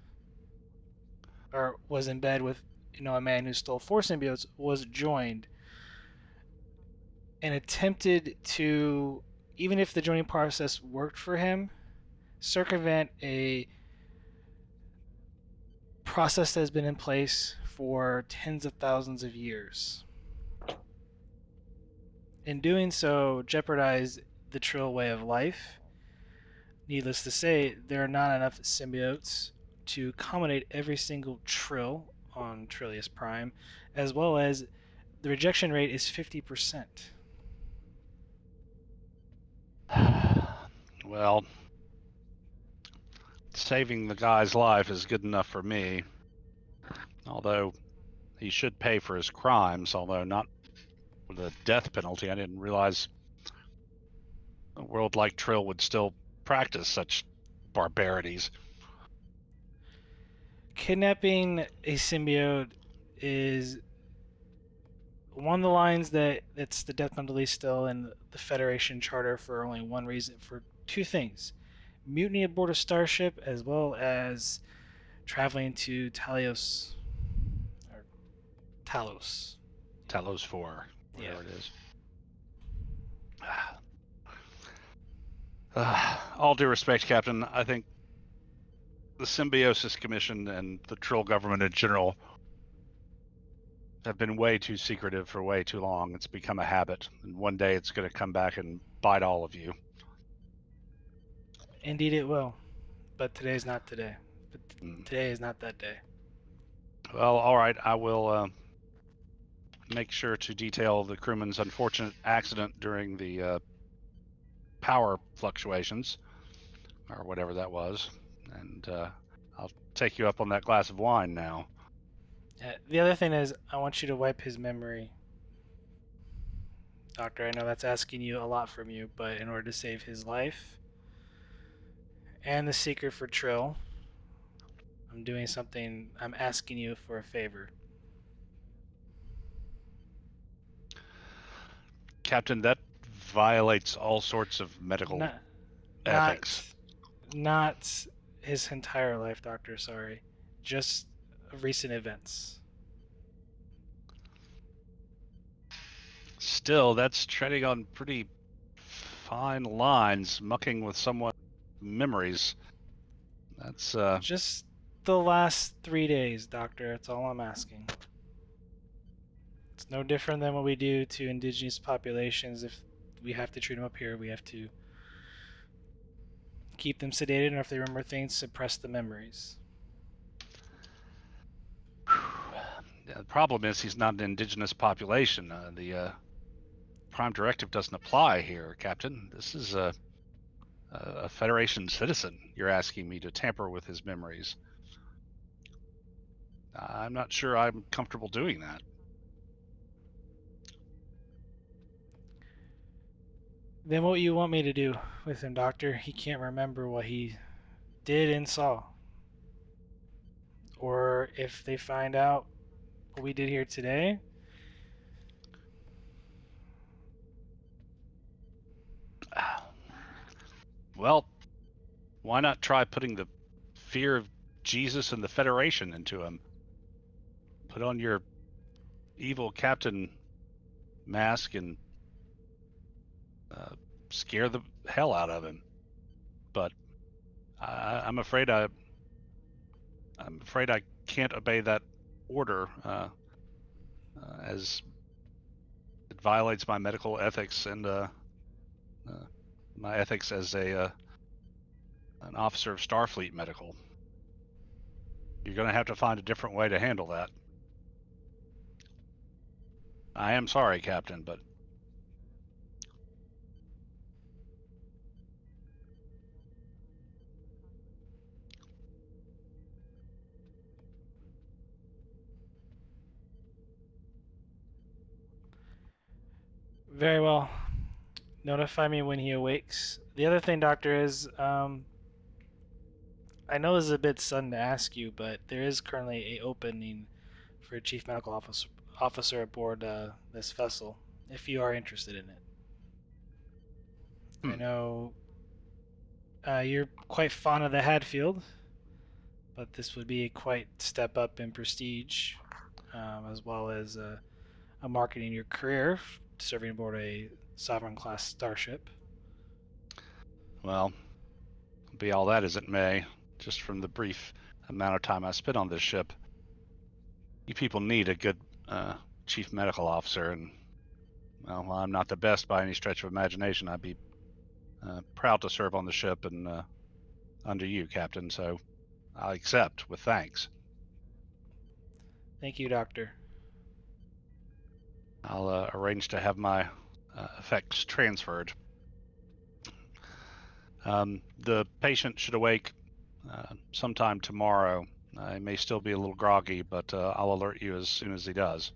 or was in bed with, a man who stole 4 symbiotes, was joined, and attempted to, even if the joining process worked for him, circumvent a process that has been in place for tens of thousands of years. In doing so, jeopardize the Trill way of life. Needless to say, there are not enough symbiotes to accommodate every single Trill on Trillius Prime, as well as the rejection rate is 50%. Well, saving the guy's life is good enough for me. Although he should pay for his crimes, although not with a death penalty. I didn't realize a world like Trill would still practice such barbarities. Kidnapping a symbiote is one of the lines that's the death penalty still in the Federation Charter for only one reason, for 2 things: mutiny aboard a starship, as well as traveling to Talos, or Talos. Talos 4, whatever Yeah. it is. All due respect, Captain, I think the Symbiosis Commission and the Trill government in general have been way too secretive for way too long. It's become a habit, and one day it's going to come back and bite all of you. Indeed, it will. But today's not today. But today is not that day. Well, all right. I will make sure to detail the crewman's unfortunate accident during the power fluctuations, or whatever that was, and I'll take you up on that glass of wine now. The other thing is, I want you to wipe his memory. Doctor, I know that's asking you a lot from you, but in order to save his life and the secret for Trill, I'm asking you for a favor. Captain, that violates all sorts of medical Not, ethics. not his entire life, Doctor, sorry. Just recent events. Still, that's treading on pretty fine lines, mucking with someone's memories. That's Just the last 3 days, Doctor, that's all I'm asking. It's no different than what we do to indigenous populations. If we have to treat them up here, we have to keep them sedated, and if they remember things, suppress the memories. the problem is he's not an indigenous population. The Prime Directive doesn't apply here, Captain. This is a Federation citizen. You're asking me to tamper with his memories. I'm not sure I'm comfortable doing that. Then what you want me to do with him, Doctor? He can't remember what he did and saw. Or if they find out what we did here today, Well, why not try putting the fear of Jesus and the Federation into him? Put on your evil captain mask and scare the hell out of him. But I'm afraid I can't obey that order, as it violates my medical ethics and my ethics as an officer of Starfleet Medical. You're going to have to find a different way to handle that. I am sorry, Captain, but Very well. Notify me when he awakes. The other thing, Doctor, is I know this is a bit sudden to ask you, but there is currently a opening for a chief medical officer aboard this vessel, if you are interested in it. I know you're quite fond of the Hadfield, but this would be a quite step up in prestige, as well as a marketing your career serving aboard a Sovereign class starship. well, be all that as it may, just from the brief amount of time I spent on this ship, you people need a good chief medical officer, and well, while I'm not the best by any stretch of imagination, I'd be proud to serve on the ship and under you, Captain, so I'll accept with thanks. Thank you, Doctor. I'll arrange to have my effects transferred. The patient should awake sometime tomorrow. He may still be a little groggy, but I'll alert you as soon as he does.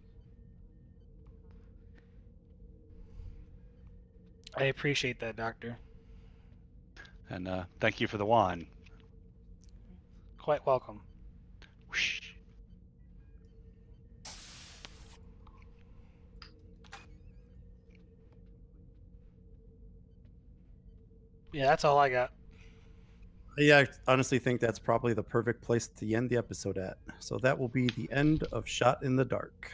I appreciate that, Doctor. And thank you for the wine. Quite welcome. Whoosh. Yeah, that's all I got. Yeah, I honestly think that's probably the perfect place to end the episode at. So that will be the end of Shot in the Dark.